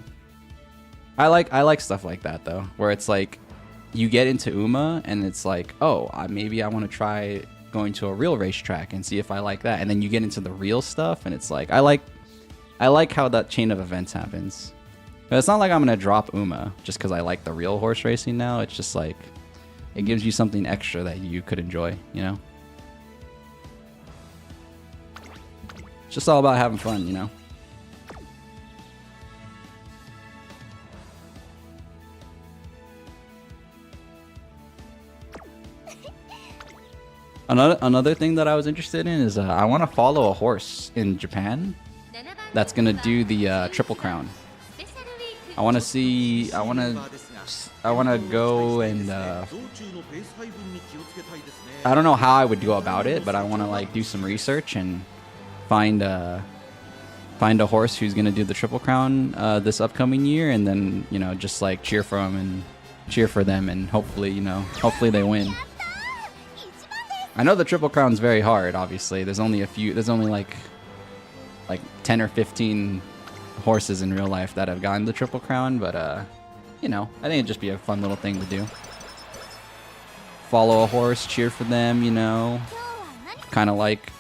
I like stuff like that though, where it's like you get into Uma and it's like, oh, maybe I want to try going to a real racetrack and see if I like that. And then you get into the real stuff and it's like, I like how that chain of events happens. But it's not like I'm gonna drop Uma just because I like the real horse racing now. It's just like, it gives you something extra that you could enjoy, you know? It's just all about having fun, you know? Another thing that I was interested in is I want to follow a horse in Japan that's gonna do the Triple Crown. I want to go and I don't know how I would go about it, but I want to like do some research and find a horse who's gonna do the Triple Crown this upcoming year, and then, you know, just like cheer for him cheer for them, and hopefully, you know, hopefully they win. I know the Triple Crown's very hard, obviously. There's only like 10 or 15 horses in real life that have gotten the Triple Crown, but you know, I think it'd just be a fun little thing to do. Follow a horse, cheer for them, you know. Kind of like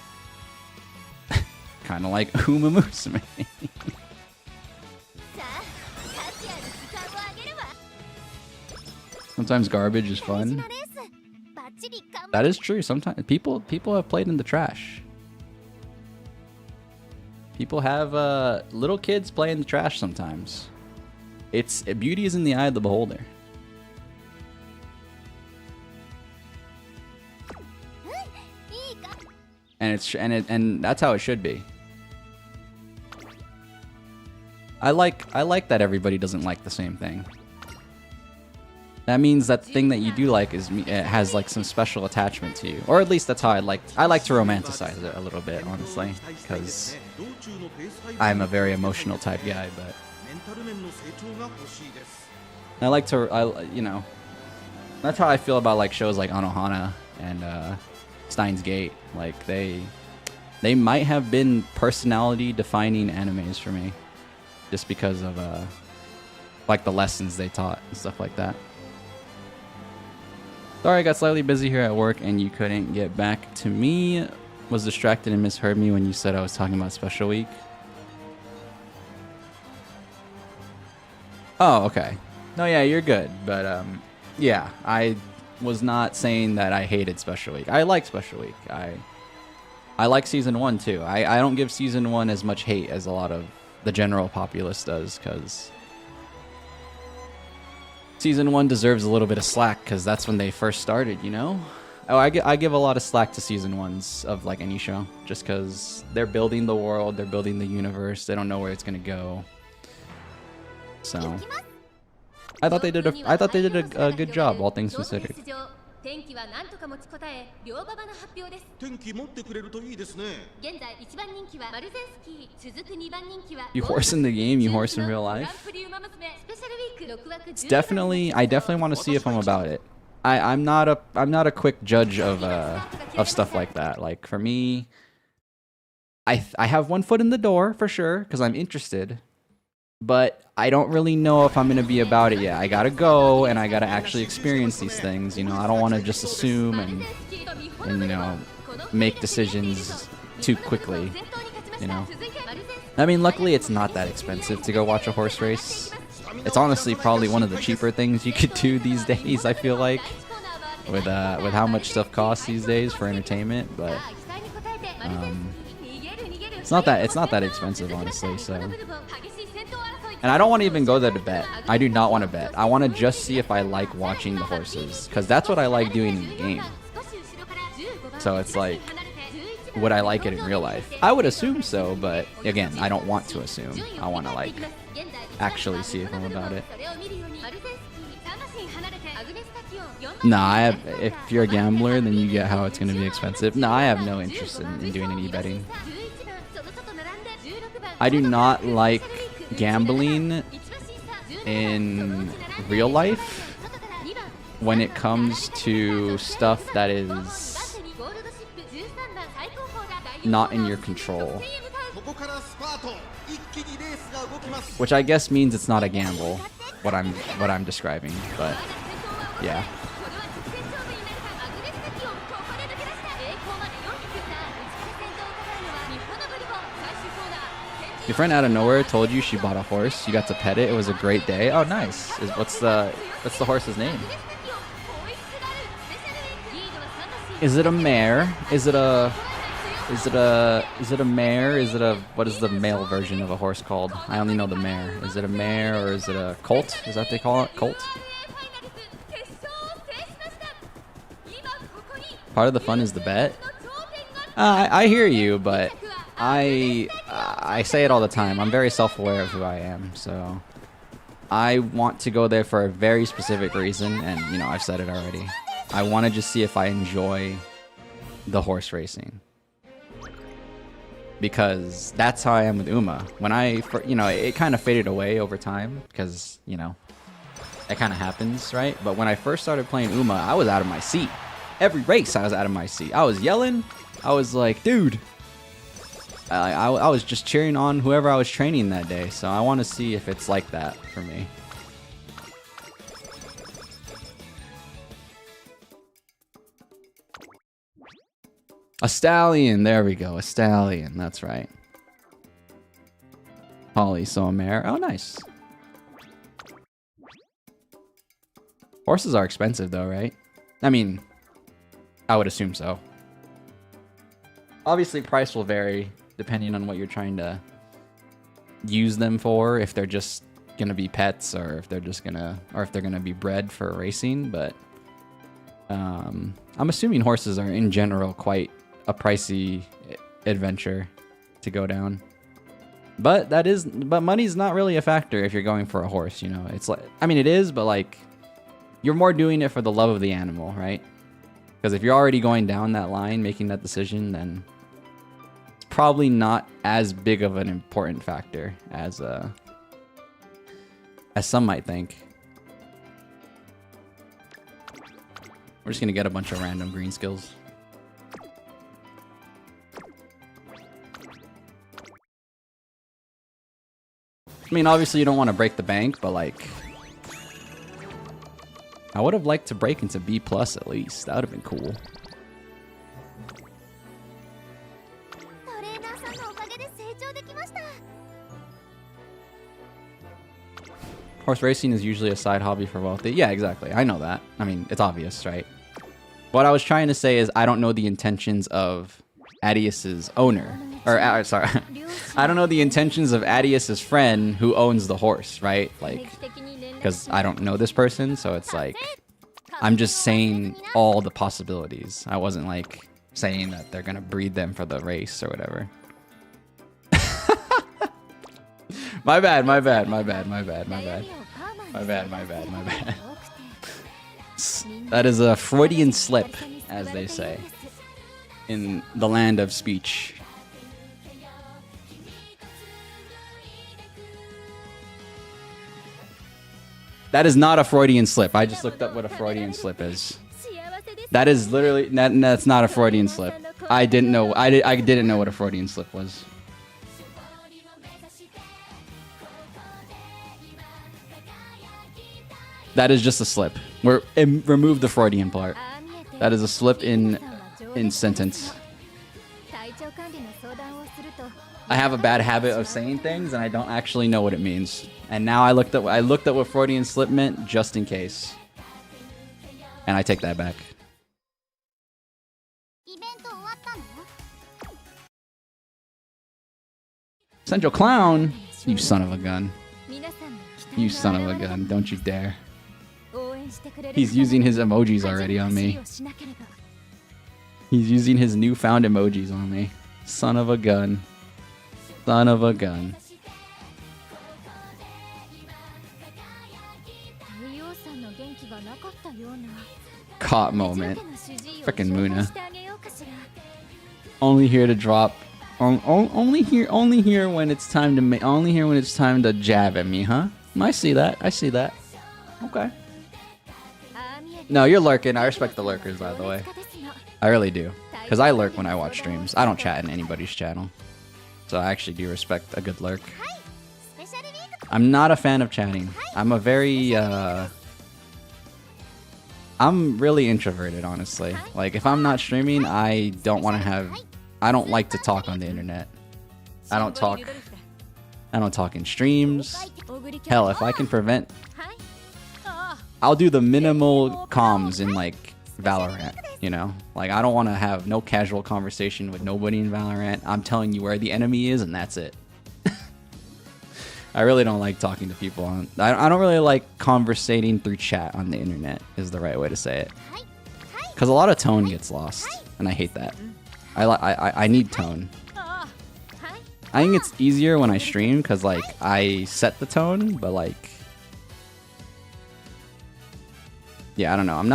Umamusume. Sometimes garbage is fun. That is true. Sometimes people have played in the trash. People have little kids play in the trash sometimes. It's beauty is in the eye of the beholder. And that's how it should be. I like that everybody doesn't like the same thing. That means that the thing that you do like is it has like some special attachment to you, or at least that's how I like to romanticize it a little bit, honestly, because I'm a very emotional type guy. But I like to, you know, that's how I feel about like shows like Anohana and Steins Gate. Like they might have been personality defining animes for me, just because of like the lessons they taught and stuff like that. Sorry, I got slightly busy here at work and you couldn't get back to me. Was distracted and misheard me when you said I was talking about Special Week. Oh, okay. No, yeah, you're good. But yeah, I was not saying that I hated Special Week. I like Special Week. I like Season 1 too. I don't give Season 1 as much hate as a lot of the general populace does, because Season 1 deserves a little bit of slack because that's when they first started, you know? Oh, I give a lot of slack to Season 1s of like any show, just because they're building the world, they're building the universe, they don't know where it's gonna go. So I thought they did a good job, all things considered. You horse in the game, you horse in real life. It's definitely, I definitely want to see if I'm about it. I'm not a quick judge of stuff like that. Like for me, I have one foot in the door for sure because I'm interested, but I don't really know if I'm gonna be about it yet. I gotta go and I gotta actually experience these things. You know, I don't want to just assume and you know, make decisions too quickly. You know, I mean, luckily it's not that expensive to go watch a horse race. It's honestly probably one of the cheaper things you could do these days, I feel like, with how much stuff costs these days for entertainment. But it's not that expensive, honestly. So, and I don't want to even go there to bet. I do not want to bet. I want to just see if I like watching the horses, because that's what I like doing in the game. So it's like, would I like it in real life? I would assume so, but again, I don't want to assume. I want to like actually see if I'm about it. Nah, if you're a gambler, then you get how it's going to be expensive. Nah, I have no interest in doing any betting. I do not like gambling in real life when it comes to stuff that is not in your control. Which I guess means it's not a gamble, what I'm describing, but yeah. Your friend out of nowhere told you she bought a horse. You got to pet it. It was a great day. Oh, nice. What's the horse's name? Is it a mare? Is it a mare? What is the male version of a horse called? I only know the mare. Is it a mare or is it a colt? Is that what they call it? Colt? Part of the fun is the bet. I hear you, but I say it all the time. I'm very self-aware of who I am, so I want to go there for a very specific reason, and you know, I've said it already. I want to just see if I enjoy the horse racing, because that's how I am with Uma. When you know, it kind of faded away over time because, you know, it kind of happens, right? But when I first started playing Uma, I was out of my seat. Every race, I was out of my seat. I was yelling. I was like, dude. I was just cheering on whoever I was training that day. So I want to see if it's like that for me. A stallion. There we go. A stallion. That's right. Holly, so a mare. Oh, nice. Horses are expensive though, right? I mean, I would assume so. Obviously, price will vary depending on what you're trying to use them for. If they're just gonna be pets, or if they're just gonna, or if they're gonna be bred for racing. But I'm assuming horses are in general quite a pricey adventure to go down. But money's not really a factor if you're going for a horse. You know, it's like, I mean, it is, but like, you're more doing it for the love of the animal, right? Because if you're already going down that line, making that decision, then it's probably not as big of an important factor as some might think. We're just gonna get a bunch of random green skills. I mean, obviously you don't want to break the bank, but like, I would have liked to break into B+ at least. That would have been cool. Horse racing is usually a side hobby for wealthy. Yeah, exactly. I know that. I mean, it's obvious, right? What I was trying to say is I don't know the intentions of Adius's owner. Or, sorry. I don't know the intentions of Adius's friend who owns the horse, right? Like, because I don't know this person, so it's like, I'm just saying all the possibilities. I wasn't like saying that they're gonna breed them for the race or whatever. My bad. That is a Freudian slip, as they say, in the land of speech. That is not a Freudian slip. I just looked up what a Freudian slip is. That is literally that's not a Freudian slip. I didn't know. I didn't know what a Freudian slip was. That is just a slip. Remove the Freudian part. That is a slip in sentence. I have a bad habit of saying things and I don't actually know what it means. And now I looked up what Freudian slip meant just in case. And I take that back. Central Clown? You son of a gun. You son of a gun. Don't you dare. He's using his emojis already on me. He's using his newfound emojis on me. Son of a gun. Son of a gun. Caught moment. Frickin' Muna. Only here to drop. Only here when it's time to only here when it's time to jab at me, huh? I see that. I see that. Okay. No, you're lurking. I respect the lurkers, by the way. I really do. Because I lurk when I watch streams. I don't chat in anybody's channel. So I actually do respect a good lurk. I'm not a fan of chatting. I'm a very, I'm really introverted, honestly. Like, if I'm not streaming, I don't want to have... I don't like to talk on the internet. I don't talk in streams. Hell, if I can prevent... I'll do the minimal comms in, like, Valorant, you know? Like, I don't want to have no casual conversation with nobody in Valorant. I'm telling you where the enemy is, and that's it. I really don't like talking to people. I don't really like conversating through chat on the internet, is the right way to say it. Because a lot of tone gets lost, and I hate that. I need tone. I think it's easier when I stream, because, like, I set the tone, but, like... Yeah, I don't know. I'm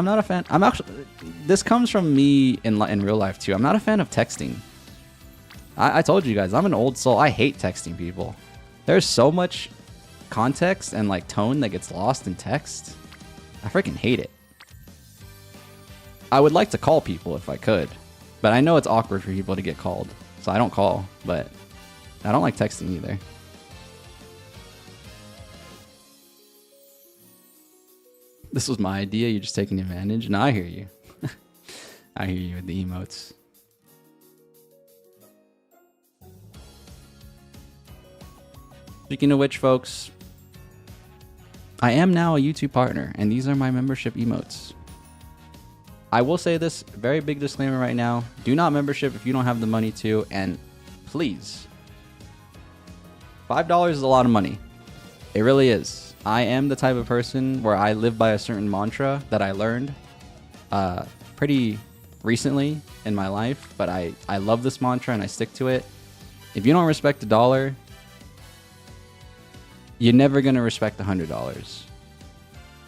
not a fan. I'm actually... This comes from me in real life, too. I'm not a fan of texting. I told you guys, I'm an old soul. I hate texting people. There's so much context and like tone that gets lost in text. I freaking hate it. I would like to call people if I could, but I know it's awkward for people to get called, so I don't call, but I don't like texting either. This was my idea, you're just taking advantage? No, I hear you. I hear you with the emotes. Speaking of which, folks, I am now a YouTube partner, and these are my membership emotes. I will say this, very big disclaimer right now. Do not membership if you don't have the money to, and please, $5 is a lot of money. It really is. I am the type of person where I live by a certain mantra that I learned pretty recently in my life, but I love this mantra and I stick to it. If you don't respect $1, you're never going to respect $100.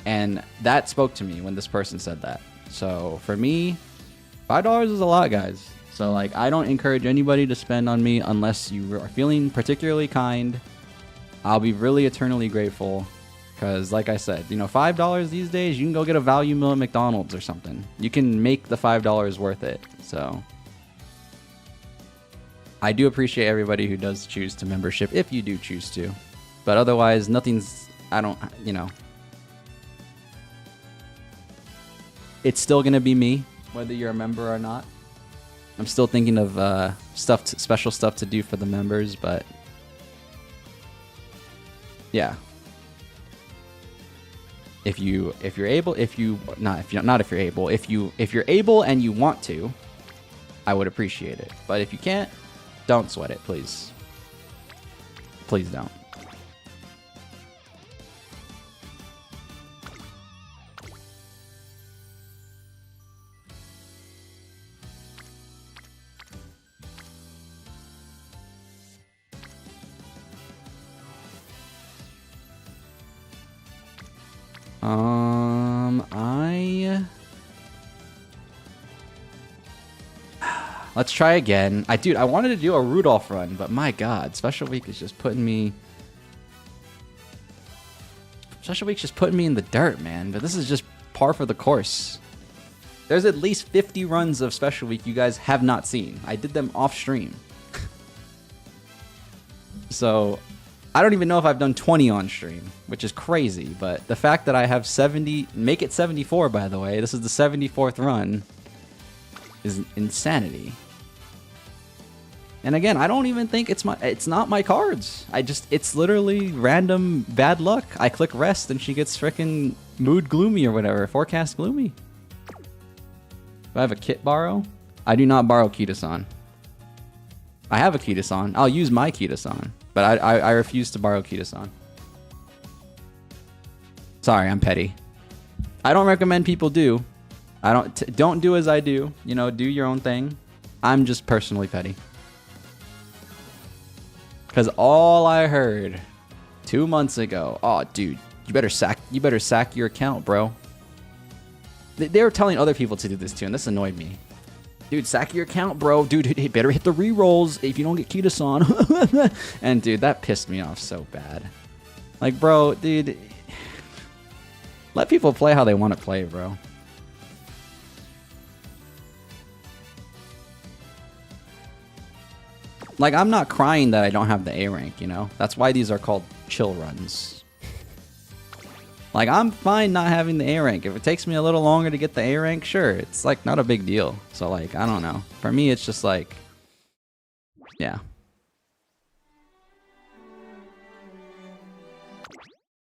And that spoke to me when this person said that. So for me, $5 is a lot, guys. So like, I don't encourage anybody to spend on me unless you are feeling particularly kind. I'll be really eternally grateful. Because like I said, you know, $5 these days, you can go get a value meal at McDonald's or something. You can make the $5 worth it. So I do appreciate everybody who does choose to membership, if you do choose to. But otherwise, nothing's, I don't, you know. It's still going to be me, whether you're a member or not. I'm still thinking of special stuff to do for the members, but yeah. If you're able and you want to, I would appreciate it. But if you can't, don't sweat it, please. Please don't. Let's try again. I wanted to do a Rudolph run, but my God, Special Week is just putting me... Special Week's just putting me in the dirt, man. But this is just par for the course. There's at least 50 runs of Special Week you guys have not seen. I did them off stream. So, I don't even know if I've done 20 on stream, which is crazy. But the fact that I have 70... Make it 74, by the way. This is the 74th run. Is insanity. And again, I don't even think it's not my cards. It's literally random bad luck. I click rest and she gets frickin' mood gloomy or whatever, forecast gloomy. Do I have a kit borrow? I do not borrow Kita-san. I have a Kita-san. I'll use my Kita-san, but I refuse to borrow Kita-san. Sorry, I'm petty. I don't recommend people do. Don't do as I do. You know, do your own thing. I'm just personally petty. Because all I heard 2 months ago, oh, dude, you better sack your account, bro. They were telling other people to do this too, and this annoyed me. Dude, sack your account, bro. Dude, better hit the rerolls if you don't get Kita-san. And dude, that pissed me off so bad. Like, bro, dude, let people play how they want to play, bro. Like, I'm not crying that I don't have the A rank, you know? That's why these are called chill runs. Like, I'm fine not having the A rank. If it takes me a little longer to get the A rank, sure. It's, like, not a big deal. So, like, I don't know. For me, it's just, like, yeah.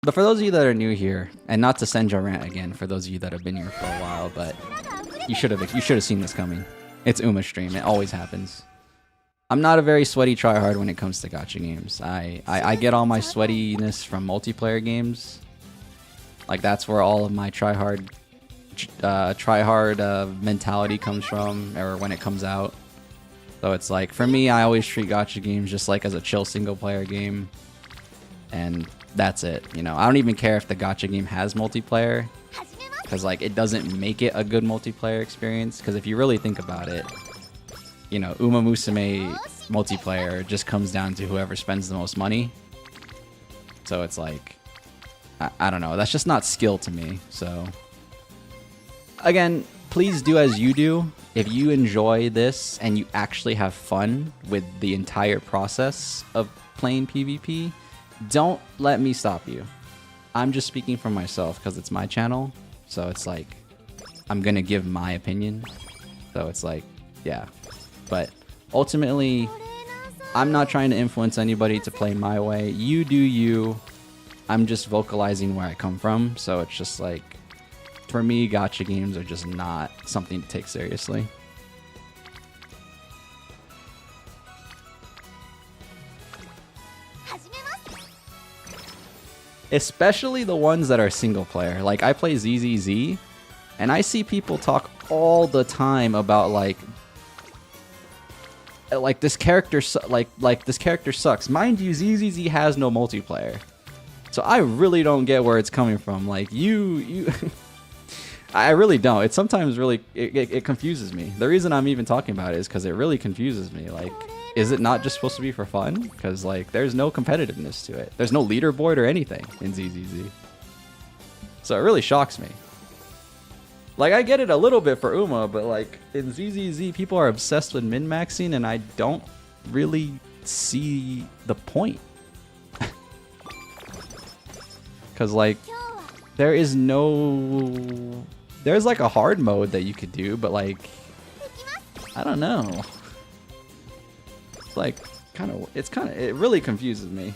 But for those of you that are new here, and not to send your rant again, for those of you that have been here for a while, but you should have seen this coming. It's Uma stream. It always happens. I'm not a very sweaty tryhard when it comes to gacha games. I get all my sweatiness from multiplayer games. Like, that's where all of my tryhard mentality comes from, or when it comes out. So it's like, for me, I always treat gacha games just like as a chill single player game. And that's it. You know, I don't even care if the gacha game has multiplayer, because like, it doesn't make it a good multiplayer experience. Because if you really think about it, you know, Umamusume multiplayer just comes down to whoever spends the most money. So it's like, I don't know. That's just not skill to me. So again, please do as you do. If you enjoy this and you actually have fun with the entire process of playing PvP, don't let me stop you. I'm just speaking for myself because it's my channel. So it's like, I'm going to give my opinion. So it's like, yeah. But ultimately, I'm not trying to influence anybody to play my way. You do you. I'm just vocalizing where I come from. So it's just like, for me, gacha games are just not something to take seriously. Especially the ones that are single player. Like, I play ZZZ, and I see people talk all the time about like this character this character sucks. Mind you, ZZZ has no multiplayer. So I really don't get where it's coming from. Like, you I really don't. It sometimes really it confuses me. The reason I'm even talking about it is because it really confuses me. Like, is it not just supposed to be for fun? Because like, there's no competitiveness to it. There's no leaderboard or anything in ZZZ. So it really shocks me. Like, I get it a little bit for Uma, but like in ZZZ, people are obsessed with min-maxing, and I don't really see the point. Because like, there's like a hard mode that you could do, but like, I don't know. It's like it really confuses me.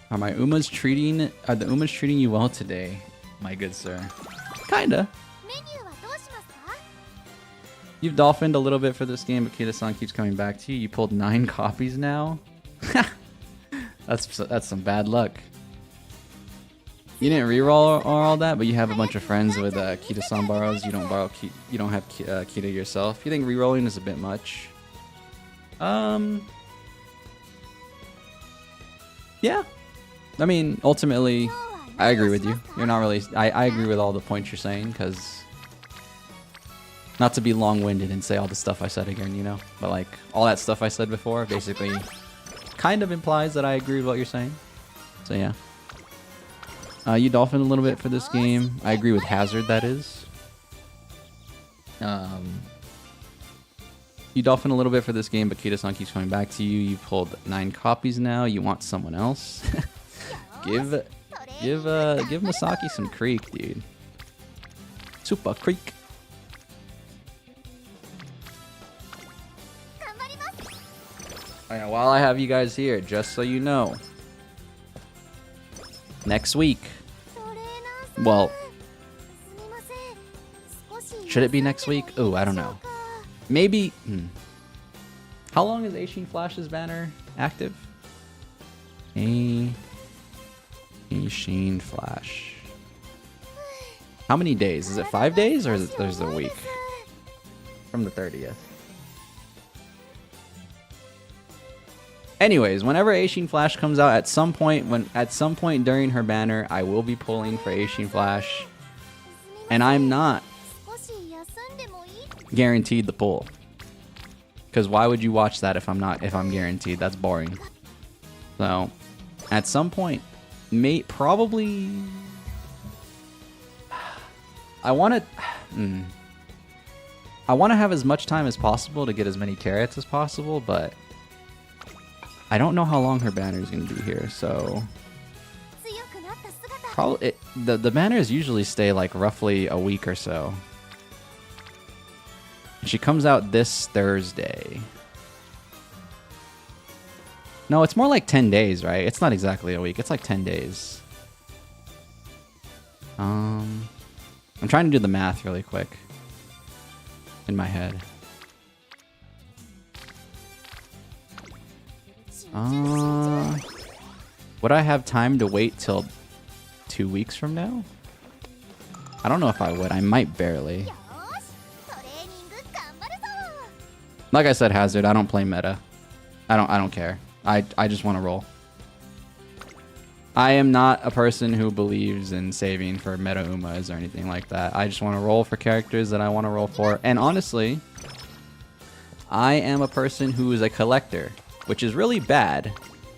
Are the Umas treating you well today, my good sir? Kinda. You've dolphined a little bit for this game, but Kita-san keeps coming back to you. You pulled 9 copies now. That's some bad luck. You didn't reroll or all that, but you have a bunch of friends with Kita-san borrows. You don't borrow. You don't have Kita yourself. You think rerolling is a bit much? Yeah. I mean, ultimately, I agree with you. You're not really. I agree with all the points you're saying, because not to be long-winded and say all the stuff I said again, you know, but like all that stuff I said before basically kind of implies that I agree with what you're saying. So yeah. You dolphin a little bit for this game. I agree with Hazard, that is. You dolphin a little bit for this game, but Kita-san keeps coming back to you. You pulled 9 copies now. You want someone else? Give Masaki some creek, dude. Super creek. Alright, while I have you guys here, just so you know, next week, well, should it be next week? Oh, I don't know. Maybe. How long is Eishin Flash's banner active? Eishin Flash. How many days? Is it 5 days or is it there's a week? From the 30th. Anyways, whenever Eishin Flash comes out, at some point during her banner, I will be pulling for Eishin Flash, and I'm not guaranteed the pull. Because why would you watch that if I'm guaranteed? That's boring. So, at some point, probably. I want to have as much time as possible to get as many carrots as possible, but I don't know how long her banner is going to be here, so probably the banners usually stay like roughly a week or so. She comes out this Thursday. No, it's more like 10 days, right? It's not exactly a week. It's like 10 days. I'm trying to do the math really quick in my head. Would I have time to wait till 2 weeks from now? I don't know if I would. I might barely. Like I said, Hazard, I don't play meta. I don't care. I just want to roll. I am not a person who believes in saving for meta Umas or anything like that. I just want to roll for characters that I want to roll for. And honestly, I am a person who is a collector, which is really bad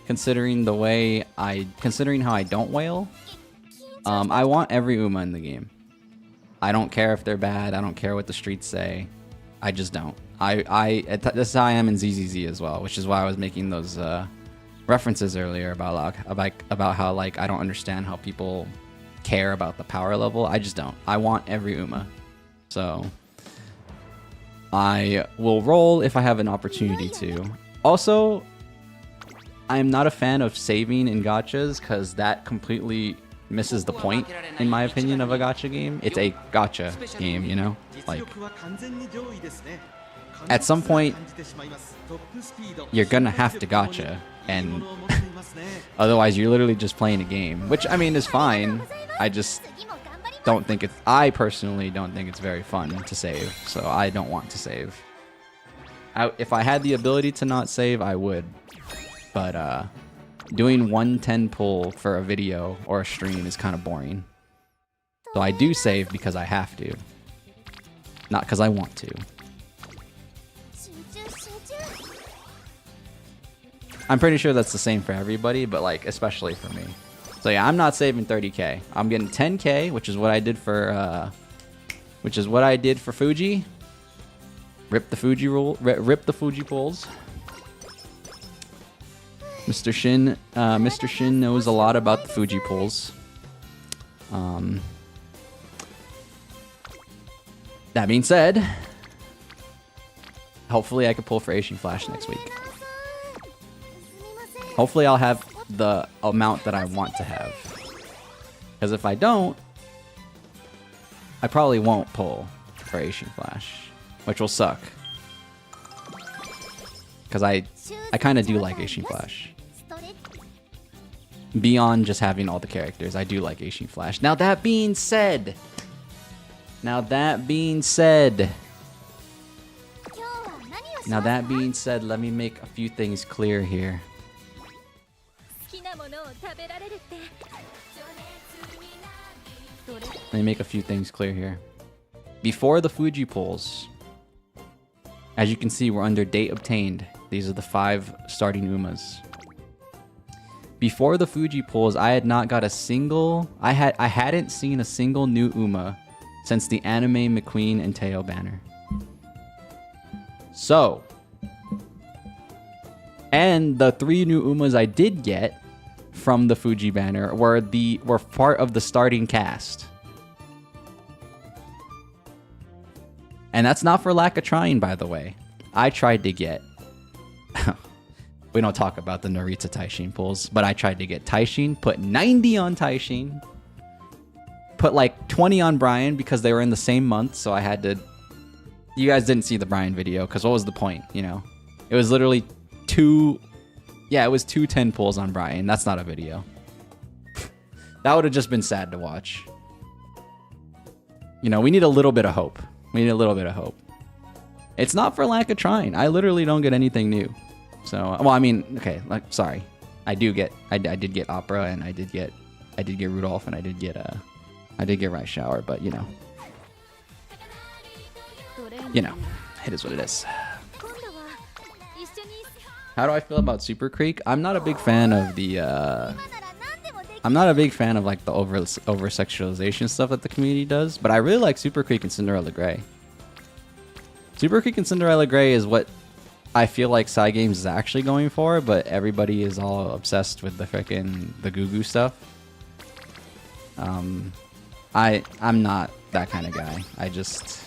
considering how I don't whale. I want every Uma in the game. I don't care if they're bad. I don't care what the streets say. I just don't. This is how I am in ZZZ as well, which is why I was making those references earlier about how like I don't understand how people care about the power level. I just don't. I want every Uma. So I will roll if I have an opportunity to. Also, I'm not a fan of saving in gachas because that completely misses the point, in my opinion, of a gacha game. It's a gacha game, you know? Like, at some point, you're gonna have to gacha, and otherwise you're literally just playing a game, which, I mean, is fine. I just don't think it's... I personally don't think it's very fun to save, so I don't want to save. If I had the ability to not save, I would. But, doing 110 pull for a video or a stream is kind of boring. So I do save because I have to. Not because I want to. I'm pretty sure that's the same for everybody, but like, especially for me. So yeah, I'm not saving 30k. I'm getting 10k, which is what I did for, Fuji. Rip the Fuji rule. Rip the Fuji pulls. Mr. Shin knows a lot about the Fuji pulls. That being said, hopefully I can pull for Eishin Flash next week. Hopefully I'll have the amount that I want to have. Because if I don't, I probably won't pull for Eishin Flash, which will suck. Because I kind of do like Eishin Flash. Beyond just having all the characters, I do like Eishin Flash. Now that being said, let me make a few things clear here. Before the Fuji pulls, as you can see, we're under date obtained. These are the 5 starting Umas. Before the Fuji pulls, I had not got a single... I hadn't seen a single new Uma since the anime McQueen and Teo banner. So... And the 3 new Umas I did get from the Fuji banner were part of the starting cast. And that's not for lack of trying, by the way. I tried to get... We don't talk about the Narita Taishin pulls, but I tried to get Taishin, put 90 on Taishin, put like 20 on Brian because they were in the same month, so I had to... You guys didn't see the Brian video, because what was the point, you know? It was literally 2... Yeah, it was 2 10 pulls on Brian. That's not a video. That would have just been sad to watch. You know, we need a little bit of hope. It's not for lack of trying. I literally don't get anything new. So, well, I mean, okay, like, sorry. I did get Opera, and I did get Rudolph, and I did get Right Shower, but you know, it is what it is. How do I feel about Super Creek? I'm not a big fan of the like the over sexualization stuff that the community does, but I really like Super Creek and Cinderella Grey. Super Creek and Cinderella Grey is what I feel like Cygames is actually going for, but everybody is all obsessed with the Goo Goo stuff. I'm not that kind of guy. I'm just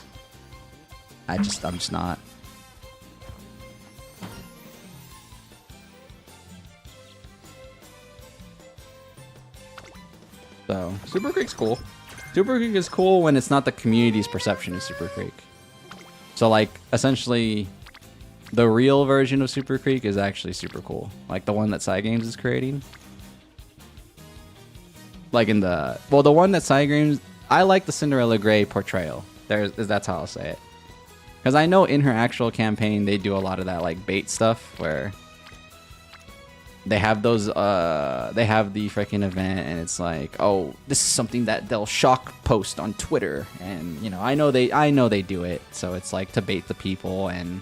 not. So, Super Creek's cool. Super Creek is cool when it's not the community's perception of Super Creek. So, like, essentially, the real version of Super Creek is actually super cool. Like, the one that Cygames is creating. Like, the one that Cygames... I like the Cinderella Grey portrayal. That's how I'll say it. Because I know in her actual campaign, they do a lot of that, like, bait stuff, where... They have those, they have the freaking event, and it's like, oh, this is something that they'll shock post on Twitter, and you know, I know they do it, so it's like to bait the people, and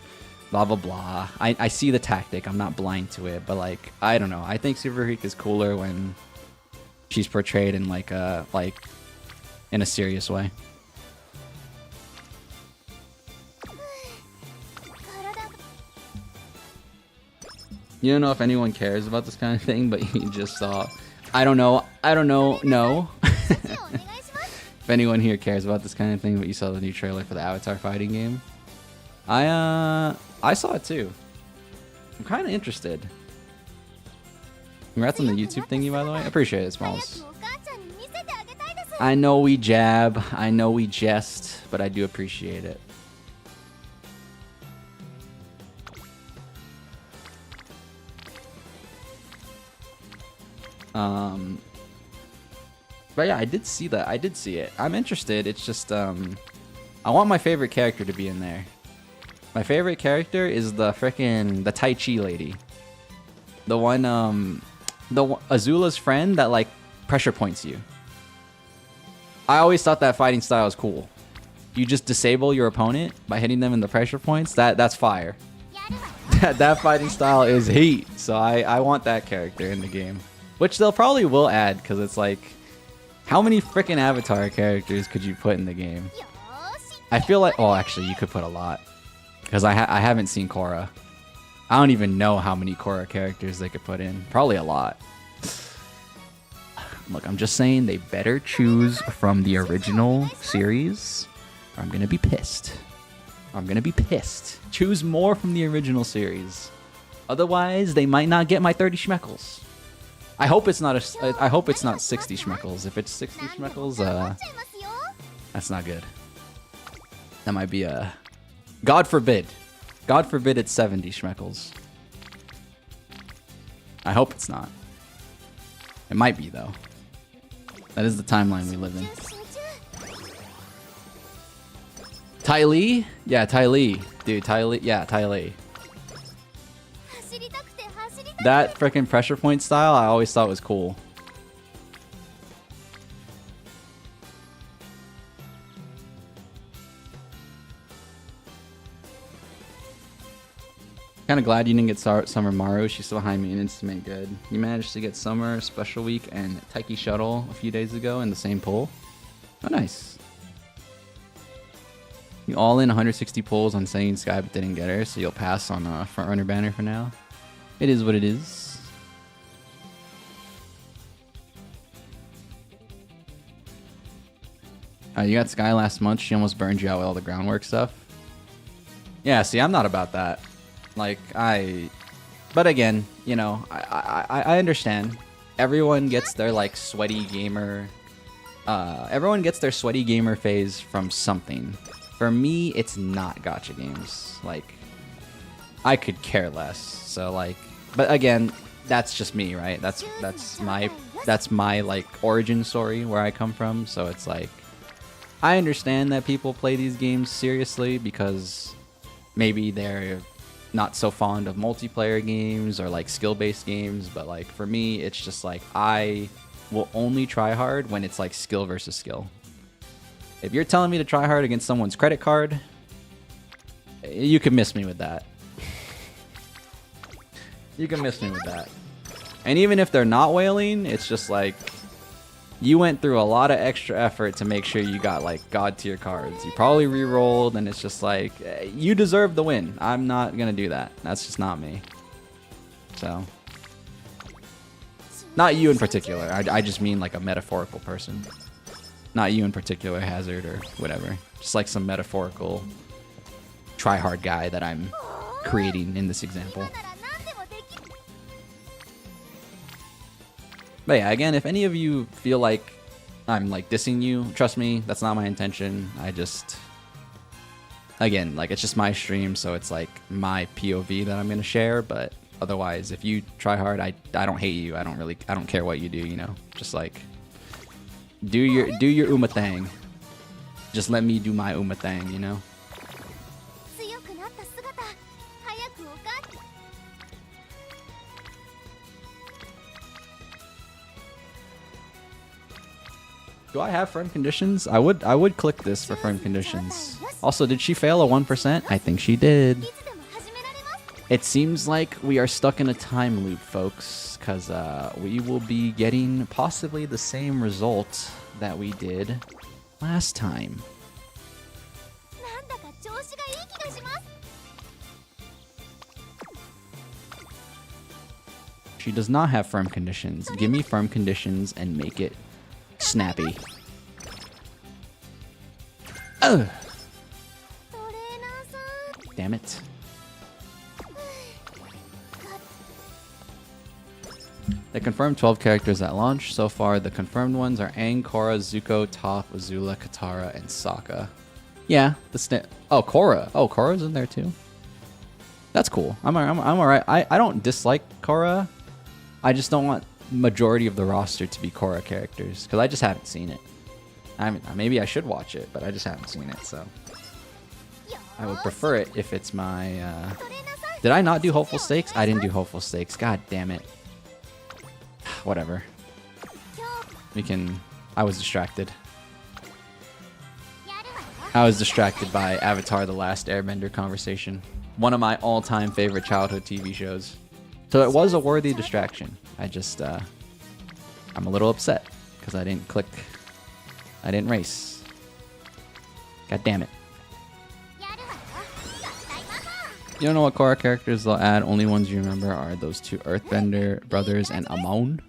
blah blah blah. I see the tactic. I'm not blind to it, but like I don't know. I think Super Freak is cooler when she's portrayed in like in a serious way. You don't know if anyone cares about this kind of thing, but you just saw. I don't know. No. If anyone here cares about this kind of thing, but you saw the new trailer for the Avatar fighting game, I saw it too. I'm kind of interested. Congrats on the YouTube thingy, by the way. I appreciate it, Smalls. I know we jab, I know we jest, but I do appreciate it. But yeah, I did see that. I did see it. I'm interested. It's just, I want my favorite character to be in there. My favorite character is the frickin' Tai Chi lady. The one, Azula's friend that, like, pressure points you. I always thought that fighting style was cool. You just disable your opponent by hitting them in the pressure points. That's fire. That fighting style is heat. So I want that character in the game. Which they'll probably will add, because it's like, how many freaking Avatar characters could you put in the game? I feel like, oh, actually, you could put a lot. Because I haven't seen Korra. I don't even know how many Korra characters they could put in. Probably a lot. Look, I'm just saying they better choose from the original series, or I'm going to be pissed. I'm going to be pissed. Choose more from the original series. Otherwise, they might not get my 30 schmeckles. I hope it's not I hope it's not 60 schmeckles. If it's 60 schmeckles, that's not good. That might be a God forbid. God forbid it's 70 schmeckles. I hope it's not. It might be though. That is the timeline we live in. Ty Lee? Yeah, Ty Lee. Dude, Ty Lee. Yeah, Ty Lee. That frickin' pressure point style I always thought was cool. Kinda glad you didn't get Summer Maru. She's still behind me in Instant Good. You managed to get Summer, Special Week, and Taiki Shuttle a few days ago in the same poll. Oh, nice. You all in 160 polls on Singing Sky but didn't get her, so you'll pass on Frontrunner banner for now. It is what it is. You got Sky last month. She almost burned you out with all the groundwork stuff. Yeah, see, I'm not about that. Like, but again, you know, I understand. Everyone gets their, like, sweaty gamer... everyone gets their sweaty gamer phase from something. For me, it's not gacha games. Like, I could care less. So, like... But again, that's just me, right? That's my, like, origin story where I come from. So it's like... I understand that people play these games seriously because maybe they're not so fond of multiplayer games or like skill-based games, but like for me it's just like I will only try hard when it's like skill versus skill. If you're telling me to try hard against someone's credit card, you can miss me with that. You can miss me with that. And even if they're not whaling, it's just like you went through a lot of extra effort to make sure you got like god tier cards. You probably re-rolled and it's just like, you deserve the win. I'm not gonna do that. That's just not me. So, not you in particular. I just mean like a metaphorical person. Not you in particular, Hazard or whatever. Just like some metaphorical try-hard guy that I'm creating in this example. But yeah, again, if any of you feel like I'm like dissing you, trust me, that's not my intention. I just, again, like it's just my stream, so it's like my POV that I'm gonna share. But otherwise, if you try hard, I don't hate you. I don't care what you do. You know, just like do your Uma thing. Just let me do my Uma thing. You know. Do I have firm conditions? I would click this for firm conditions. Also, did she fail a 1%? I think she did. It seems like we are stuck in a time loop, folks, because we will be getting possibly the same result that we did last time. She does not have firm conditions. Give me firm conditions and make it snappy. Ugh. Damn it. They confirmed 12 characters at launch. So far, the confirmed ones are Aang, Korra, Zuko, Toph, Azula, Katara, and Sokka. Yeah, oh, Korra. Oh, Korra's in there too. That's cool. I'm alright. I don't dislike Korra. I just don't want majority of the roster to be Korra characters because I just haven't seen it. Maybe I should watch it, but I just haven't seen it, so I would prefer it if it's my. Did I not do Hopeful Stakes? I didn't do Hopeful Stakes. God damn it. Whatever. We can. I was distracted. I was distracted by Avatar: The Last Airbender conversation. One of my all-time favorite childhood TV shows. So it was a worthy distraction. I just, I'm a little upset because I didn't click. I didn't race. God damn it. You don't know what Korra characters they'll add? Only ones you remember are those two Earthbender brothers and Amon.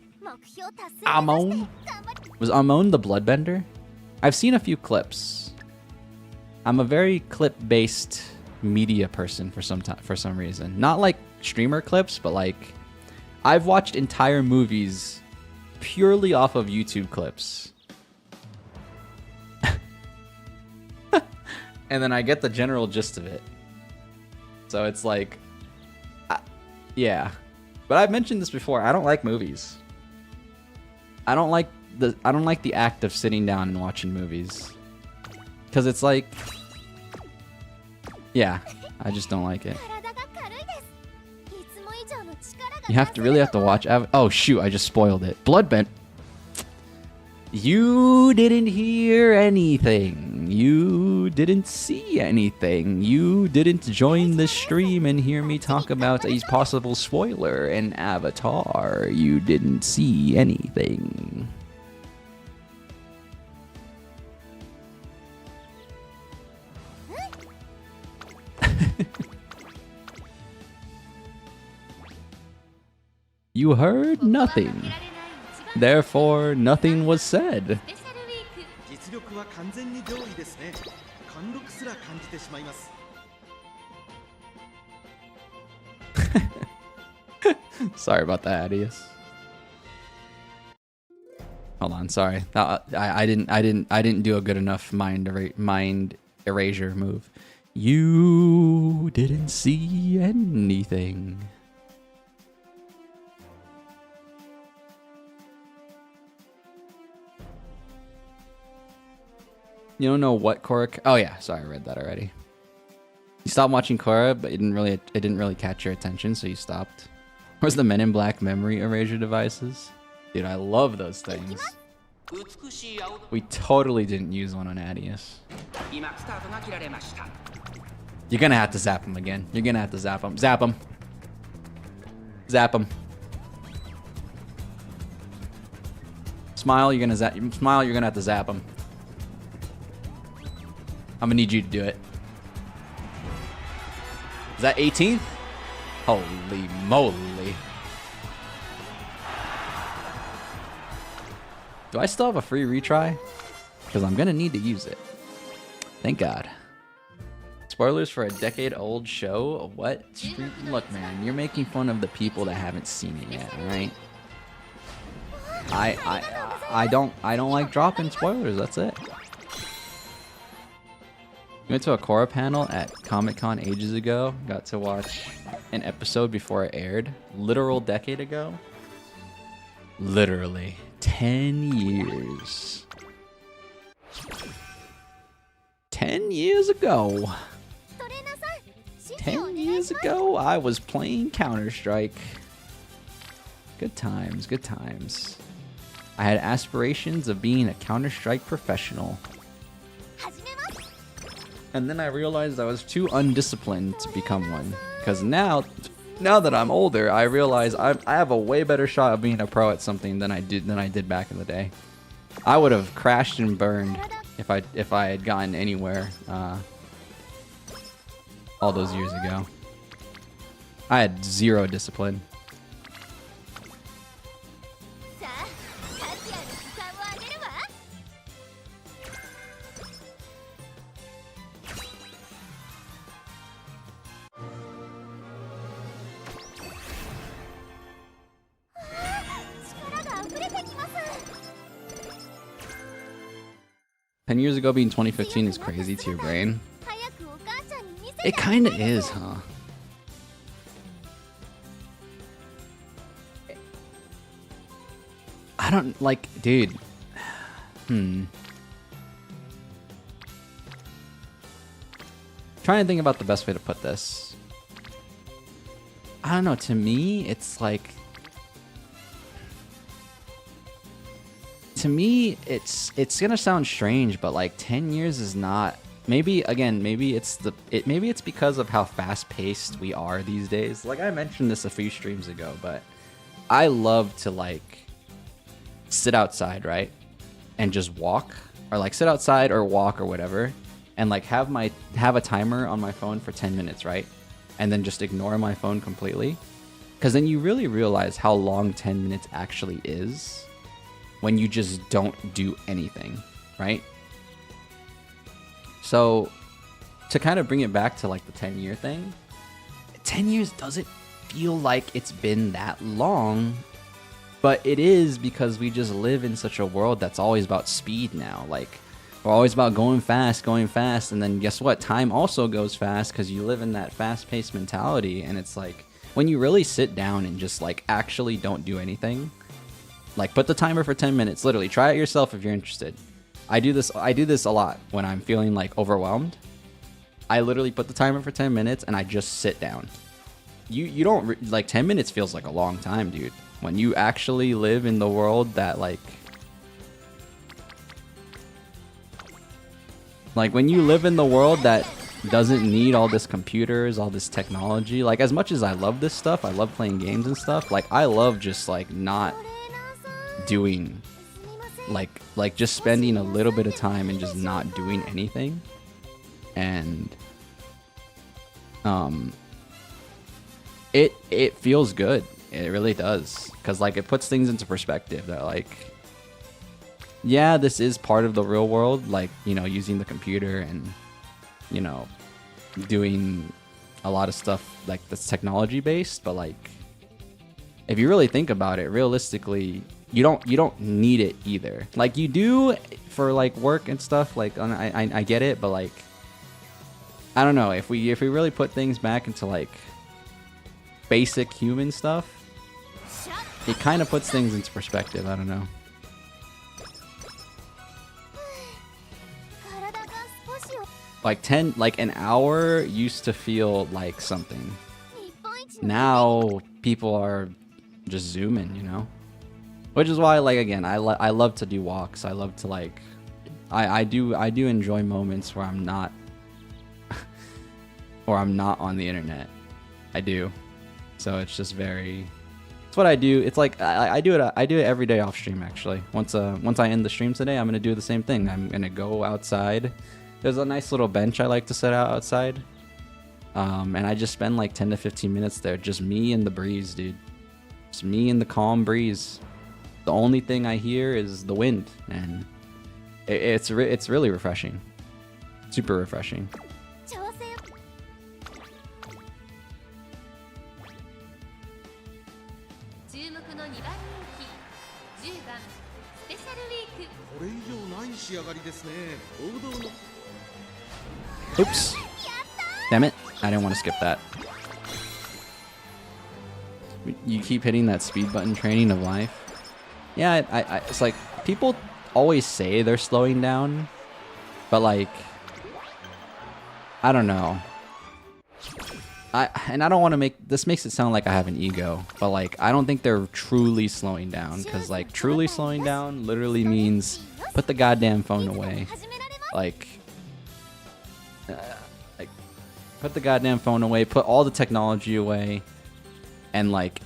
Amon? Was Amon the Bloodbender? I've seen a few clips. I'm a very clip-based media person for some reason. Not like streamer clips, but like I've watched entire movies purely off of YouTube clips. And then I get the general gist of it. So it's like yeah. But I've mentioned this before. I don't like movies. I don't like the act of sitting down and watching movies. Cuz it's like yeah, I just don't like it. You really have to watch oh shoot, I just spoiled it. Bloodbend. You didn't hear anything. You didn't see anything. You didn't join the stream and hear me talk about a possible spoiler in Avatar. You didn't see anything. You heard nothing. Therefore, nothing was said. Sorry about that, Adius. Hold on, sorry. I didn't do a good enough mind erasure move. You didn't see anything. You don't know what Korra? Oh yeah, sorry, I read that already. You stopped watching Korra, but it didn't really catch your attention, so you stopped. Where's the Men in Black memory erasure devices? Dude, I love those things. We totally didn't use one on Adius. You're gonna have to zap him again. You're gonna have to zap him. Zap him. Zap him. Smile, you're gonna zap. Smile, you're gonna have to zap him. I'm gonna need you to do it. Is that 18th? Holy moly. Do I still have a free retry? Because I'm gonna need to use it. Thank God. Spoilers for a decade-old show? What? Look, man, you're making fun of the people that haven't seen it yet, alright? I don't like dropping spoilers, that's it. We went to a Korra panel at Comic-Con ages ago. Got to watch an episode before it aired. Literal decade ago. Literally. 10 years. 10 years ago. 10 years ago, I was playing Counter-Strike. Good times, good times. I had aspirations of being a Counter-Strike professional. And then I realized I was too undisciplined to become one. Because now that I'm older, I realize I have a way better shot of being a pro at something than I did back in the day. I would have crashed and burned if I had gotten anywhere all those years ago. I had zero discipline. 10 years ago being 2015 is crazy to your brain. It kind of is, huh? I don't like, dude. Trying to think about the best way to put this. I don't know, to me, it's like, to me, it's gonna sound strange, but like 10 years is not. Maybe again, maybe it's because of how fast-paced we are these days. Like I mentioned this a few streams ago, but I love to like sit outside, right, and just walk, or like sit outside or walk or whatever, and like have a timer on my phone for 10 minutes, right, and then just ignore my phone completely, because then you really realize how long 10 minutes actually is when you just don't do anything, right? So to kind of bring it back to like the 10-year thing, 10 years doesn't feel like it's been that long, but it is, because we just live in such a world that's always about speed now. Like we're always about going fast, and then guess what? Time also goes fast because you live in that fast-paced mentality, and it's like when you really sit down and just like actually don't do anything, like put the timer for 10 minutes, literally try it yourself if you're interested. I do this a lot when I'm feeling like overwhelmed. I literally put the timer for 10 minutes and I just sit down. You don't like 10 minutes feels like a long time, dude. When you actually live in the world that like when you live in the world that doesn't need all this computers, all this technology, like as much as I love this stuff, I love playing games and stuff, like I love just like not doing like just spending a little bit of time and just not doing anything. And it feels good. It really does, because like it puts things into perspective that like, yeah, this is part of the real world, like, you know, using the computer and, you know, doing a lot of stuff like that's technology based, but like if you really think about it realistically, you don't need it either. Like you do for like work and stuff, like I get it, but like I don't know, if we really put things back into like basic human stuff, it kind of puts things into perspective. I don't know. Like an hour used to feel like something. Now people are just zooming, you know? Which is why, like, again, I love to do walks. I love to like, I do enjoy moments where I'm not on the internet. I do. So it's just very, it's what I do. It's like I do it every day off stream actually. Once I end the stream today, I'm gonna do the same thing. I'm gonna go outside. There's a nice little bench I like to set out outside. And I just spend like 10 to 15 minutes there, just me and the breeze, dude. Just me and the calm breeze. The only thing I hear is the wind, and it's really refreshing. Super refreshing. Oops. Damn it. I didn't want to skip that. You keep hitting that speed button, training of life. Yeah, it's like people always say they're slowing down, but like, I don't know. I don't want to make this, makes it sound like I have an ego, but like I don't think they're truly slowing down, because like truly slowing down literally means put the goddamn phone away. Like Put the goddamn phone away. Put all the technology away. And like,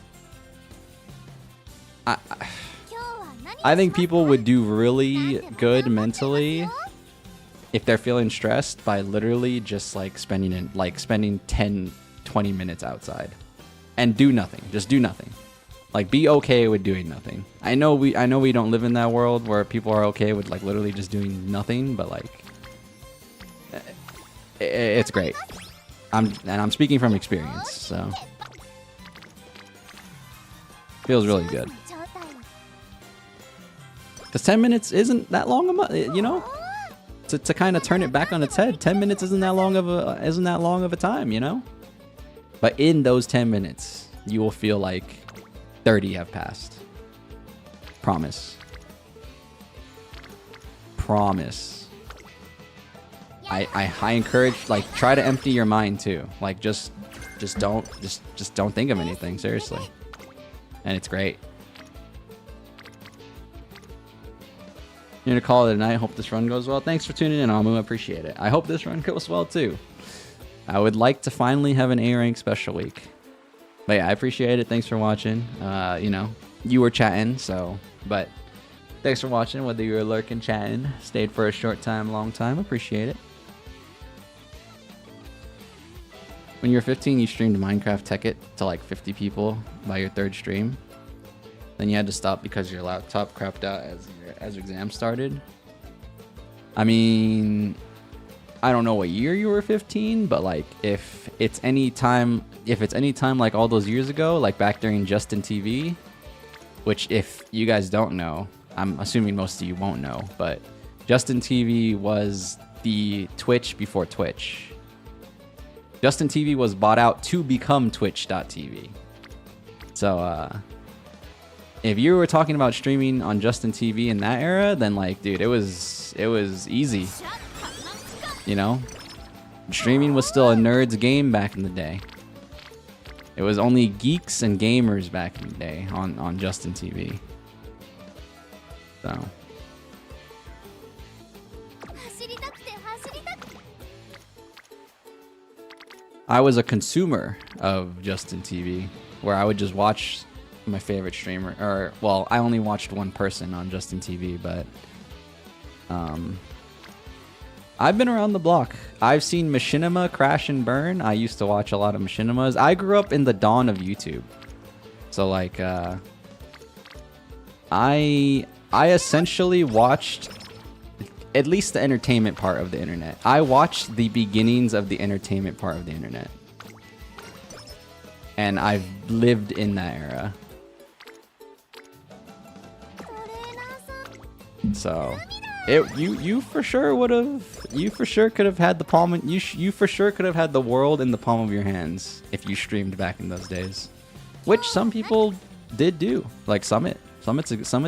I think people would do really good mentally if they're feeling stressed by literally just like spending 10, 20 minutes outside and do nothing. Just do nothing. Like, be okay with doing nothing. I know we don't live in that world where people are okay with like literally just doing nothing, but like, it's great. I'm speaking from experience, so feels really good. Because 10 minutes isn't that long, you know. To kind of turn it back on its head, 10 minutes isn't that long of a time, you know. But in those 10 minutes, you will feel like 30 have passed. Promise. Promise. I encourage, like, try to empty your mind too. Like, just don't think of anything, seriously. And it's great. You're gonna call it a night. Hope this run goes well. Thanks for tuning in, Amu. I appreciate it. I hope this run goes well too. I would like to finally have an A rank special week. But yeah, I appreciate it. Thanks for watching. You know, you were chatting, so, but thanks for watching. Whether you were lurking, chatting, stayed for a short time, long time, appreciate it. When you were 15, you streamed Minecraft Tekkit to like 50 people by your 3rd stream. Then you had to stop because your laptop crapped out as exams started. I mean, I don't know what year you were 15, but like if it's any time like all those years ago, like back during Justin TV, which if you guys don't know, I'm assuming most of you won't know, but Justin TV was the Twitch before Twitch. Justin TV was bought out to become Twitch.tv. So if you were talking about streaming on Justin TV in that era, then like, dude, it was easy. You know, streaming was still a nerd's game back in the day. It was only geeks and gamers back in the day on Justin TV. So I was a consumer of Justin TV, where I would just watch my favorite streamer, or well, I only watched one person on Justin TV, but I've been around the block. I've seen Machinima crash and burn. I used to watch a lot of Machinimas. I grew up in the dawn of YouTube, so like I essentially watched at least the entertainment part of the internet. I watched the beginnings of the entertainment part of the internet, and I've lived in that era. So you for sure would have, you for sure could have had the palm, you for sure could have had the world in the palm of your hands if you streamed back in those days, which some people did do, like Summit's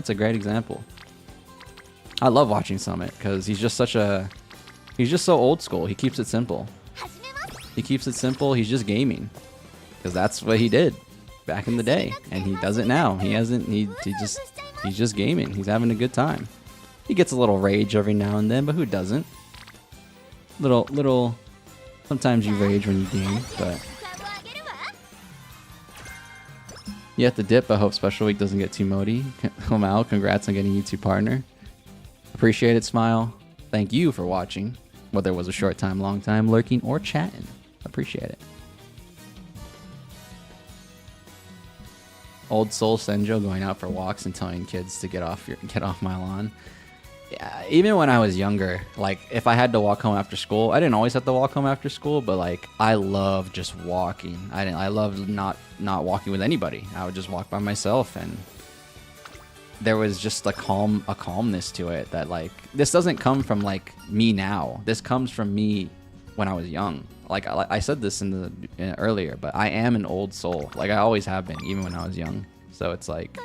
a great example. I love watching Summit because he's just so old school. He keeps it simple. He's just gaming because that's what he did back in the day, and he does it now. He's just gaming. He's having a good time. He gets a little rage every now and then, but who doesn't? Little. Sometimes you rage when you game, but you have to dip. I hope Special Week doesn't get too modi. Homao, congrats on getting YouTube partner. Appreciate it, Smile. Thank you for watching, whether it was a short time, long time, lurking, or chatting. Appreciate it. Old soul Senjo going out for walks and telling kids to get off my lawn. Yeah, even when I was younger, like if I had to walk home after school, I didn't always have to walk home after school, but like I love just walking. I loved not walking with anybody. I would just walk by myself, and there was just a calmness to it that like, this doesn't come from like me now. This comes from me when I was young. Like I said this earlier, but I am an old soul. Like I always have been, even when I was young. So it's like,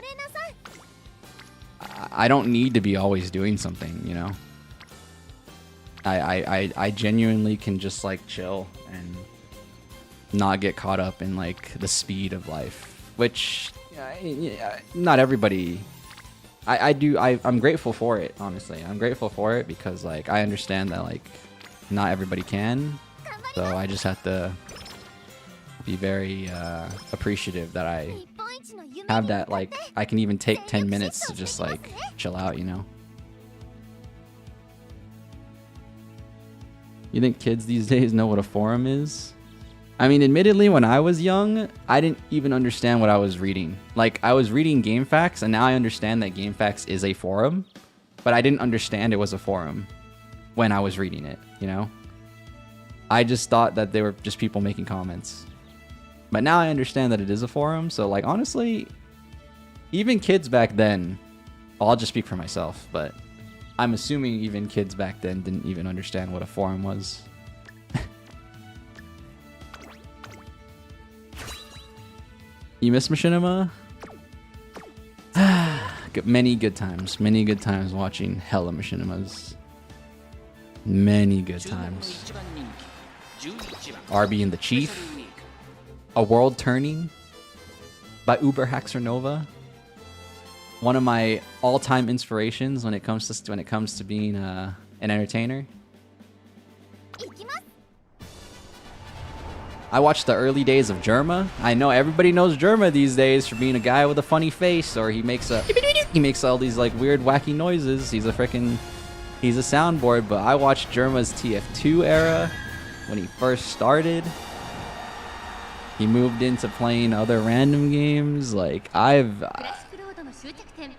I don't need to be always doing something, you know. I genuinely can just like chill and not get caught up in like the speed of life, which not everybody. I'm grateful for it, honestly. I'm grateful for it because like I understand that like not everybody can, So I just have to be very appreciative that I have that, like, I can even take 10 minutes to just like chill out, you know? You think kids these days know what a forum is? I mean, admittedly, when I was young, I didn't even understand what I was reading. Like, I was reading GameFAQs, and now I understand that GameFAQs is a forum, but I didn't understand it was a forum when I was reading it, you know? I just thought that they were just people making comments. But now I understand that it is a forum, so, like, honestly, even kids back then, I'll just speak for myself, but I'm assuming even kids back then didn't even understand what a forum was. You miss Machinima? Many good times watching hella Machinimas. Many good times. RB and the Chief. A World Turning by Uber Haxer Nova. One of my all-time inspirations when it comes to being an entertainer. I watched the early days of Germa. I know everybody knows Germa these days for being a guy with a funny face, or he makes all these like weird wacky noises. He's a soundboard, but I watched Germa's TF2 era when he first started. He moved into playing other random games. Like I'm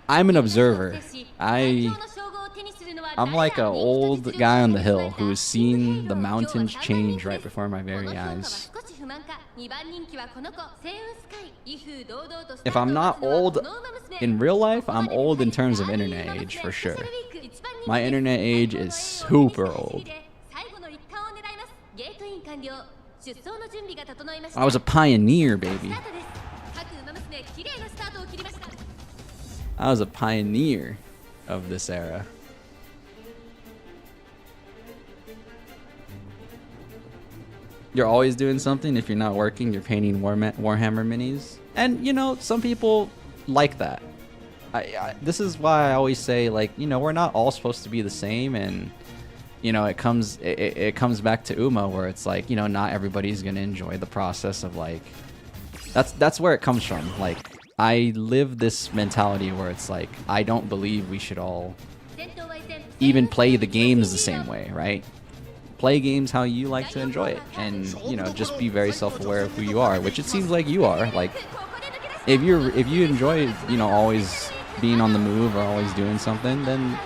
an observer. I'm like an old guy on the hill who has seen the mountains change right before my very eyes. If I'm not old in real life, I'm old in terms of internet age for sure. My internet age is super old. I was a pioneer, baby. I was a pioneer of this era. You're always doing something. If you're not working, you're painting Warhammer minis. And, you know, some people like that. This is why I always say, like, you know, we're not all supposed to be the same. And, you know, it comes back to Uma, where it's like, you know, not everybody's going to enjoy the process of, like... That's where it comes from. Like, I live this mentality where it's like, I don't believe we should all even play the games the same way, right? Play games how you like to enjoy it, and you know, just be very self-aware of who you are, which it seems like you are. Like, if you enjoy, you know, always being on the move or always doing something, then,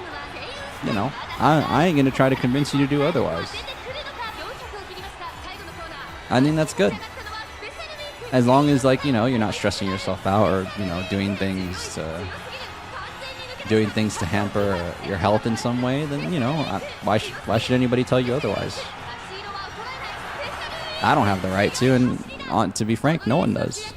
you know, I ain't gonna try to convince you to do otherwise. I think that's good, as long as, like, you know, you're not stressing yourself out or, you know, doing things to hamper your health in some way. Then, you know, why should anybody tell you otherwise? I don't have the right to, and to be frank, no one does.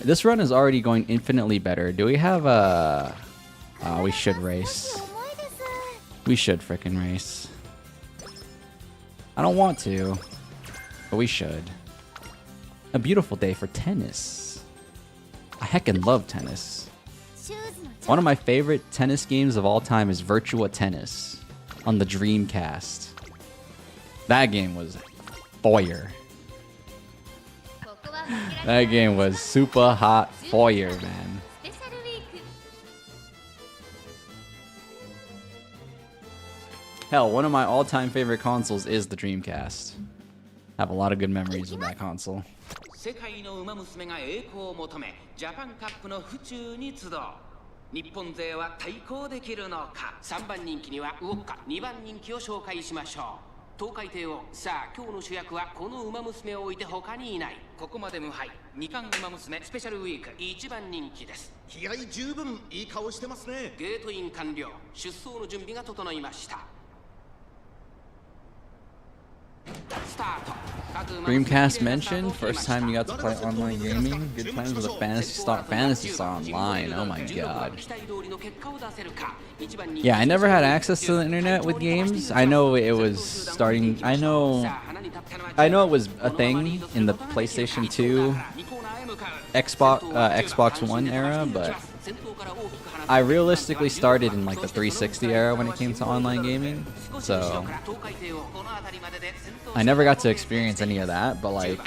This run is already going infinitely better. Do we have a... Oh, we should race. We should frickin' race. I don't want to, but we should. A beautiful day for tennis. I heckin' love tennis. One of my favorite tennis games of all time is Virtua Tennis on the Dreamcast. That game was fire. That game was super hot fire, man. Hell, one of my all-time favorite consoles is the Dreamcast. I have a lot of good memories with that console. 世界の馬娘が栄光を求めジャパンカップの府中に集う日本勢は対抗できるのか3番人気にはウォッカ2番人気を紹介しましょう東海帝王さあ今日の主役はこの馬娘を置いて他にいないここまで無敗2冠馬娘スペシャルウィーク一番人気です気合十分いい顔してますねゲートイン完了出走の準備が整いましたスタート Dreamcast mentioned, first time you got to play online gaming. Good times with a Fantasy Star Online. Oh my god. Yeah, I never had access to the internet with games. I know it was starting. I know it was a thing in the PlayStation 2, Xbox One era, but I realistically started in like the 360 era when it came to online gaming. So I never got to experience any of that, but like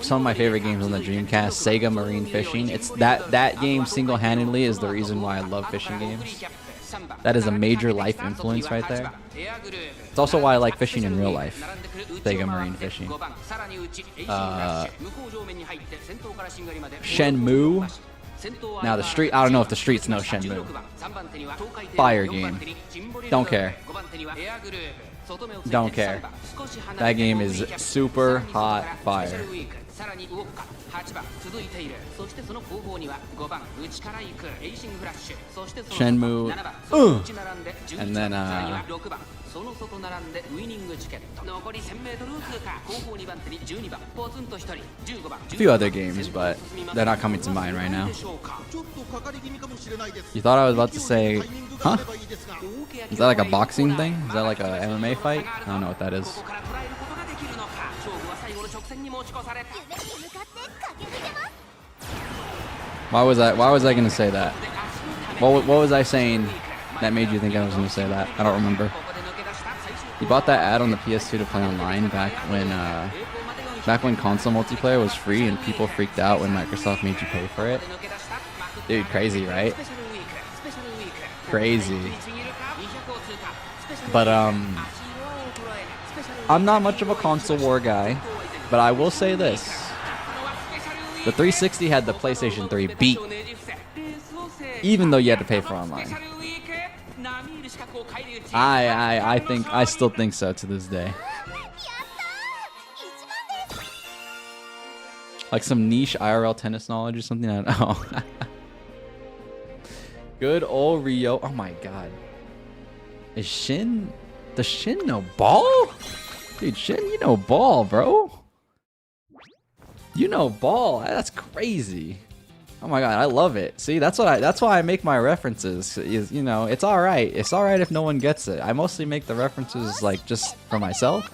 some of my favorite games on the Dreamcast, Sega Marine Fishing, it's that game single-handedly is the reason why I love fishing games. That is a major life influence right there. It's also why I like fishing in real life. Sega Marine Fishing. Shenmue. Now the street, I don't know if the streets know Shenmue. Fire game. Don't care. Don't care. That game is super hot fire. Shenmue. And then a few other games, but they're not coming to mind right now. You thought I was about to say, huh? Is that like a boxing thing? Is that like a MMA fight? I don't know what that is. Why was I gonna say that? What was I saying that made you think I was gonna say that? I don't remember. You bought that ad on the PS2 to play online back when console multiplayer was free and people freaked out when Microsoft made you pay for it. Dude, crazy, right? Crazy. But I'm not much of a console war guy, but I will say this. The 360 had the PlayStation 3 beat, even though you had to pay for online. I still think so to this day. Like some niche IRL tennis knowledge or something. I don't know. Good old Rio. Oh my god. Does Shin know ball? Dude, Shin, you know ball, bro. You know ball. That's crazy. Oh my god, I love it. See, that's why I make my references. Is, you know, it's all right. It's all right if no one gets it. I mostly make the references like just for myself.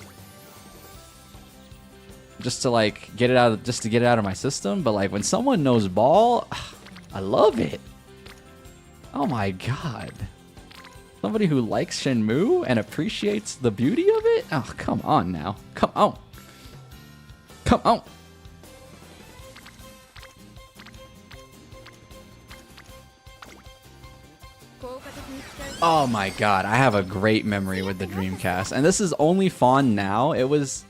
Just to like get it out of my system, but like when someone knows ball, I love it. Oh my god. Somebody who likes Shenmue and appreciates the beauty of it? Oh, come on now. Come on. Come on. Oh my god, I have a great memory with the Dreamcast. And this is only fun now. Was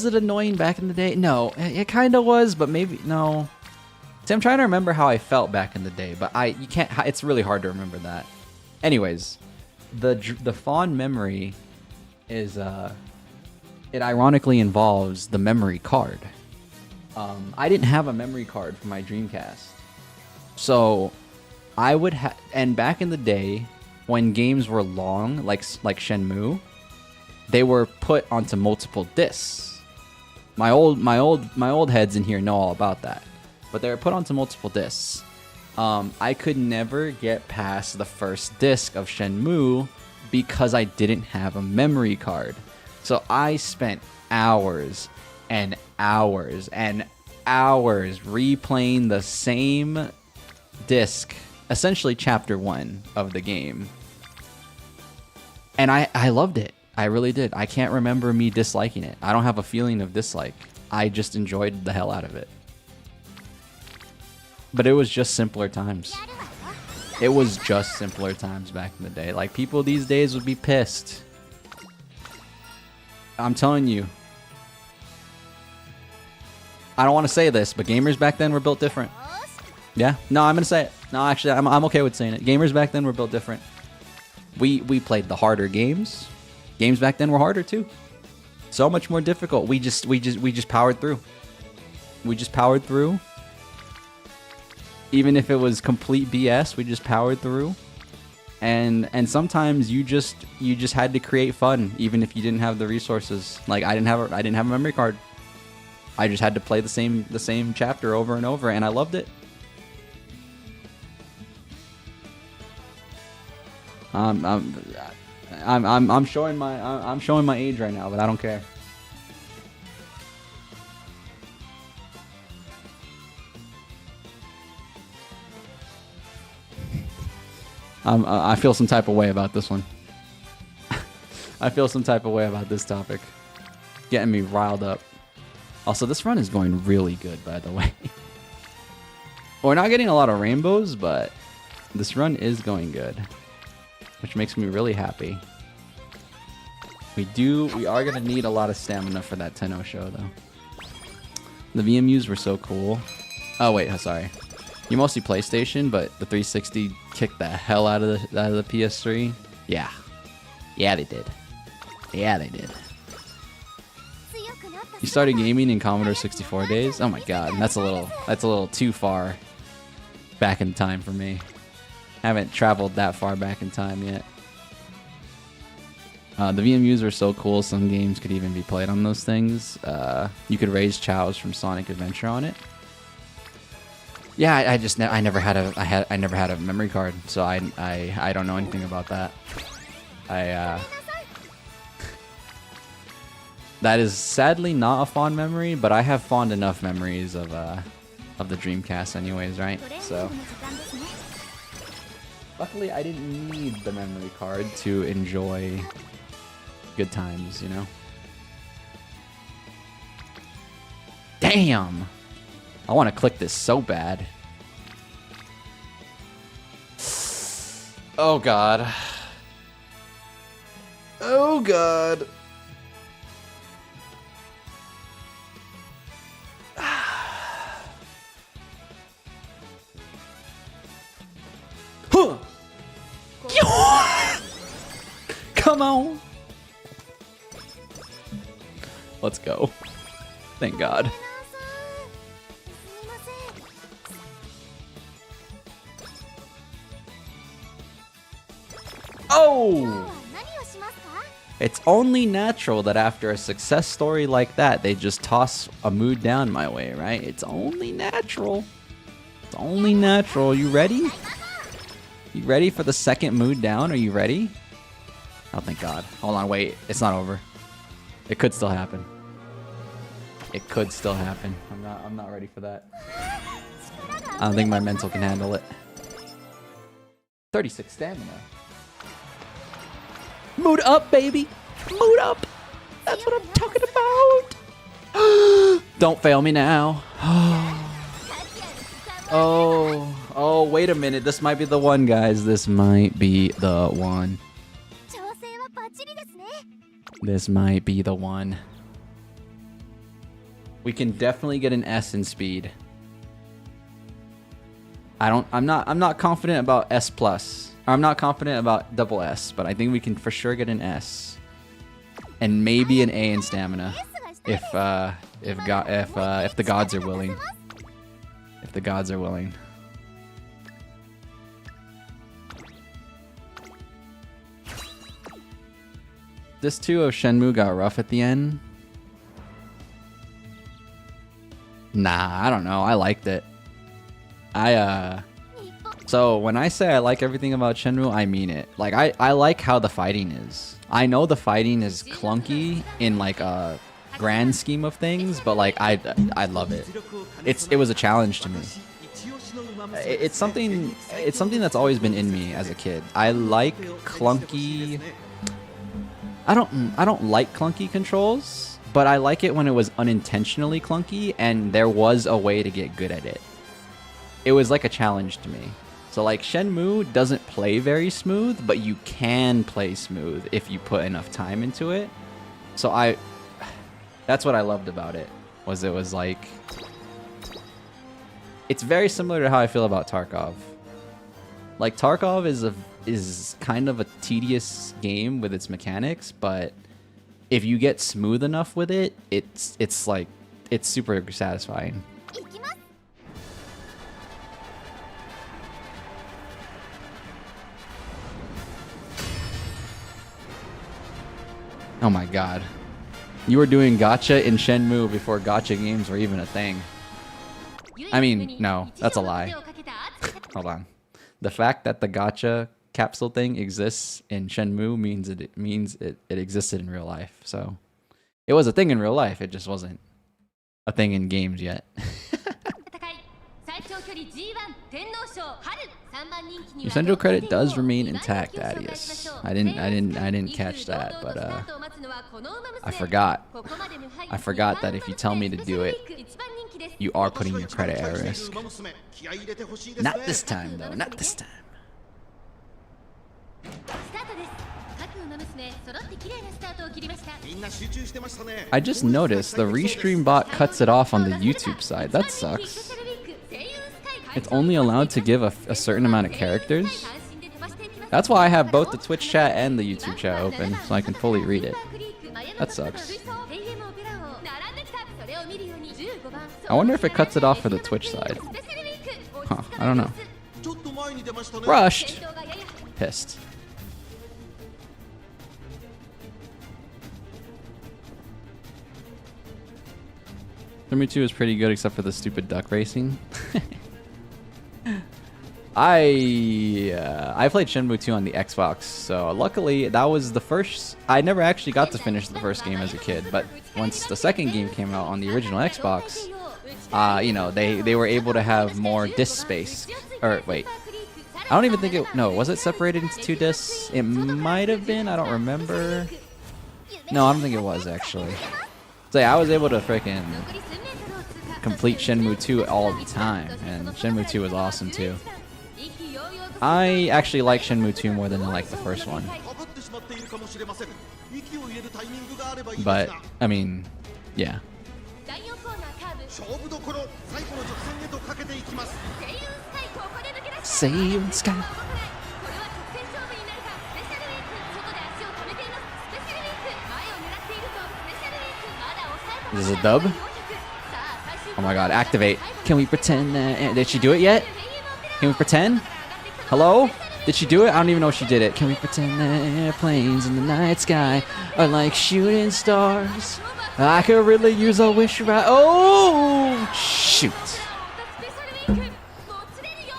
it annoying back in the day? No, it kind of was, but maybe no. See, I'm trying to remember how I felt back in the day, but you can't. It's really hard to remember that. Anyways, the fond memory is it ironically involves the memory card. I didn't have a memory card for my Dreamcast, so I would have. And back in the day, when games were long, like Shenmue, they were put onto multiple discs. My old heads in here know all about that. But they were put onto multiple discs. I could never get past the first disc of Shenmue because I didn't have a memory card. So I spent hours and hours and hours replaying the same disc, essentially chapter 1 of the game. And I loved it. I really did. I can't remember me disliking it. I don't have a feeling of dislike. I just enjoyed the hell out of it. But it was just simpler times. It was just simpler times back in the day. Like, people these days would be pissed. I'm telling you. I don't want to say this, but gamers back then were built different. Yeah? No, I'm going to say it. No, actually, I'm okay with saying it. Gamers back then were built different. We played the harder games. Games back then were harder too. So much more difficult. We just powered through. We just powered through. Even if it was complete BS, we just powered through. And sometimes you just had to create fun, even if you didn't have the resources. Like I didn't have a memory card. I just had to play the same chapter over and over, and I loved it. I'm showing my age right now, but I don't care. I feel some type of way about this one. I feel some type of way about this topic. Getting me riled up. Also, this run is going really good, by the way. We're not getting a lot of rainbows, but this run is going good, which makes me really happy. We are gonna need a lot of stamina for that Tenno show, though. The VMUs were so cool. Oh wait, sorry. You mostly PlayStation, but the 360 kicked the hell out of the PS3. Yeah, they did. Yeah, they did. You started gaming in Commodore 64 days? Oh my god, that's a little too far back in time for me. Haven't traveled that far back in time yet. The VMUs were so cool. Some games could even be played on those things. You could raise chows from Sonic Adventure on it. Yeah, I never had a memory card, so I don't know anything about that. That is sadly not a fond memory, but I have fond enough memories of the Dreamcast anyways, right? So luckily I didn't need the memory card to enjoy good times, you know? Damn! I want to click this so bad. Oh god. Oh god. Come on. Let's go. Thank God. Oh! It's only natural that after a success story like that, they just toss a mood down my way, right? It's only natural. It's only natural. You ready? You ready for the second mood down? Are you ready? Oh, thank God. Hold on, wait. It's not over. It could still happen. It could still happen. I'm not ready for that. I don't think my mental can handle it. 36 stamina. Mood up, baby. Mood up. That's what I'm talking about. Don't fail me now. Oh, wait a minute. This might be the one, guys. This might be the one. This might be the one. We can definitely get an S in speed. I'm not confident about S plus. I'm not confident about double S, but I think we can for sure get an S. And maybe an A in stamina. If the gods are willing. If the gods are willing. This 2 of Shenmue got rough at the end. Nah, I don't know. I liked it. So when I say I like everything about Shenmue, I mean it. Like I like how the fighting is. I know the fighting is clunky in like a grand scheme of things, but like I love it. It was a challenge to me. It's something that's always been in me as a kid. I like clunky. I don't like clunky controls, but I like it when it was unintentionally clunky and there was a way to get good at it. It was like a challenge to me. So like Shenmue doesn't play very smooth, but you can play smooth if you put enough time into it. So that's what I loved about it. It was like, it's very similar to how I feel about Tarkov. Like Tarkov is kind of a tedious game with its mechanics, but if you get smooth enough with it, it's super satisfying. Oh my god. You were doing gacha in Shenmue before gacha games were even a thing. I mean, no, that's a lie. Hold on. The fact that the gacha capsule thing exists in Shenmue means it existed in real life. So it was a thing in real life. It just wasn't a thing in games yet. Your central credit does remain intact, Adius. I didn't catch that, but I forgot. I forgot that if you tell me to do it, you are putting your credit at risk. Not this time, though. Not this time. I just noticed the restream bot cuts it off on the YouTube side. That sucks. It's only allowed to give a certain amount of characters. That's why I have both the Twitch chat and the YouTube chat open, so I can fully read it. That sucks. I wonder if it cuts it off for the Twitch side. Huh, I don't know. Rushed. Pissed. Shenmue 2 is pretty good except for the stupid duck racing. I played Shenmue 2 on the Xbox, so luckily that was the first. I never actually got to finish the first game as a kid, but once the second game came out on the original Xbox, you know, they were able to have more disc space. Or wait, I don't even think it. No, was it separated into 2 discs? It might have been. I don't remember. No, I don't think it was actually. So yeah, I was able to freaking complete Shenmue 2 all the time, and Shenmue 2 was awesome too. I actually like Shenmue 2 more than I like the first one. But, I mean, yeah. Save Sky. This is a dub? Oh my god, activate. Can we pretend that... Did she do it yet? Can we pretend? Hello? Did she do it? I don't even know if she did it. Can we pretend that airplanes in the night sky are like shooting stars? I could really use a wish right... Oh! Shoot.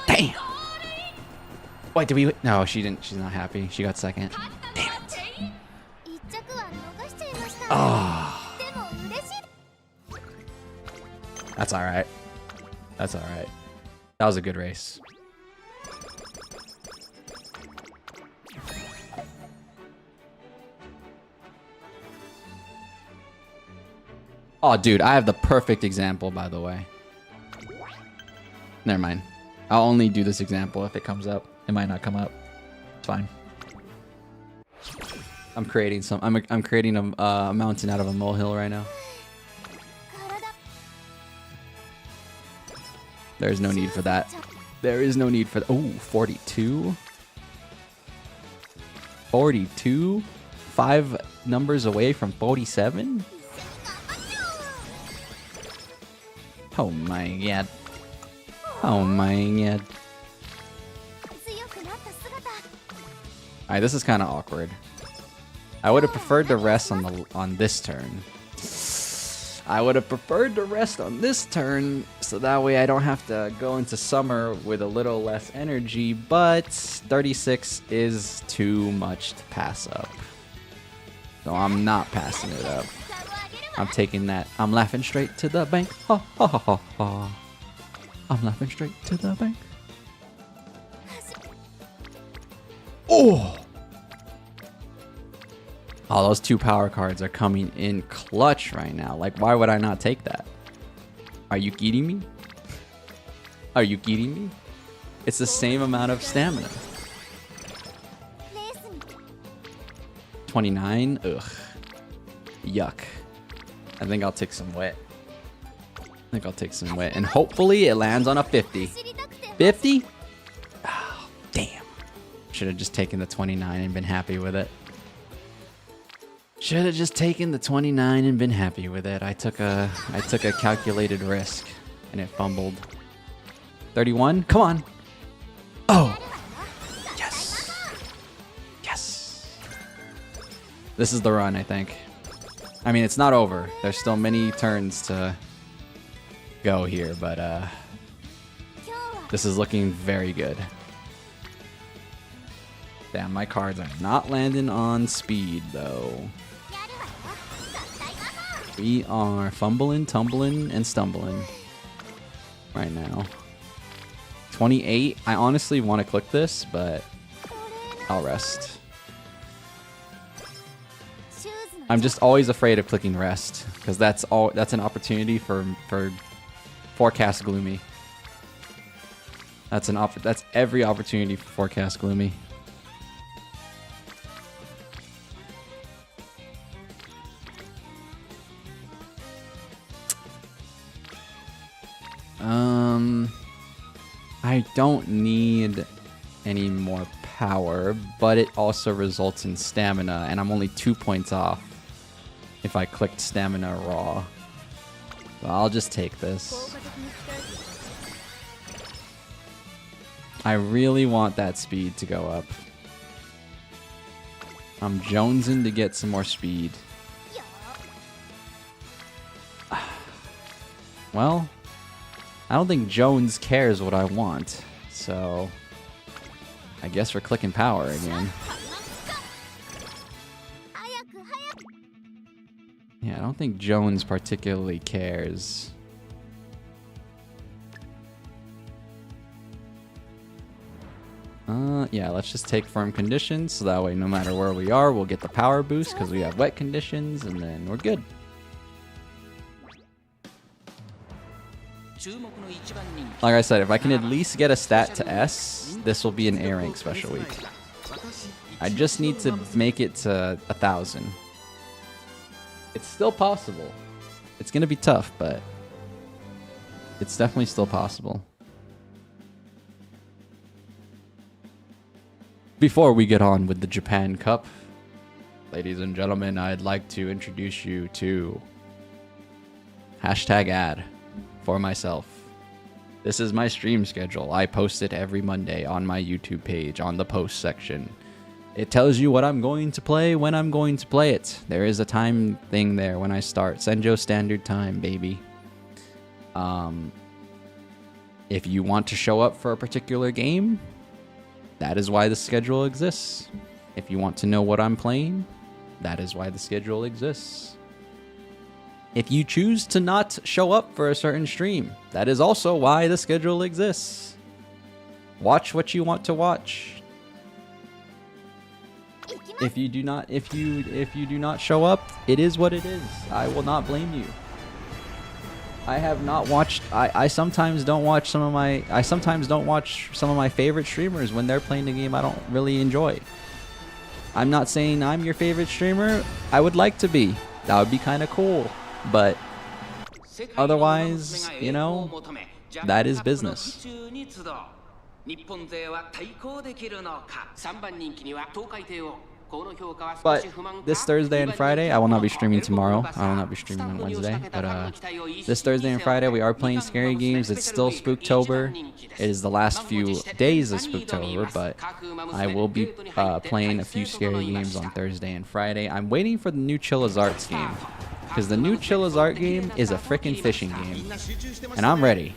Damn. Wait, did we... No, she didn't. She's not happy. She got second. Damn it. Oh. That's alright. That's alright. That was a good race. Oh, dude, I have the perfect example, by the way. Never mind. I'll only do this example if it comes up. It might not come up. It's fine. I'm creating some. I'm creating a mountain out of a molehill right now. There is no need for that. There is no need for... Oh, 42? 42? 5 numbers away from 47? Oh my god. Oh my god. Alright, this is kind of awkward. I would have preferred to rest on this turn. I would have preferred to rest on this turn, so that way I don't have to go into summer with a little less energy, but 36 is too much to pass up. So I'm not passing it up. I'm taking that. I'm laughing straight to the bank. Ha ha ha ha ha. I'm laughing straight to the bank. Oh! Oh, those 2 power cards are coming in clutch right now. Like, why would I not take that? Are you kidding me? Are you kidding me? It's the same amount of stamina. 29? Ugh. Yuck. I think I'll take some wet. And hopefully it lands on a 50. 50? Oh, damn. Should have just taken the 29 and been happy with it. Should have just taken the 29 and been happy with it. I took a calculated risk and it fumbled. 31? Come on. Oh. Yes. Yes. This is the run, I think. I mean, it's not over. There's still many turns to go here, but this is looking very good. Damn, my cards are not landing on speed, though. We are fumbling, tumbling, and stumbling right now. 28. I honestly want to click this, but I'll rest. I'm just always afraid of clicking rest because that's an opportunity for forecast gloomy. That's every opportunity for forecast gloomy. I don't need any more power, but it also results in stamina, and I'm only 2 points off if I clicked stamina raw. So I'll just take this. I really want that speed to go up. I'm jonesing to get some more speed. Well, I don't think Jones cares what I want, so I guess we're clicking power again. Yeah, I don't think Jones particularly cares. Yeah, let's just take firm conditions, so that way no matter where we are, we'll get the power boost because we have wet conditions, and then we're good. Like I said, if I can at least get a stat to S, this will be an A rank special week. I just need to make it to 1,000. It's still possible. It's gonna be tough, but it's definitely still possible. Before we get on with the Japan Cup, ladies and gentlemen, I'd like to introduce you to #ad for myself. This is my stream schedule. I post it every Monday on my YouTube page on the post section. It tells you what I'm going to play, when I'm going to play it. There is a time thing there when I start. Senjo Standard Time, baby. If you want to show up for a particular game, that is why the schedule exists. If you want to know what I'm playing, that is why the schedule exists. If you choose to not show up for a certain stream, that is also why the schedule exists. Watch what you want to watch. If you do not show up, it is what it is. I will not blame you. I have not watched. I sometimes don't watch some of my favorite streamers when they're playing a game I don't really enjoy. I'm not saying I'm your favorite streamer. I would like to be. That would be kind of cool. But otherwise, you know, that is business. But this Thursday and Friday, I will not be streaming tomorrow. I will not be streaming on Wednesday. But this Thursday and Friday, we are playing scary games. It's still Spooktober. It is the last few days of Spooktober, but I will be playing a few scary games on Thursday and Friday. I'm waiting for the new Chilla's Arts game, because the new Chilla's Art game is a freaking fishing game, and I'm ready.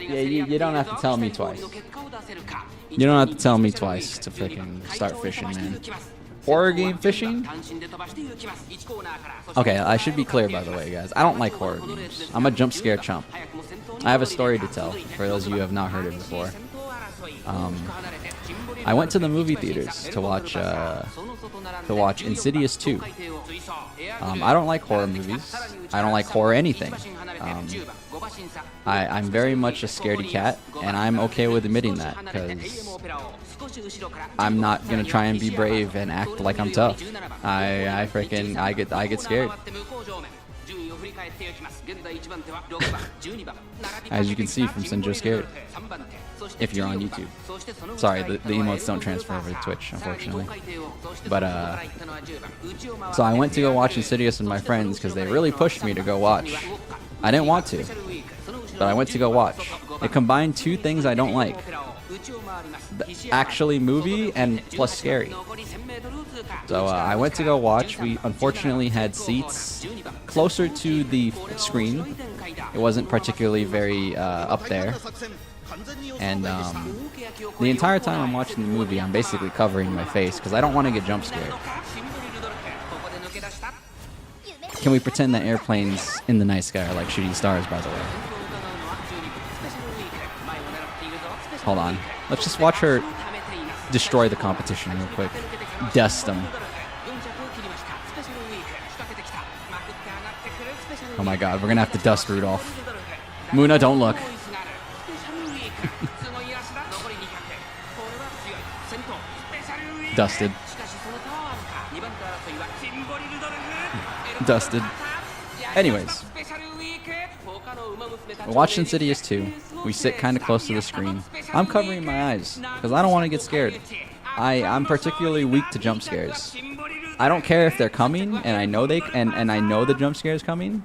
Yeah, you don't have to tell me twice. You don't have to tell me twice to freaking start fishing, man. Horror game fishing? Okay, I should be clear, by the way, guys. I don't like horror games. I'm a jump scare chump. I have a story to tell, for those of you who have not heard it before. I went to the movie theaters to watch Insidious 2. I don't like horror movies. I don't like horror anything. I'm very much a scaredy cat, and I'm okay with admitting that, because I'm not gonna try and be brave and act like I'm tough. I get scared. As you can see from Senjo Scared. if you're on YouTube. Sorry, the emotes don't transfer over to Twitch, unfortunately. But so I went to go watch Insidious with my friends because they really pushed me to go watch. I didn't want to, but I went to go watch. It combined two things I don't like: actually movie and plus scary. So I went to go watch. We unfortunately had seats closer to the screen. It wasn't particularly very up there. And the entire time I'm watching the movie, I'm basically covering my face because I don't want to get jump scared. Can we pretend that airplanes in the night sky are like shooting stars, by the way? Hold on. Let's just watch her destroy the competition real quick. Dust them. Oh my god, we're gonna have to dust Rudolph. Muna, don't look. Dusted. Dusted. Anyways. We're watching Insidious 2. We sit kind of close to the screen. I'm covering my eyes because I don't want to get scared. I'm particularly weak to jump scares. I don't care if they're coming and I know and I know the jump scare is coming.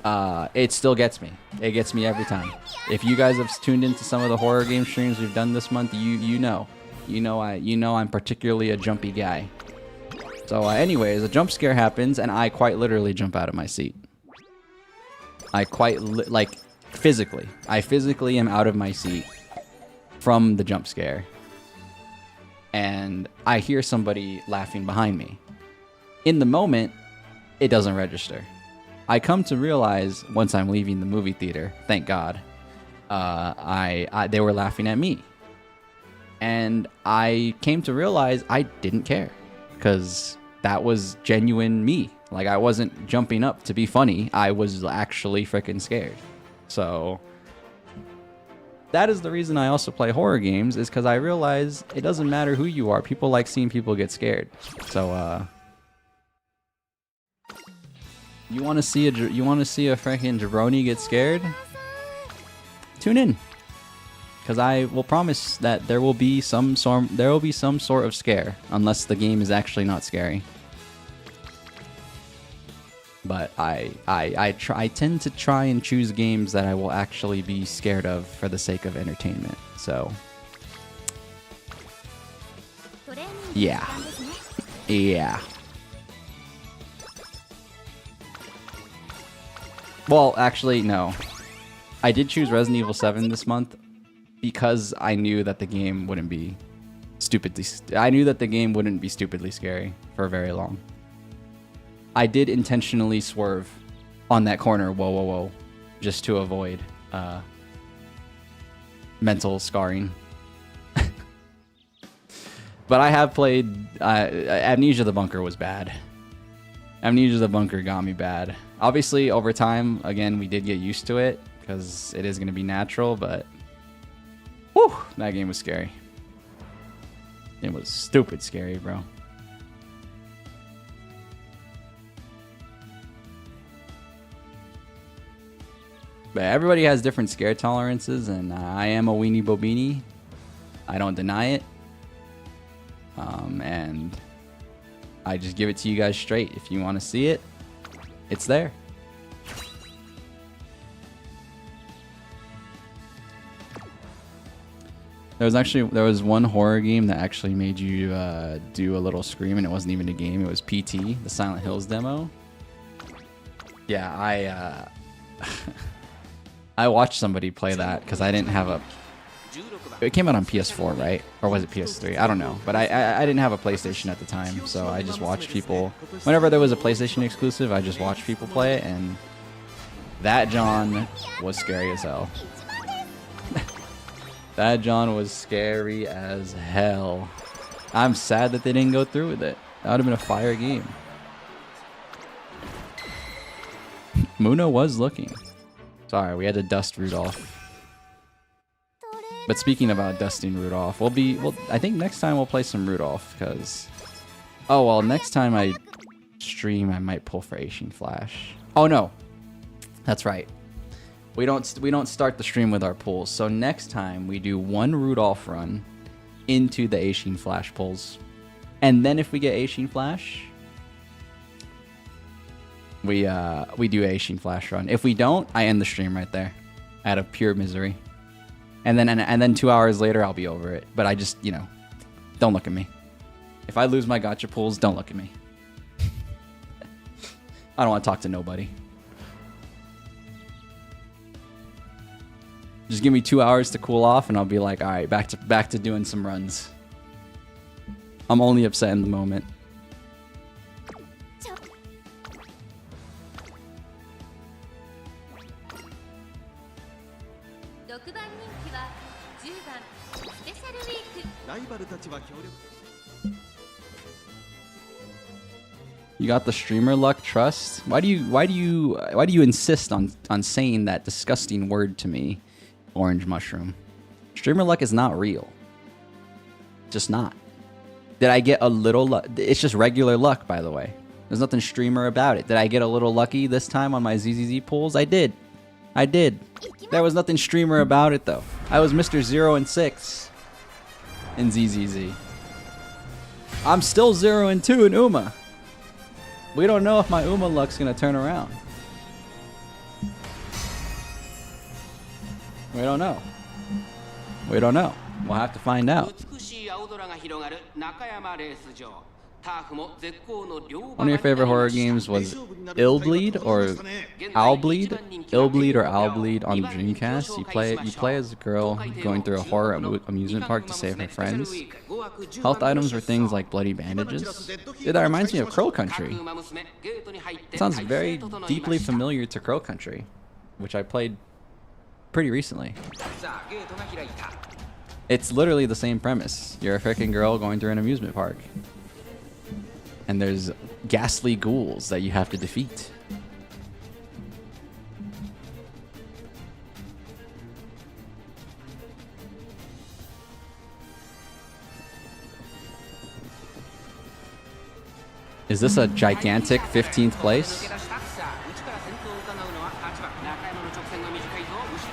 It still gets me. It gets me every time. If you guys have tuned into some of the horror game streams we've done this month, you know I'm particularly a jumpy guy. So anyways, a jump scare happens and I quite literally jump out of my seat. I physically am out of my seat from the jump scare. And I hear somebody laughing behind me. In the moment, it doesn't register. I come to realize once I'm leaving the movie theater, thank God, they were laughing at me. And I came to realize I didn't care because that was genuine me. Like, I wasn't jumping up to be funny. I was actually freaking scared. So that is the reason I also play horror games, is because I realize it doesn't matter who you are. People like seeing people get scared. So you want to see a freaking jabroni get scared? Tune in, because I will promise that there will be some sort of scare, unless the game is actually not scary. But I tend to try and choose games that I will actually be scared of for the sake of entertainment. So yeah. Well, actually, no. I did choose Resident Evil 7 this month because I knew that the game wouldn't be stupidly scary for very long. I did intentionally swerve on that corner, whoa, just to avoid mental scarring. But I have played Amnesia the Bunker was bad. Amnesia the Bunker got me bad. Obviously, over time, again, we did get used to it because it is going to be natural, but whew, that game was scary. It was stupid scary, bro. But everybody has different scare tolerances, and I am a weenie bobini. I don't deny it. And I just give it to you guys straight. If you want to see it, it's there. There was one horror game that actually made you do a little scream, and it wasn't even a game. It was PT, the Silent Hills demo. Yeah, I watched somebody play that because I didn't have a... It came out on PS4, right? Or was it PS3? I don't know. But I didn't have a PlayStation at the time, so I just watched people... Whenever there was a PlayStation exclusive, I just watched people play it, and that John was scary as hell. That John was scary as hell. I'm sad that they didn't go through with it. That would have been a fire game. Muna was looking. Sorry, we had to dust Rudolph. But speaking about dusting Rudolph, I think next time we'll play some Rudolph, because... Oh, well, next time I stream, I might pull for Eishin Flash. Oh, no. That's right. We don't start the stream with our pulls. So next time we do one Rudolph run into the Eishin Flash pulls. And then if we get Eishin Flash, we do Eishin Flash run. If we don't, I end the stream right there out of pure misery. And then 2 hours later I'll be over it. But I just, you know, don't look at me. If I lose my gacha pulls, don't look at me. I don't want to talk to nobody. Just give me 2 hours to cool off and I'll be like, all right, back to doing some runs. I'm only upset in the moment. You got the streamer luck trust? Why do you insist on saying that disgusting word to me, Orange Mushroom? Streamer luck is not real. Just not. Did I get a little luck? It's just regular luck, by the way. There's nothing streamer about it. Did I get a little lucky this time on my ZZZ pulls? I did. I did. There was nothing streamer about it, though. I was Mr. 0 and 6 in ZZZ. I'm still 0 and 2 in Uma. We don't know if my Uma luck's gonna turn around. We don't know. We don't know. We'll have to find out. One of your favorite horror games was Illbleed or Owlbleed? Illbleed or Owlbleed on the Dreamcast. You play as a girl going through a horror amusement park to save her friends. Health items were things like bloody bandages. Yeah, that reminds me of Crow Country. It sounds very deeply familiar to Crow Country, which I played pretty recently. It's literally the same premise. You're a freaking girl going through an amusement park. And there's ghastly ghouls that you have to defeat. Is this a gigantic 15th place?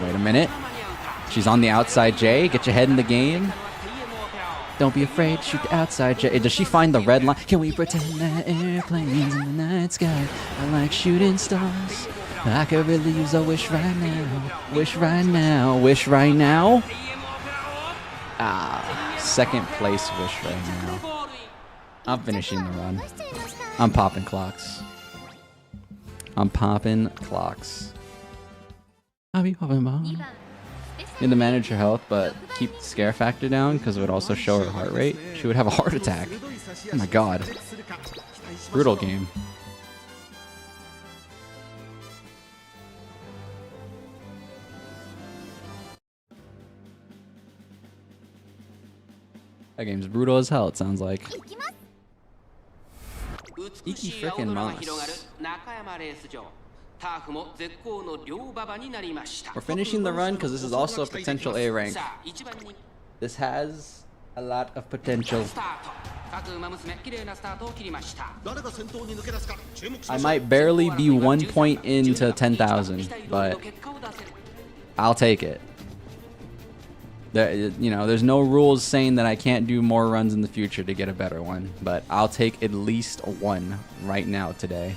Wait a minute. She's on the outside J. Get your head in the game. Don't be afraid, shoot the outside J. Does she find the red line? Can we pretend that airplanes in the night sky are like shooting stars? I could really use a wish right now. Wish right now. Wish right now. Ah, second place wish right now. I'm finishing the run. I'm popping clocks. I'm popping clocks. I'll be popping bombs. Need to manage her health, but keep the scare factor down because it would also show her heart rate. She would have a heart attack. Oh my god. Brutal game. That game's brutal as hell, it sounds like. Iki frickin' mouse. We're finishing the run because this is also a potential A rank. This has a lot of potential. I might barely be 1 point into 10,000, but I'll take it. You know, there's no rules saying that I can't do more runs in the future to get a better one, but I'll take at least one right now today.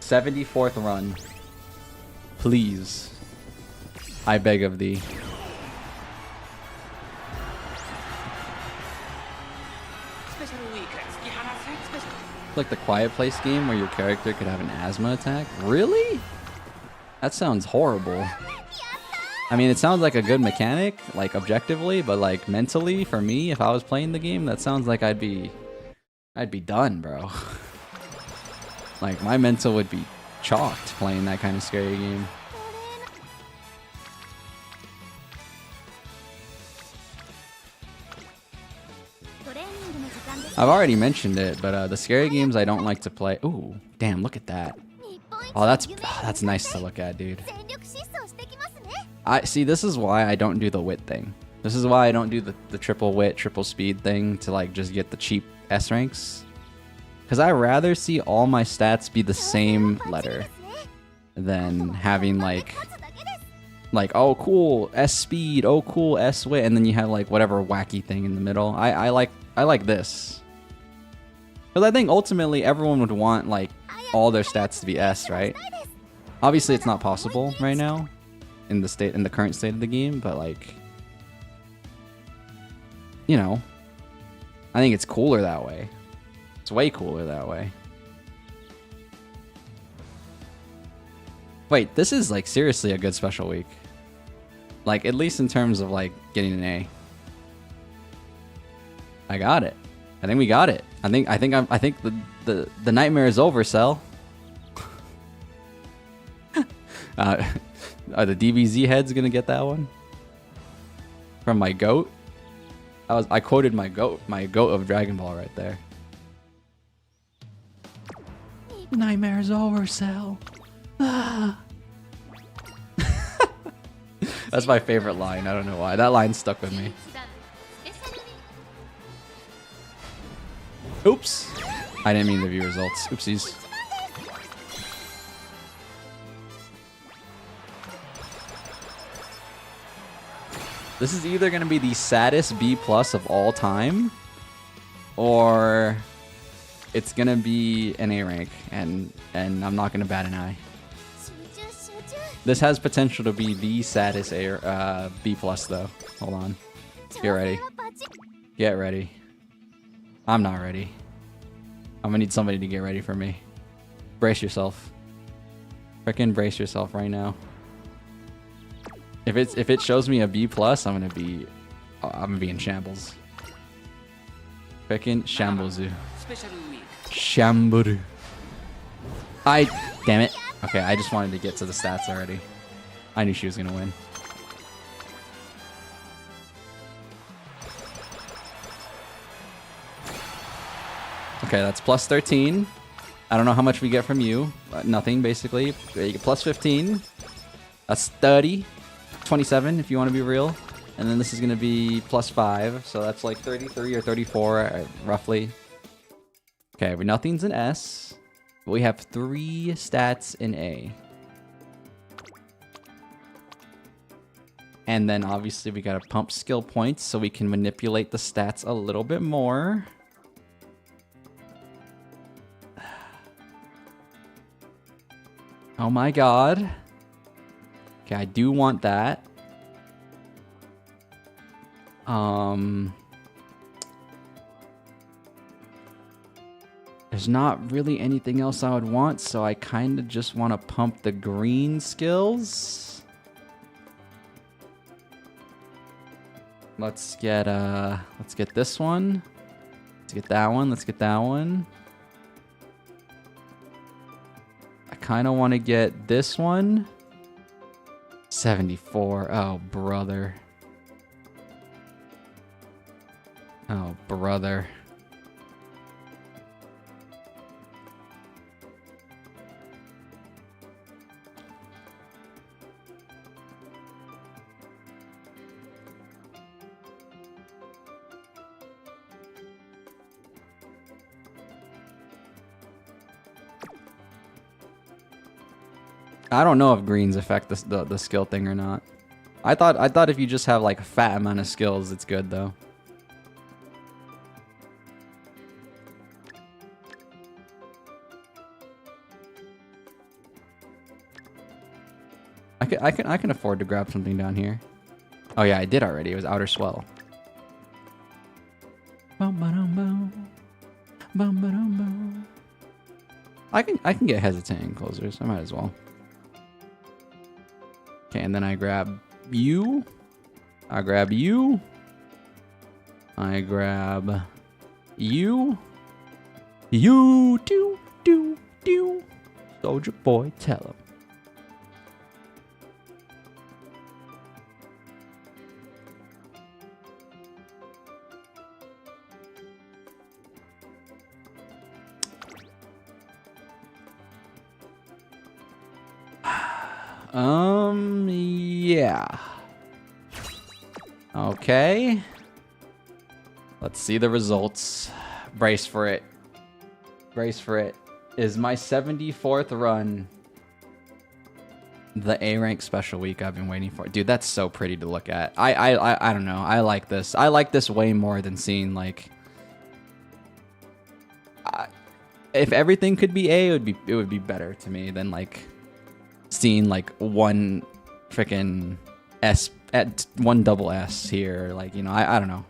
74th run. Please. I beg of thee. Like the Quiet Place game where your character could have an asthma attack? Really? That sounds horrible. I mean, it sounds like a good mechanic, like objectively, but like mentally, for me, if I was playing the game, that sounds like I'd be done, bro. Like, my mental would be chalked playing that kind of scary game. I've already mentioned it, but the scary games I don't like to play. Ooh, damn, look at that. Oh, that's nice to look at, dude. I see, this is why I don't do the wit thing. This is why I don't do the triple wit, triple speed thing to like just get the cheap S ranks. Because I'd rather see all my stats be the same letter. than having like oh cool S speed, oh cool S wit, and then you have like whatever wacky thing in the middle. I like this. Because I think ultimately everyone would want like all their stats to be S, right? Obviously it's not possible right now in the current state of the game, but like, you know, I think it's cooler that way. It's way cooler that way. Wait, this is like seriously a good special week. Like at least in terms of like getting an A. I got it. I think we got it. I think the nightmare is over, Cell. Are the DBZ heads gonna get that one? From my goat? I quoted my goat of Dragon Ball right there. Nightmare is over, Cell. Ah. That's my favorite line. I don't know why. That line stuck with me. Oops. I didn't mean to view results. Oopsies. This is either going to be the saddest B+ of all time, or it's going to be an A rank, and I'm not going to bat an eye. This has potential to be the saddest B+ though. Hold on. Get ready. Get ready. I'm not ready. I'm gonna need somebody to get ready for me. Brace yourself. Frickin' brace yourself right now. If it shows me a B+, I'm gonna be in shambles. Frickin' shambles. Shamburu. Damn it. Okay, I just wanted to get to the stats already. I knew she was gonna win. Okay, that's plus 13. I don't know how much we get from you. Nothing, basically. You get plus 15. That's 30. 27, if you want to be real. And then this is going to be plus 5. So that's like 33 or 34, roughly. Okay, but nothing's in S. But we have 3 stats in A. And then obviously we got to pump skill points so we can manipulate the stats a little bit more. Oh my god. Okay, I do want that. There's not really anything else I would want, so I kind of just want to pump the green skills. Let's get this one. Let's get that one. Let's get that one. I kind of want to get this one. 74. Oh, brother. Oh, brother. I don't know if greens affect the skill thing or not. I thought if you just have like a fat amount of skills, it's good though. I can afford to grab something down here. Oh yeah, I did already. It was Outer Swell. I can get hesitant closers. I might as well. Okay, and then I grab you. I grab you. I grab you. You do. Soldier boy, tell him. Yeah. Okay. Let's see the results. Brace for it. Brace for it. Is my 74th run The A rank special week I've been waiting for. Dude, that's so pretty to look at. I don't know. I like this. I like this way more than seeing like if everything could be A, it would be better to me than like seeing like one freaking S at one double S here. Like, you know, I don't know.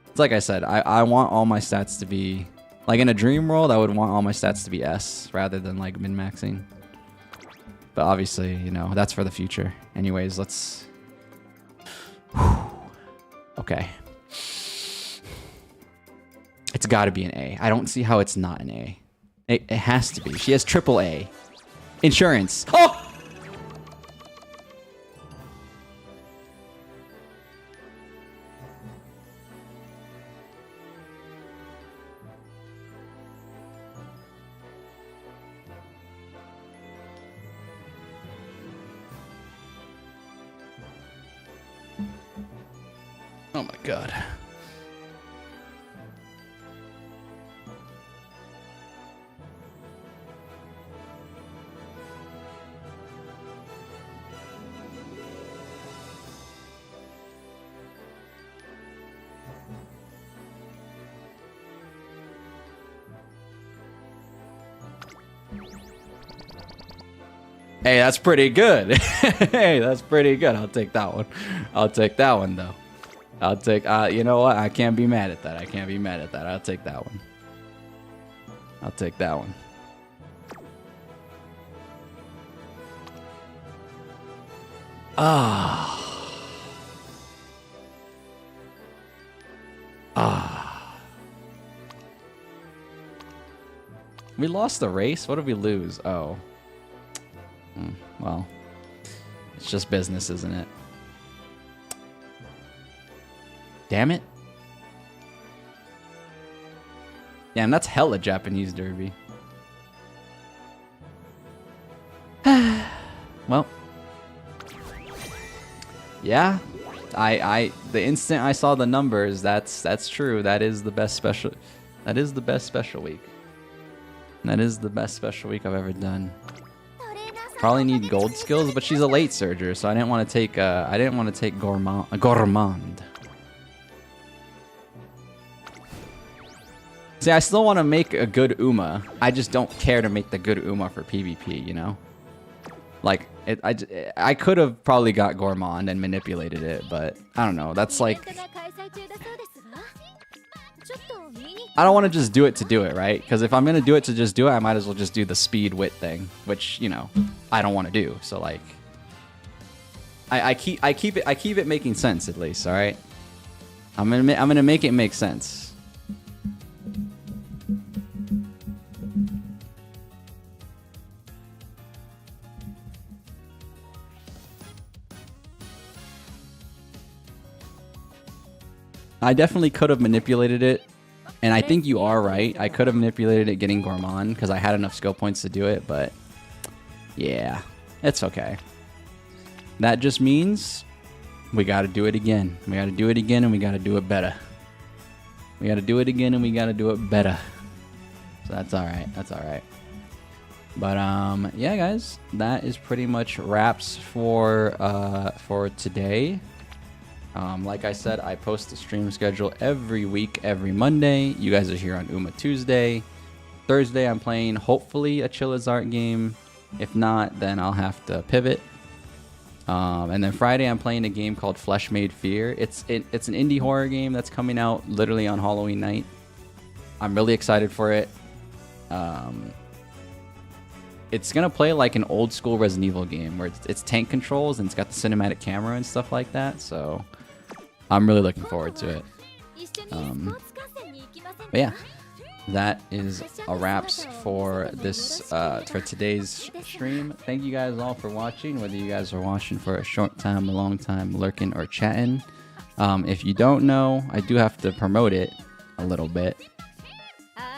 It's like I said, I want all my stats to be like in a dream world, I would want all my stats to be S rather than like min-maxing. But obviously, you know, that's for the future. Anyways, let's... Okay. It's got to be an A. I don't see how it's not an A. It has to be. She has triple A. Insurance. Oh! Oh my god. Hey, that's pretty good. Hey, that's pretty good. I'll take that one. I'll take that one though. I'll take, you know what? I can't be mad at that. I can't be mad at that. I'll take that one. I'll take that one. We lost the race? What did we lose? Oh. Well, it's just business, isn't it? Damn it. Yeah, and that's hella Japanese derby. Well. Yeah. The instant I saw the numbers, that's true. That is the best special week. That is the best special week I've ever done. Probably need gold skills, but she's a late surger, so I didn't want to take gourmand. See, I still want to make a good Uma. I just don't care to make the good Uma for PvP, you know? Like, I could have probably got gourmand and manipulated it, but I don't know. That's like... I don't want to just do it to do it, right? Because if I'm going to do it to just do it, I might as well just do the speed wit thing, which, you know, I don't want to do. So, like... I keep it making sense, at least, alright? I'm gonna make it make sense. I definitely could have manipulated it, and I think you are right. I could have manipulated it getting gourmand because I had enough skill points to do it, but yeah, it's okay. That just means we got to do it again. We got to do it again, and we got to do it better. We got to do it again, and we got to do it better. So that's all right. That's all right. But yeah, guys, that is pretty much wraps for today. Like I said, I post the stream schedule every week, every Monday. You guys are here on Uma Tuesday. Thursday, I'm playing hopefully a Chillazart game. If not, then I'll have to pivot. And then Friday, I'm playing a game called Flesh Made Fear. It's an indie horror game that's coming out literally on Halloween night. I'm really excited for it. It's gonna play like an old school Resident Evil game where it's tank controls and it's got the cinematic camera and stuff like that. So I'm really looking forward to it. But yeah, that is a wraps for this for today's stream. Thank you guys all for watching, whether you guys are watching for a short time, a long time, lurking, or chatting. If you don't know, I do have to promote it a little bit.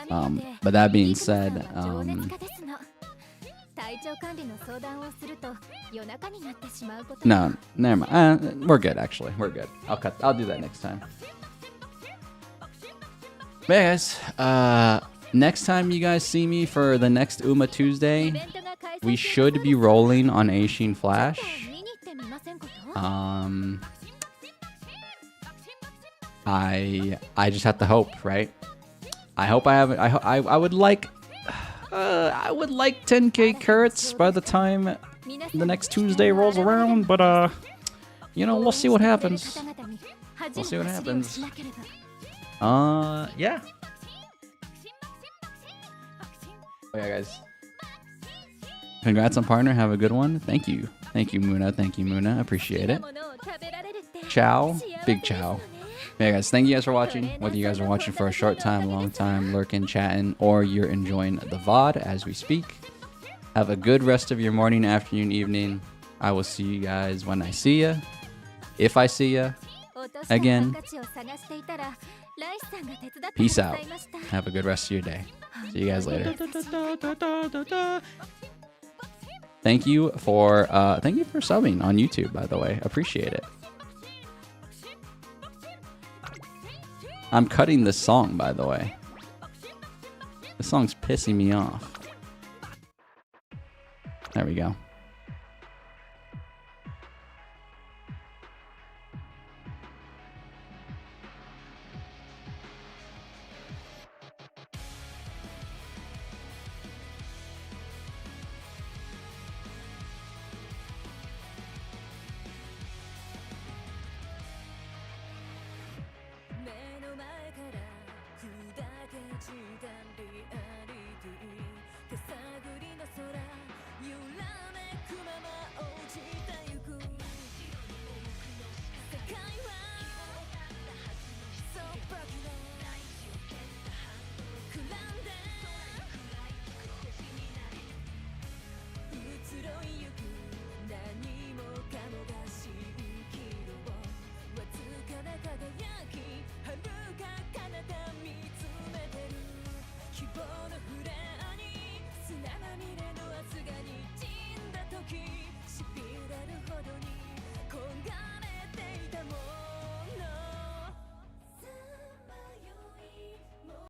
But that being said, no, never mind. We're good, actually. We're good. I'll do that next time. But yeah, guys, next time you guys see me for the next Uma Tuesday, We should be rolling on Eishin Flash. I just have to hope, right? I hope I have. I would like 10k carrots by the time the next Tuesday rolls around, but you know, we'll see what happens. We'll see what happens. Yeah. Oh yeah, guys. Congrats on partner. Have a good one. Thank you. Thank you, Muna. Thank you, Muna. Appreciate it. Ciao. Big ciao. Yeah, guys. Thank you guys for watching. Whether you guys are watching for a short time, long time, lurking, chatting, or you're enjoying the VOD as we speak, have a good rest of your morning, afternoon, evening. I will see you guys when I see ya. If I see ya. Again. Peace out. Have a good rest of your day. See you guys later. Thank you for subbing on YouTube, by the way. Appreciate it. I'm cutting this song, by the way. This song's pissing me off. There we go. "目の前から砕け散ったリアル